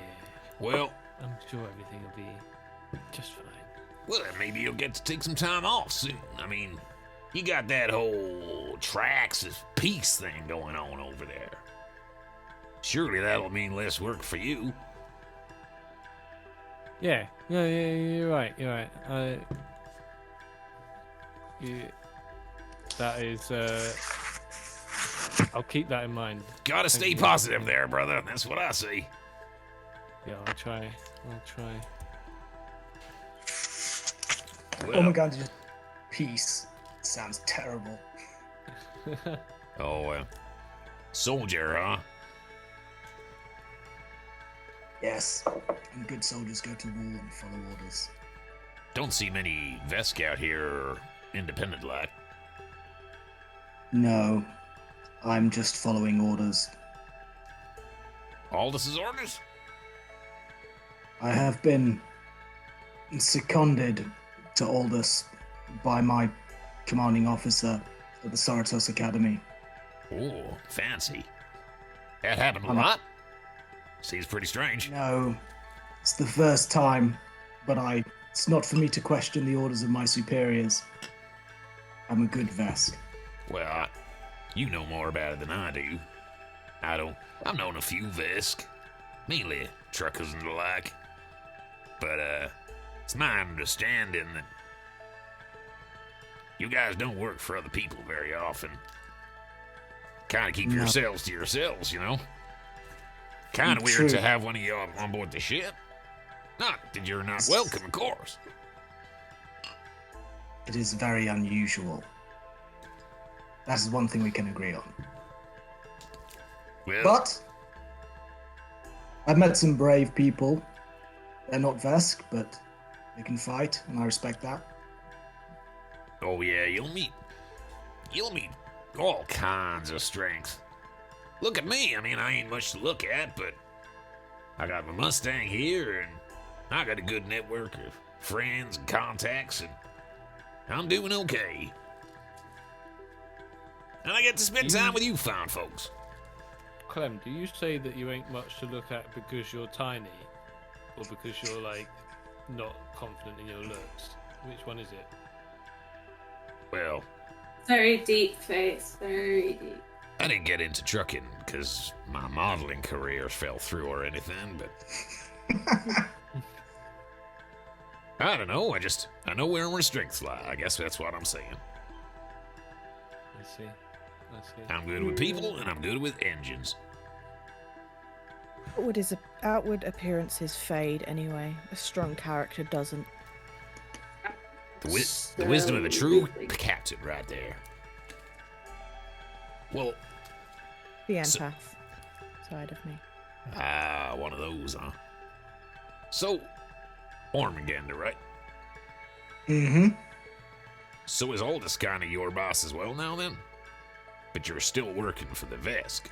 Well, I'm sure everything will be just fine. well, then maybe you'll get to take some time off soon. I mean, you got that whole tracks of peace thing going on over there. Surely that'll mean less work for you. Yeah, you're right. That is, I'll keep that in mind. Gotta stay positive there, brother. That's what I see. Yeah, I'll try. Oh Well, my god, just peace. Sounds terrible. oh, soldier, huh? Yes, and good soldiers go to war and follow orders. Don't see many Vesk out here independent like. No, I'm just following orders. Aldous' orders? I have been seconded to Aldous by my commanding officer at the Saratos Academy. Oh, fancy. That happened a lot? Seems pretty strange. No, it's the first time, but it's not for me to question the orders of my superiors. I'm a good Vesk. Well, you know more about it than I do. I've known a few Vesk, mainly truckers and the like. But, it's my understanding that you guys don't work for other people very often. Kind of keep yourselves to yourselves, you know? Kind of weird to have one of y'all on board the ship. Not that you're not welcome, of course. It is very unusual. That is one thing we can agree on. Well, But I've met some brave people. They're not Vesk, but they can fight, and I respect that. oh yeah, you'll meet all kinds of strength. Look at me, I mean, I ain't much to look at, but I got my Mustang here, and I got a good network of friends and contacts, and I'm doing okay. And I get to spend time with you fine folks. Clem, do you say that you ain't much to look at because you're tiny? Or because you're, like, not confident in your looks? Which one is it? Well, Very deep, Face. Very deep. I didn't get into trucking because my modeling career fell through or anything, but I don't know. I know where my strengths lie. I guess that's what I'm saying. I see. I'm good with people and I'm good with engines. Would his outward appearances fade anyway? A strong character doesn't. The wisdom of a true captain right there. Well, The empath side of me. one of those, huh? So, Ormungandr, right? Mm-hmm. So is Aldous kind of your boss as well now then? But you're still working for the Vesk.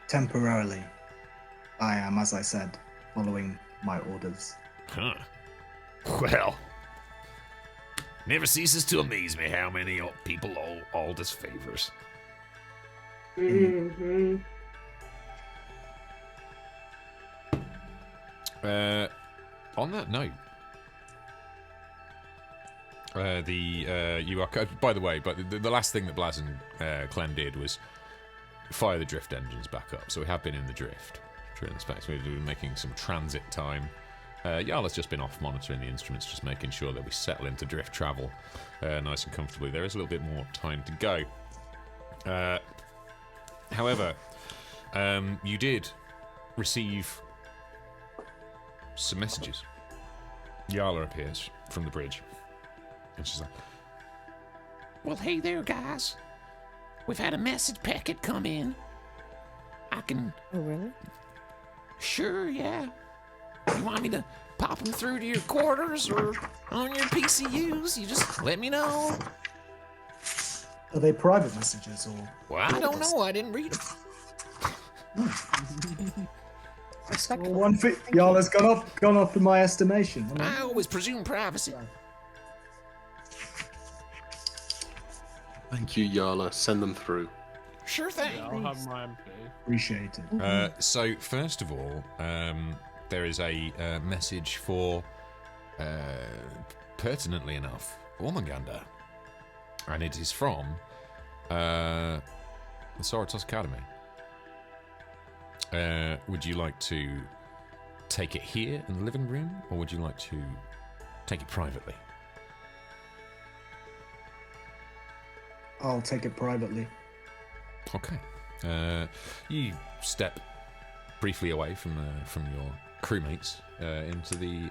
Temporarily. I am, as I said, following my orders. Huh. Well, never ceases to amaze me how many people Aldous favors. Mm-hmm. On that note, you are. By the way, but the last thing that Blaz and Clem did was fire the drift engines back up. So we have been in the drift during the space. We've been making some transit time. Yarla's just been off monitoring the instruments, just making sure that we settle into drift travel nice and comfortably. There is a little bit more time to go. However, you did receive some messages. Yarla appears from the bridge, and she's like, Well, hey there, guys. We've had a message packet come in. I can... Oh, really? Sure, yeah. You want me to pop them through to your quarters or on your PCUs? You just let me know. Are they private messages or? Well, I don't know. I didn't read them. Respectful. Well, Yarla's gone up in my estimation. I always presume privacy. Thank you, Yarla. Send them through. Sure thing. Yeah, I'll have my MP. Appreciate it. so first of all, there is a message for, pertinently enough, Ormungandr, and it is from the Soritos Academy. Would you like to take it here in the living room, or would you like to take it privately? I'll take it privately. Okay. You step briefly away from your crewmates into the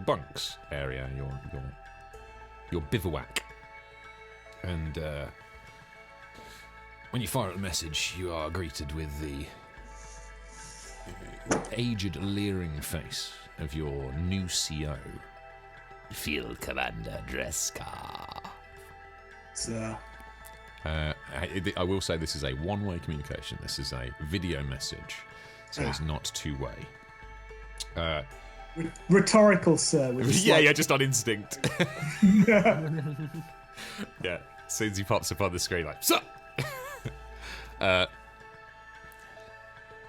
bunks area, your bivouac, and when you fire out the message, you are greeted with the aged, leering face of your new CO, Field Commander Dreska. Sir. I will say this is a one-way communication. This is a video message, so it's not two-way. Rhetorical, sir. With a slight- yeah, just on instinct. Yeah, as soon as he pops up on the screen, like, sup?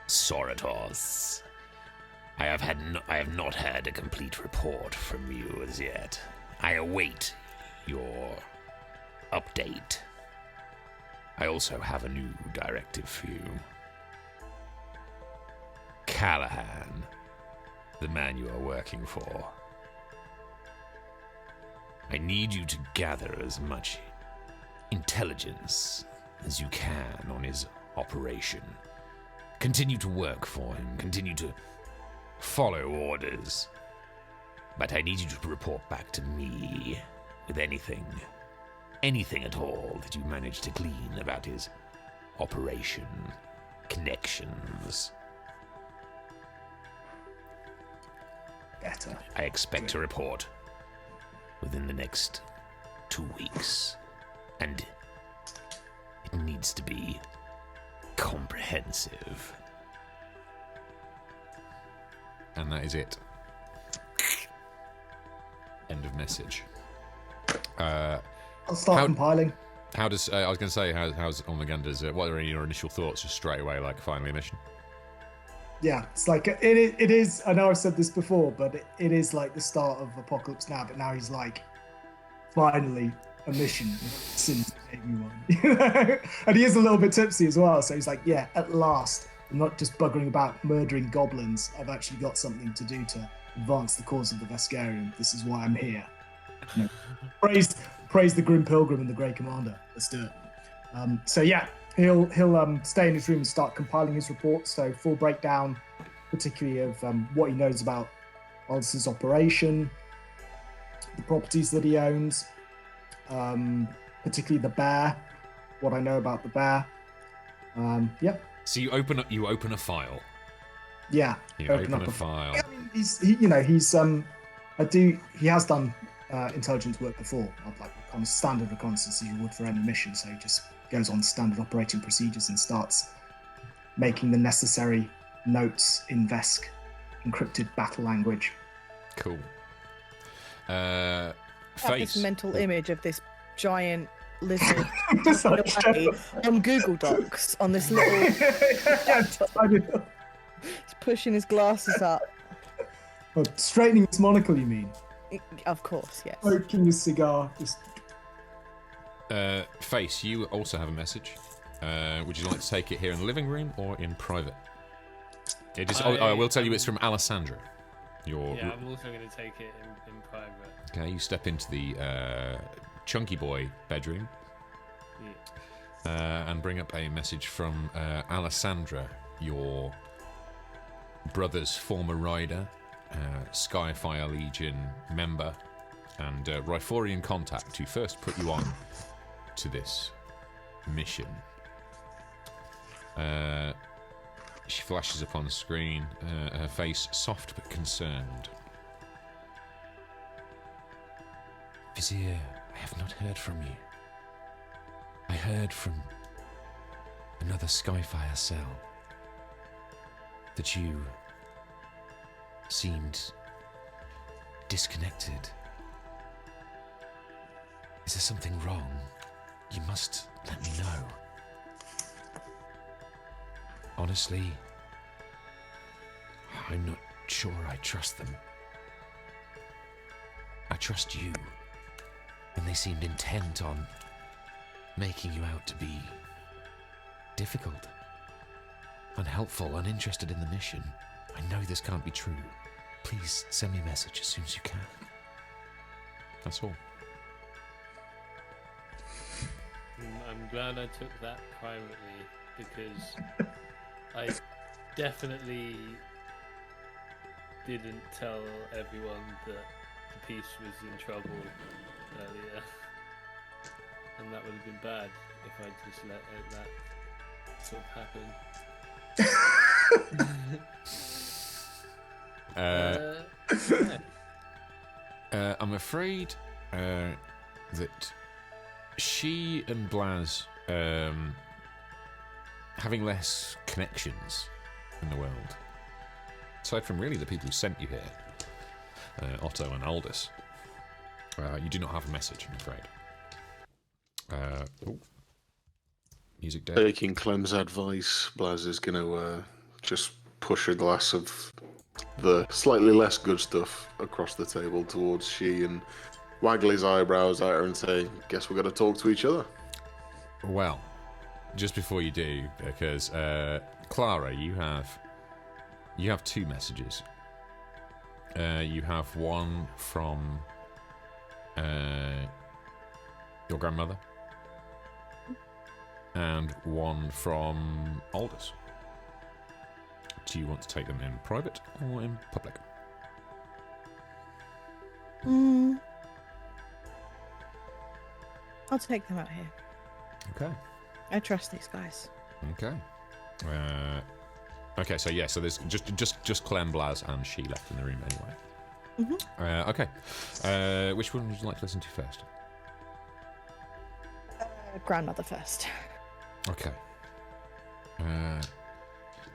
Soritos. I have not had a complete report from you as yet. I await your update. I also have a new directive for you. Callahan, the man you are working for. I need you to gather as much intelligence as you can on his operation. Continue to work for him. Continue to follow orders. But I need you to report back to me with anything at all that you manage to glean about his operation, connections. Better. I expect a report within the next 2 weeks. And it needs to be comprehensive. And that is it. End of message. I'll start compiling. How does I was going to say how's Ormungandr's? What are your initial thoughts just straight away, like finally a mission? Yeah, it's like it is. I know I've said this before, but it is like the start of Apocalypse Now. But now he's like, finally a mission since everyone, you know. And he is a little bit tipsy as well. So he's like, yeah, at last, I'm not just buggering about murdering goblins. I've actually got something to do to advance the cause of the Vescarian. This is why I'm here. You know, praise the Grim Pilgrim and the Grey Commander. Let's do it. So yeah, he'll stay in his room and start compiling his report. So full breakdown, particularly of what he knows about Aldous' operation, the properties that he owns, particularly the bear, what I know about the bear. Yeah. So you open a file. Yeah. You open up a file. I mean, he has done intelligence work before, of like kind of standard reconnaissance as you would for any mission. So he just goes on standard operating procedures and starts making the necessary notes in VESC, encrypted battle language. Cool. Have Face. this mental image of this giant lizard Just like on Google Docs on this little. He's pushing his glasses up. Oh, straightening his monocle, you mean? Of course, yes. Smoking his cigar. Just... Face, you also have a message. Would you like to take it here in the living room or in private? It is. I will tell you, it's from Alessandra. I'm also going to take it in private. Okay, you step into the chunky boy bedroom and bring up a message from Alessandra, your brother's former rider, Skyfire Legion member, and Riforian contact to first put you on to this mission. She flashes up on the screen, her face soft but concerned. Vizier, I have not heard from you. I heard from another Skyfire cell that you seemed disconnected. Is there something wrong? You must let me know. Honestly, I'm not sure I trust them. I trust you, and they seemed intent on making you out to be difficult, unhelpful, uninterested in the mission. I know this can't be true. Please send me a message as soon as you can. That's all. I'm glad I took that privately, because I definitely didn't tell everyone that the piece was in trouble earlier, and that would have been bad if I just let that sort of happen. I'm afraid that she and Blaz having less connections in the world, aside from really the people who sent you here, Otto and Aldous, you do not have a message, I'm afraid. Music dead. Taking Clem's advice, Blaz is going to just push a glass of the slightly less good stuff across the table towards she and waggle his eyebrows at her and say, guess we're going to talk to each other. Well, just before you do, because Clara, you have two messages. You have one from your grandmother and one from Aldous. Do you want to take them in private or in public? I'll take them out here. Okay. I trust these guys. Okay. Okay, so yeah, so there's just Clem, Blaz, and she left in the room anyway. Okay. Which one would you like to listen to first? Grandmother first. Okay.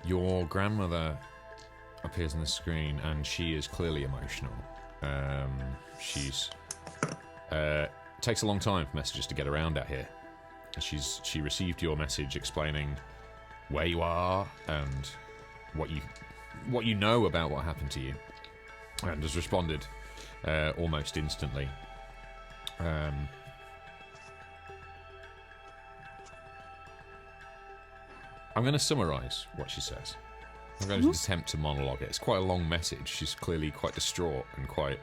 Your grandmother appears on the screen, and she is clearly emotional. She's takes a long time for messages to get around out here. She received your message explaining where you are and what you what you know about what happened to you, and has responded almost instantly. I'm going to summarise what she says. I'm going to attempt to monologue it. It's quite a long message. She's clearly quite distraught and quite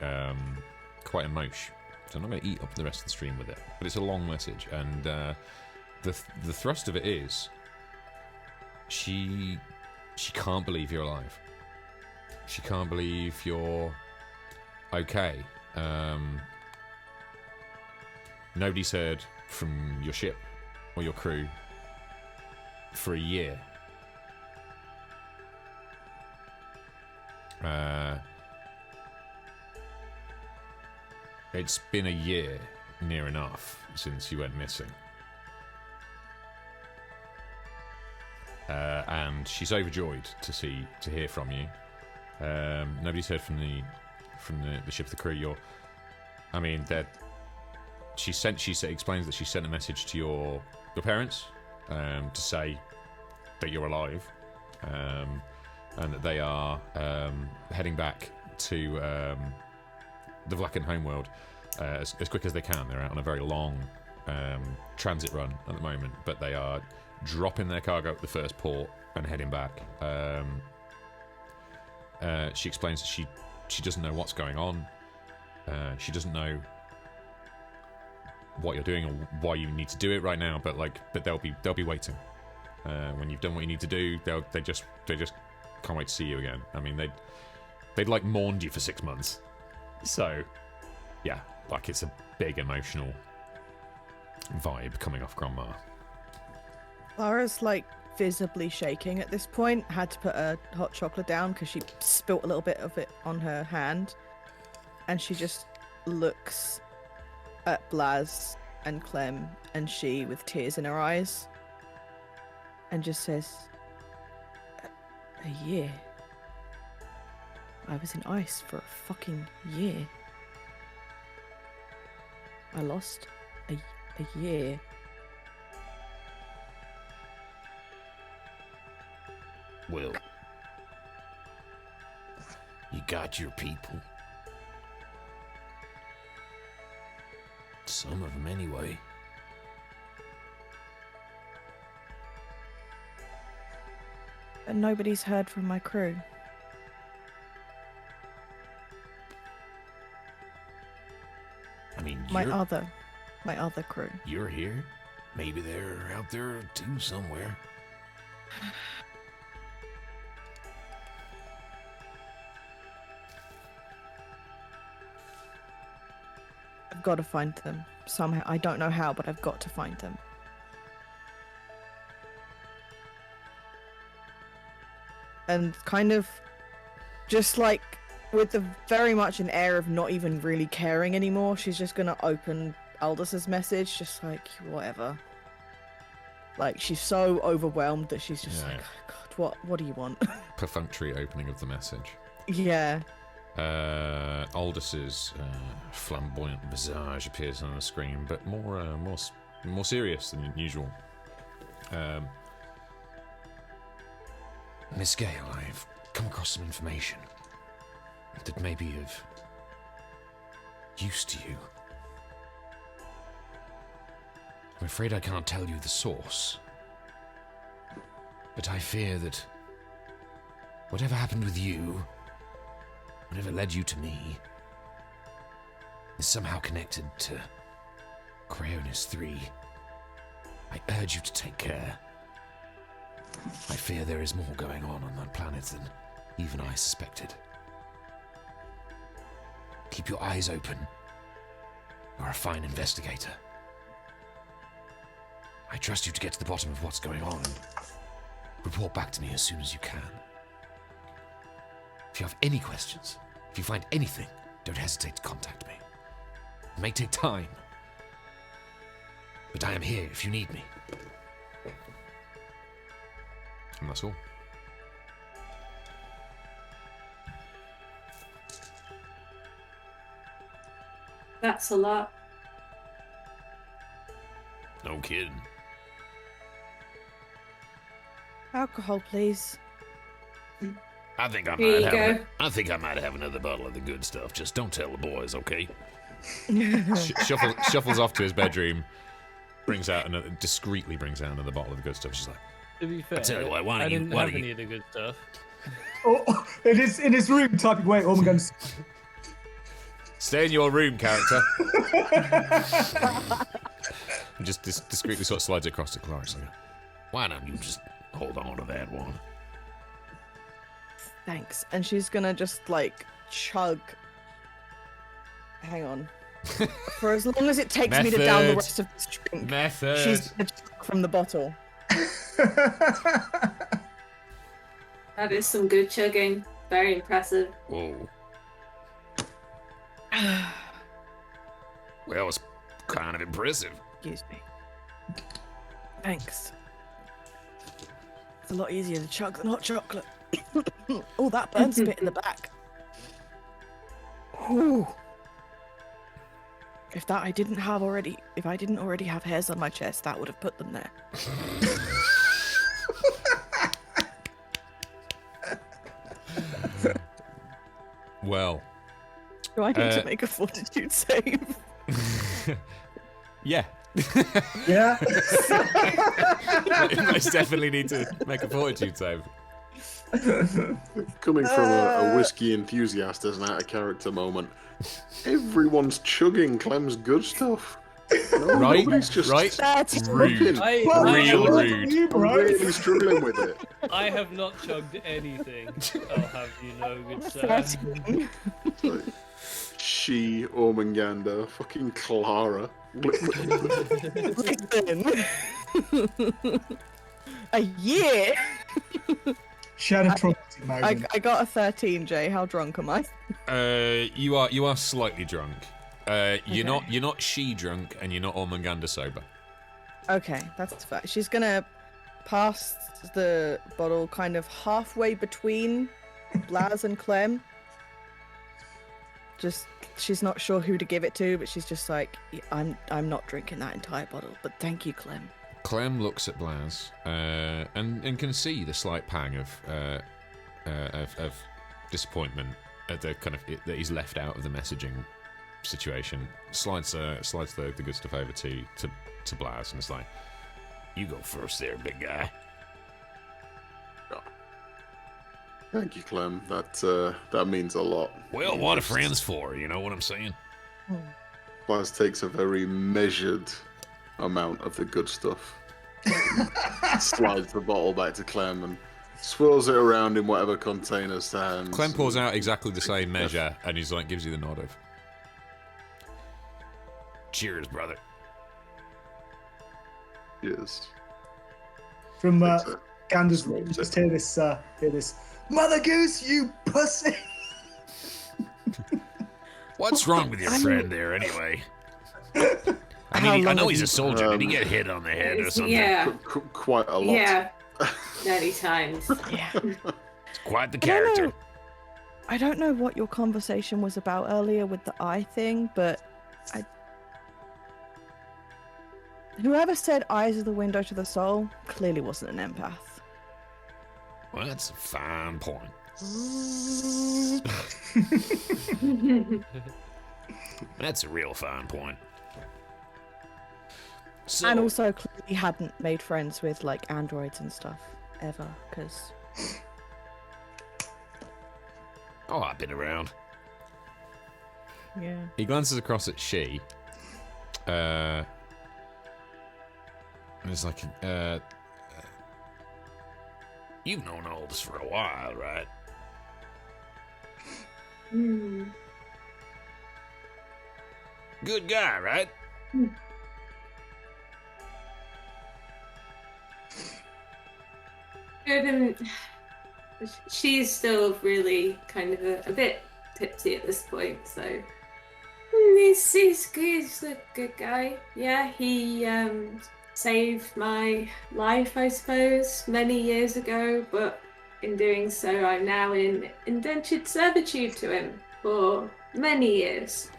emotional. So I'm not going to eat up the rest of the stream with it. But it's a long message, and the thrust of it is she can't believe you're alive. She can't believe you're okay. Nobody's heard from your ship or your crew for a year. It's been a year, near enough, since you went missing. And she's overjoyed to hear from you. Nobody's heard from the ship, the crew. She explains that she sent a message to your parents to say that you're alive, and that they are heading back to the Vlakan homeworld as quick as they can. They're out on a very long transit run at the moment, but they are dropping their cargo at the first port and heading back. She explains that she doesn't know what's going on. She doesn't know what you're doing or why you need to do it right now, but they'll be waiting. When you've done what you need to do, they just can't wait to see you again. I mean, they'd like mourned you for 6 months. So, yeah, like it's a big emotional vibe coming off Grandma. Clara's like visibly shaking at this point. Had to put her hot chocolate down because she spilt a little bit of it on her hand, and she just looks at Blaz and Clem and she with tears in her eyes, and just says, "A year. I was in ice for a fucking year. I lost a year." Well, you got your people. Some of them, anyway. And nobody's heard from my crew. I mean, My other crew. You're here. Maybe they're out there too somewhere. I've got to find them somehow. I don't know how, but I've got to find them. And kind of just like with very much an air of not even really caring anymore, she's just gonna open Aldous' message, just like, whatever. Like, she's so overwhelmed that she's just like, oh, God, what do you want? Perfunctory opening of the message. Yeah. Aldous' flamboyant visage appears on the screen, but more serious than usual. Miss Gale, I've come across some information that may be of use to you. I'm afraid I can't tell you the source, but I fear that whatever happened with you, whatever led you to me, is somehow connected to Cryonis 3. I urge you to take care. I fear there is more going on that planet than even I suspected. Keep your eyes open. You're a fine investigator. I trust you to get to the bottom of what's going on and report back to me as soon as you can. If you have any questions, if you find anything, don't hesitate to contact me. It may take time, but I am here if you need me. And that's all. That's a lot. No kidding. Alcohol, please. I think I Here might you have. go. I think I might have another bottle of the good stuff. Just don't tell the boys, okay? Shuffles off to his bedroom, discreetly brings out another bottle of the good stuff. She's like, To be fair, tell you what, why I don't you- didn't why have don't any you- of the good stuff. Oh, in his room, typing away. Oh my god. "Stay in your room, character." And just discreetly sort of slides it across to Clara. Like, Why don't you just hold on to that one? Thanks. And she's gonna just like chug. Hang on. For as long as it takes me to down the Method. rest of this drink, Method. she's gonna chug from the bottle. That is some good chugging. Very impressive. Whoa. Well, it's kind of impressive. Excuse me. Thanks. It's a lot easier to chug than hot chocolate. Oh, that burns a bit in the back. Ooh. If I didn't already have hairs on my chest, that would have put them there. "Well, Do I need to make a fortitude save? yeah." Yeah. You most definitely need to make a fortitude save. Coming from a whiskey enthusiast as an out of character moment, everyone's chugging Clem's good stuff. No, Right? nobody's just Right? That's Rude. Real rude. I'm really struggling with it. I have not chugged anything. I'll have you know, good sir. 13. Like, she, Ormungandr, fucking Clara. Listen. A year? She had a traumatic moment. I got a 13, Jay. How drunk am I? You are slightly drunk. You're not she drunk, and you're not Ormungandr sober. Okay, that's fair. She's gonna pass the bottle kind of halfway between Blaz and Clem. Just, she's not sure who to give it to, but she's just like, I'm not drinking that entire bottle, but thank you, Clem. Clem looks at Blaz and can see the slight pang of disappointment at the kind of that he's left out of the messaging situation. Slides the good stuff over to Blaz and it's like, You go first there, big guy. Thank you, Clem. That means a lot. Well, what are friends for? You know what I'm saying? Blaz takes a very measured amount of the good stuff, slides the bottle back to Clem, and swirls it around in whatever container stands. Clem pours out exactly the same measure and he's like gives you the nod of. Cheers, brother. Yes. From Thanks, sir. Gander's room, just hear this. Mother Goose, you pussy! What's wrong with your friend there, anyway? I know he's a soldier. Did he get hit on the head or something? Yeah, Quite a lot. yeah. Many times. Yeah. It's quite the character. I don't know what your conversation was about earlier with the eye thing, but whoever said eyes are the window to the soul clearly wasn't an empath. Well, that's a fine point. That's a real fine point. So, And also clearly hadn't made friends with like androids and stuff ever, because oh, I've been around. yeah. He glances across at she. And it's like, You've known all this for a while, right? Hmm. Good guy, right? Good, and she's still really kind of a bit tipsy at this point, so he's a good guy. Yeah, he saved my life, I suppose, many years ago, but in doing so, I'm now in indentured servitude to him for many years.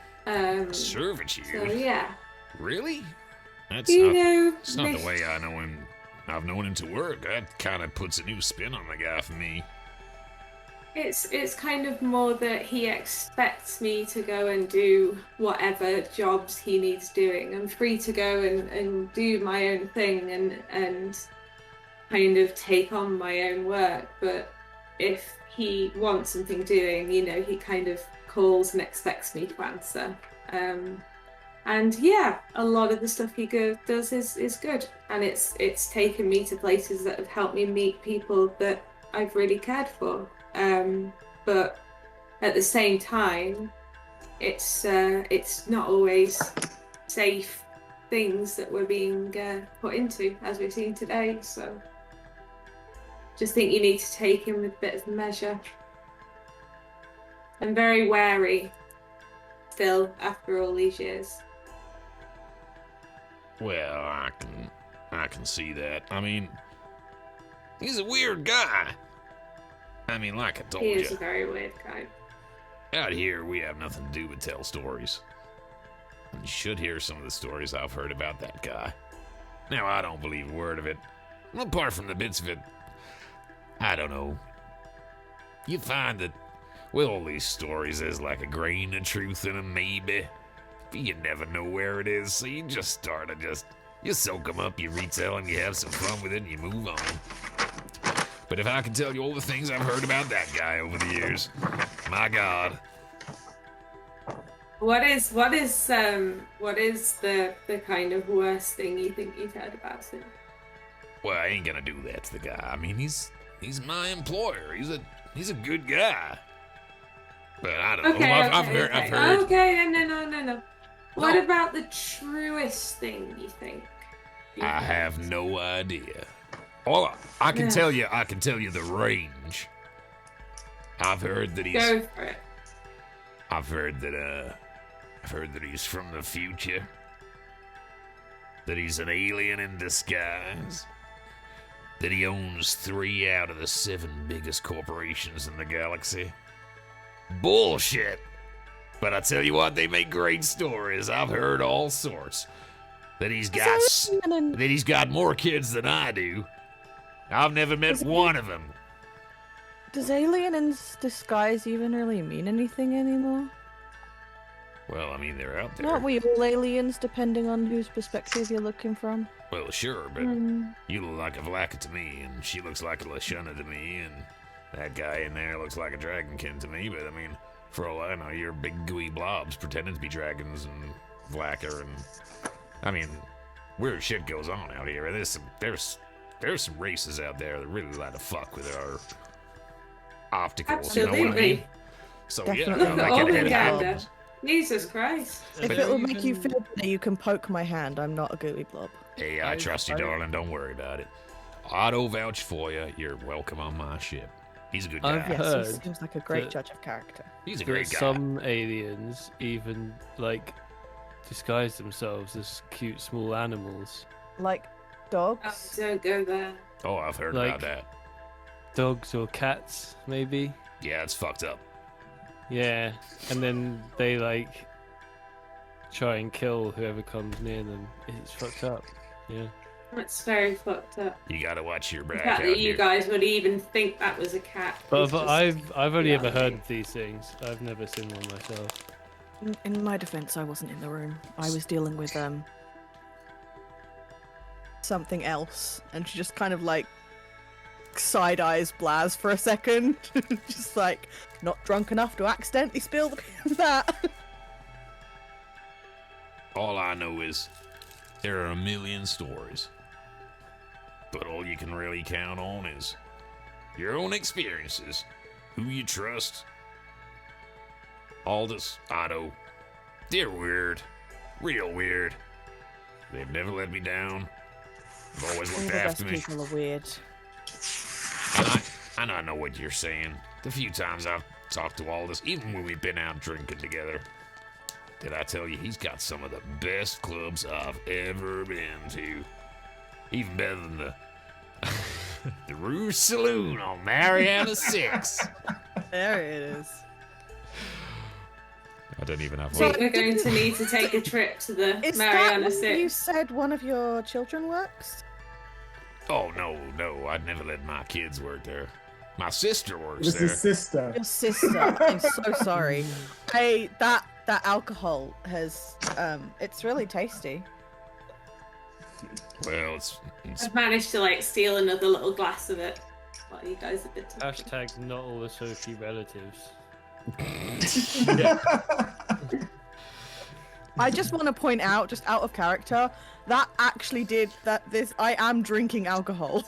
Servitude? So yeah, Really? That's you not, know, it's not the way I know him. I've known him to work. That kind of puts a new spin on the guy for me. It's kind of more that he expects me to go and do whatever jobs he needs doing. I'm free to go and do my own thing and kind of take on my own work. But if he wants something doing, you know, he kind of calls and expects me to answer. And yeah, a lot of the stuff he does is good. And it's taken me to places that have helped me meet people that I've really cared for. But at the same time, it's not always safe things that we're being put into, as we've seen today. So just think you need to take him with a bit of measure. I'm very wary still after all these years. Well, I can see that. I mean, he's a weird guy. I mean, like I told He you, is a very weird guy. out here we have nothing to do but tell stories. And you should hear some of the stories I've heard about that guy. Now, I don't believe a word of it. Apart from the bits of it, I don't know. You find that, with all these stories, there's like a grain of truth in them, maybe. But you never know where it is, so you just start to you soak them up, you retell them, you have some fun with it, and you move on. But if I can tell you all the things I've heard about that guy over the years, my God. What is the kind of worst thing you think you've heard about him? Well, I ain't gonna do that to the guy. I mean, he's my employer. He's a good guy. But I don't know. I've heard. Okay, no. What about the truest thing you think? I have no idea. Well, I can tell you the range. I've heard that he's. Go for it. I've heard that he's from the future. That he's an alien in disguise. That he owns 3 out of the 7 biggest corporations in the galaxy. Bullshit. But I tell you what, they make great stories. I've heard all sorts. That he's got more kids than I do. I've never met one of them. Does alien in disguise even really mean anything anymore? Well, I mean, they're out there. Aren't we all aliens, depending on whose perspective you're looking from? Well, sure, but you look like a Vlaka to me, and she looks like a Lashana to me, and that guy in there looks like a Dragonkin to me, but I mean, for all I know, you're big gooey blobs pretending to be dragons and Vlaka, and I mean, weird shit goes on out here. There's some races out there that really like to fuck with our opticals, Absolutely. you know what I mean? So Definitely. yeah, Look that at can Ormungandr. happen. Jesus Christ. If it will make you feel better, you can poke my hand. I'm not a gooey blob. Hey, I trust you, darling. Don't worry about it. I'll vouch for you. You're welcome on my ship. He's a good guy. I've Yes, heard he seems like a great that- judge of character. He's a that great guy. some aliens even disguise themselves as cute small animals. Like Oh, dogs. don't go there. Oh, I've heard about that. Dogs or cats, maybe. Yeah, it's fucked up. Yeah, and then they try and kill whoever comes near them. It's fucked up. Yeah. That's very fucked up. You gotta watch your The back fact out that you here. guys would even think that was a cat. But is just I've only ever heard reality. of these things. I've never seen one myself. In my defense, I wasn't in the room. I was dealing with something else, and she just kind of side eyes Blaz for a second, just not drunk enough to accidentally spill that. All I know is there are a million stories. But all you can really count on is your own experiences, who you trust. Aldous, Otto, they're weird. Real weird. They've never let me down. They've always All looked the after best me. people are weird. And I know what you're saying. The few times I've talked to Aldous, even when we've been out drinking together, did I tell you he's got some of the best clubs I've ever been to. Even better than the Rouge Saloon on Mariana 6. There it is. I don't even have So one. we're going to need to take a trip to the Is Mariana that where you 6. said one of your children works? Oh, no, I'd never let my kids work there. My sister works This there. is sister. Your sister. I'm so sorry. Hey, that alcohol has it's really tasty. Well, it's I've managed to like steal another little glass of it while you guys have been talking. Hashtag not all the Sophie relatives. I just want to point out, just out of character, that actually did that. I am drinking alcohol.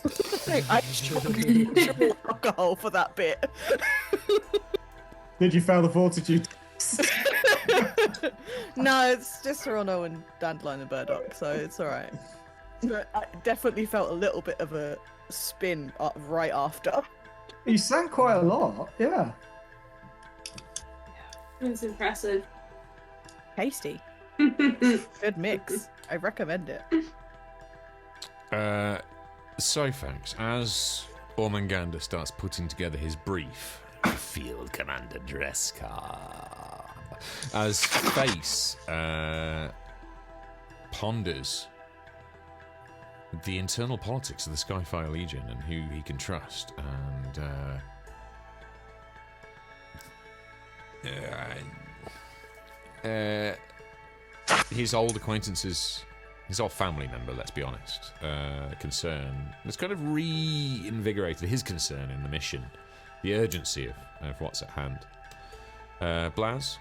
I drank alcohol for that bit. Did you fail the fortitude? No, it's just Toronto and Dandelion and Burdock, so it's all right. But I definitely felt a little bit of a spin right after. You sang quite a lot, yeah. It was impressive. Tasty. Good mix. I recommend it. So, folks, as Ormungandr starts putting together his brief, Field Commander dress card. as Face ponders the internal politics of the Skyfire Legion and who he can trust, and his old acquaintances, his old family member, let's be honest, concern has kind of reinvigorated his concern in the mission, the urgency of what's at hand. Blaz,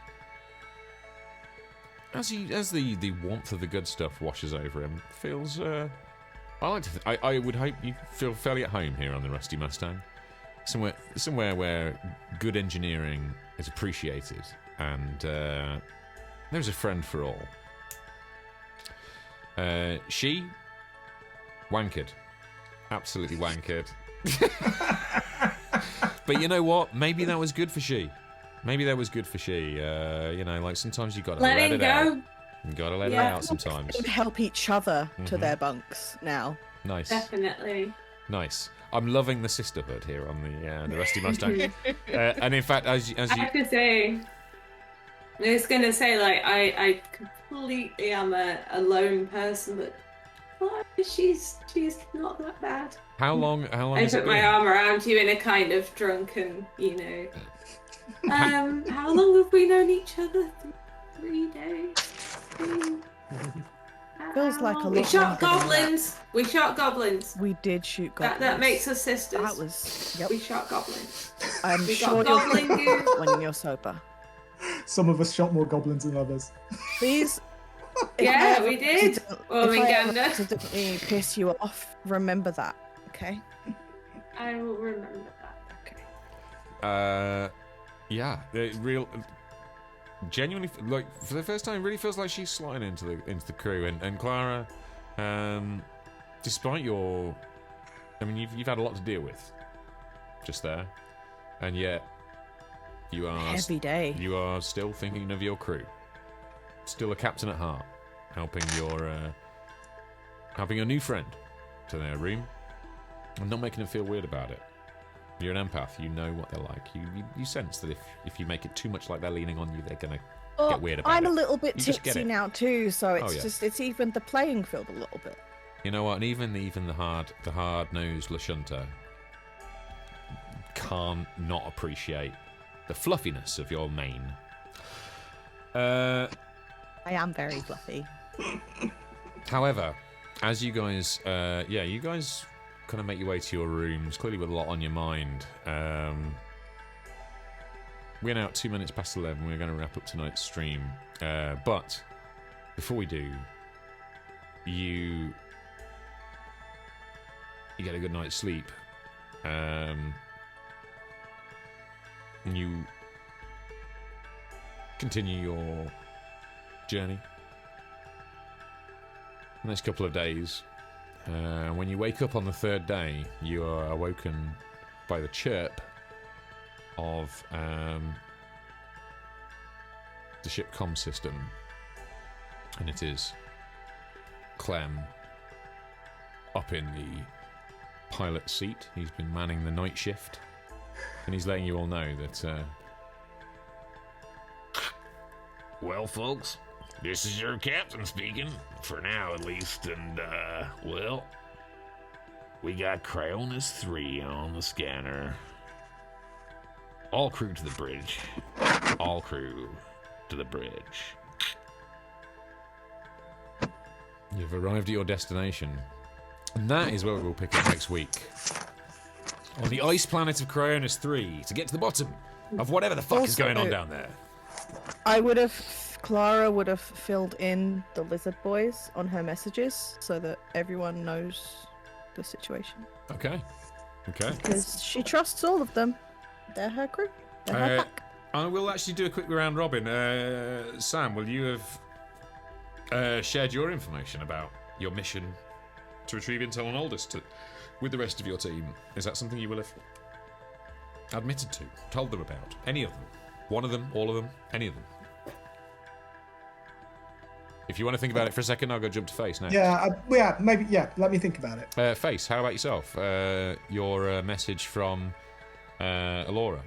as the warmth of the good stuff washes over him, feels I would hope you feel fairly at home here on the Rusty Mustang, somewhere where good engineering is appreciated, and there's a friend for all. She wankered, absolutely wankered. But you know what? Maybe that was good for she. Maybe that was good for she. Like sometimes you gotta let it out. You gotta let it out sometimes. We help each other to their bunks now. Nice. Definitely. Nice. I'm loving the sisterhood here on the Rusty Mustang. And in fact, as you I have to say, I was gonna say, like, I completely am a lone person, but she's not that bad. how long I has it put my been? arm around you in a kind of drunken, how long have we known each other? 3 days. Feels like a We lot shot longer than goblins. We shot goblins. We did shoot goblins. That makes us sisters. That was. Yep. We shot goblins. I'm We sure got you'll goblin goo. when you're sober. Some of us shot more goblins than others. Please. Yeah, we did. If I ever Ormungandr. accidentally piss you off, remember that, okay? I will remember that. Okay. Yeah, genuinely, like for the first time, it really feels like she's sliding into the crew. And Clara, despite you've had a lot to deal with, just there, and yet you are Heavy day. You are still thinking of your crew, still a captain at heart, helping your new friend to their room, and not making them feel weird about it. You're an empath. You know what they're like. You sense that if you make it too much like they're leaning on you, they're gonna get weird about it. I'm a little bit You just get tipsy it. now too, so it's Oh, yeah. it's even the playing field a little bit. You know what? And even the hard-nosed Lashunta can't not appreciate the fluffiness of your mane. I am very fluffy. However, as you guys, you guys kind of make your way to your rooms, clearly with a lot on your mind. We're now at 2 minutes past 11. We're going to wrap up tonight's stream. But before we do, you get a good night's sleep. And you continue your journey. The next couple of days. When you wake up on the third day, you are awoken by the chirp of the ship comm system, and it is Clem up in the pilot seat. He's been manning the night shift, and he's letting you all know that Well, folks, this is your captain speaking, for now at least, and, we got Cryonis 3 on the scanner. All crew to the bridge. All crew to the bridge. You've arrived at your destination. And that is where we'll pick up next week. On the ice planet of Cryonis 3, to get to the bottom of whatever the fuck is going on down there. Clara would have filled in the lizard boys on her messages so that everyone knows the situation. Okay. Because she trusts all of them. They're her crew. They're her pack. I will actually do a quick round robin. Sam, will you have shared your information about your mission to retrieve intel on Aldous with the rest of your team? Is that something you will have admitted to, told them about? Any of them? One of them? All of them? Any of them? If you want to think about it for a second, I'll go jump to Face next. Maybe. Let me think about it. Face, how about yourself? Your message from Alora.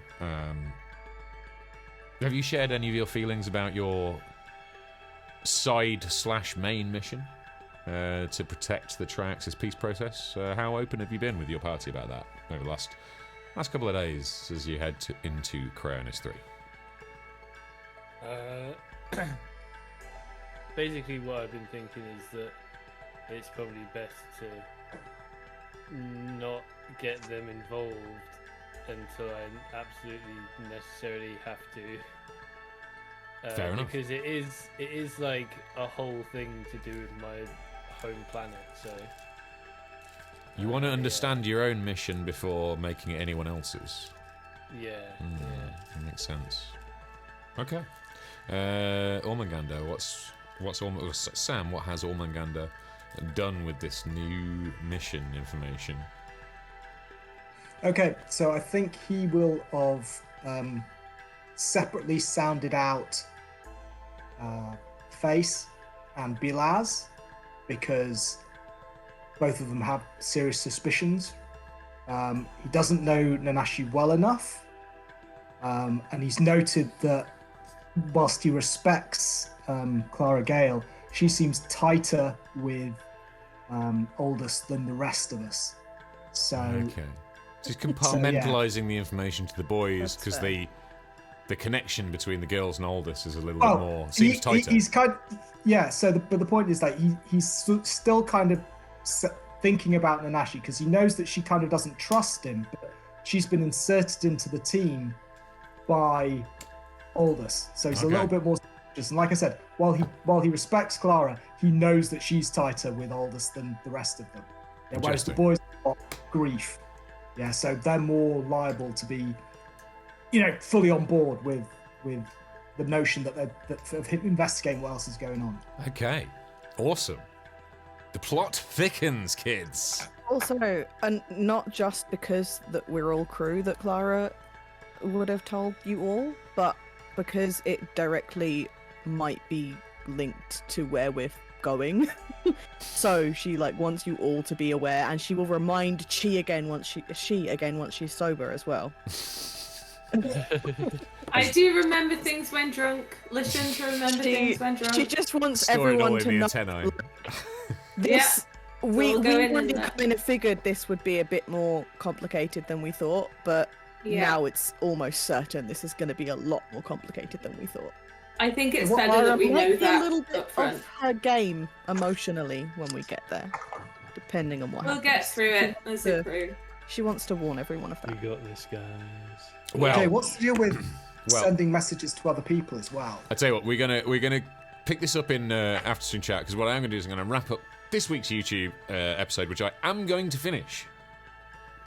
Have you shared any of your feelings about your side/main mission to protect the Triaxis peace process? How open have you been with your party about that over the last couple of days as you head into Cryonis 3? Basically, what I've been thinking is that it's probably best to not get them involved until I absolutely necessarily have to. Fair enough. Because it is like a whole thing to do with my home planet, so. You want to understand your own mission before making it anyone else's. Yeah. That makes sense. Okay. Ormungandr, Sam, what has Ormungandr done with this new mission information? Okay, so I think he will have separately sounded out Face and Bilaz, because both of them have serious suspicions. He doesn't know Nanashi well enough, and he's noted that whilst he respects Clara Gale, she seems tighter with Aldous than the rest of us. So okay, so he's compartmentalising the information to the boys because the connection between the girls and Aldous is a little bit more seems tighter. He's So the point is that he's still kind of thinking about Nanashi because he knows that she kind of doesn't trust him, but she's been inserted into the team by Aldous, so he's a little bit more suspicious. And like I said, while he respects Clara, he knows that she's tighter with Aldous than the rest of them. Yeah, whereas the boys have got grief. Yeah, so they're more liable to be, fully on board with the notion that of him investigating what else is going on. Okay, awesome. The plot thickens, kids. Also, and not just because that we're all crew that Clara would have told you all, but because it directly might be linked to where we're going. So she wants you all to be aware, and she will remind she again once she's sober as well. I do remember things when drunk. Listen to remember things when drunk. She just wants everyone to know. This we already kind of figured this would be a bit more complicated than we thought, but now it's almost certain this is going to be a lot more complicated than we thought. I think it's better that we know that a little bit off her game emotionally when we get there, depending on what happens. We'll get through it as a crew. She wants to warn everyone of that. We got this, guys. Well, okay, what's the deal with sending messages to other people as well? I tell you what, we're gonna pick this up in after chat, because what I'm gonna do is I'm gonna wrap up this week's YouTube episode, which I am going to finish.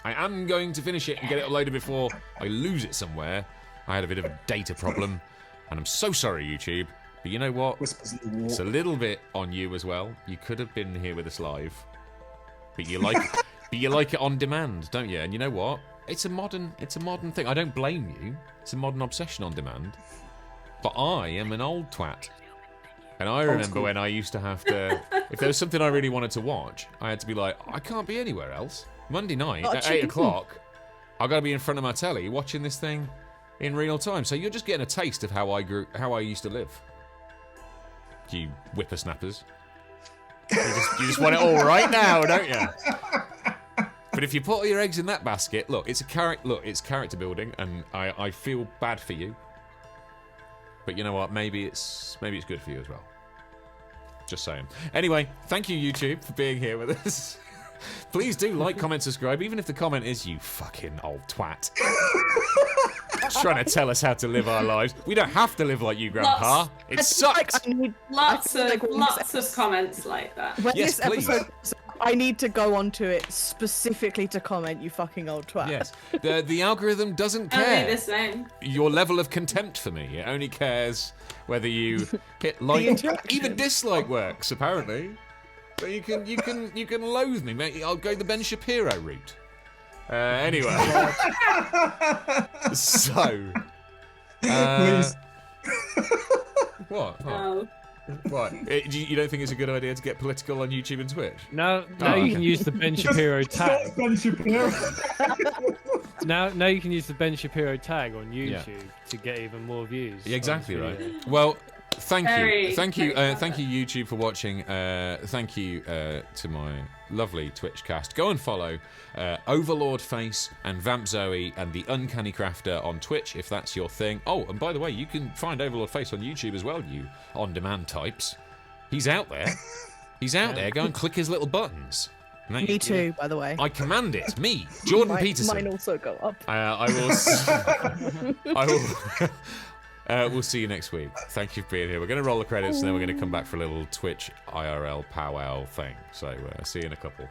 I am going to finish it and get it uploaded before I lose it somewhere. I had a bit of a data problem, and I'm so sorry, YouTube. But you know what? Whispers in the wall. It's a little bit on you as well. You could have been here with us live, but you like it on demand, don't you? And you know what? It's a modern thing. I don't blame you. It's a modern obsession on demand. But I am an old twat. And I remember when I used to have to, if there was something I really wanted to watch, I had to be like, I can't be anywhere else. Monday night at 8 o'clock, I've got to be in front of my telly watching this thing in real time. So you're just getting a taste of how I used to live. You whippersnappers. You just want it all right now, don't you? But if you put all your eggs in that basket, look, it's character building, and I feel bad for you. But you know what? Maybe it's good for you as well. Just saying. Anyway, thank you, YouTube, for being here with us. Please do like, comment, subscribe, even if the comment is "you fucking old twat." Just trying to tell us how to live our lives. We don't have to live like you, Grandpa. It sucks. Lots of comments like that. When Yes, this please. episode, I need to go onto it specifically to comment, "you fucking old twat." Yes. The algorithm doesn't I'll care. be the same. Your level of contempt for me. It only cares whether you hit like, interaction. even dislike works apparently. But you can loathe me, mate. I'll go the Ben Shapiro route. Anyway, so Please. what? Oh. What? You don't think it's a good idea to get political on YouTube and Twitch? Now you can use the Ben Shapiro tag. Ben Shapiro. Now you can use the Ben Shapiro tag on YouTube to get even more views. Yeah, exactly on this right. video. Well, thank you, Very thank you clever. YouTube for watching. Thank you to my lovely Twitch cast. Go and follow OverlordFace and VampZoe and the Uncanny Crafter on Twitch if that's your thing. Oh, and by the way, you can find OverlordFace on YouTube as well, you on-demand types. He's out there. He's out there. Go and click his little buttons. Me too, by the way. I command it. Me, Jordan Peterson. Mine also go up. I will. We'll see you next week. Thank you for being here. We're going to roll the credits and then we're going to come back for a little Twitch IRL powwow thing. So see you in a couple.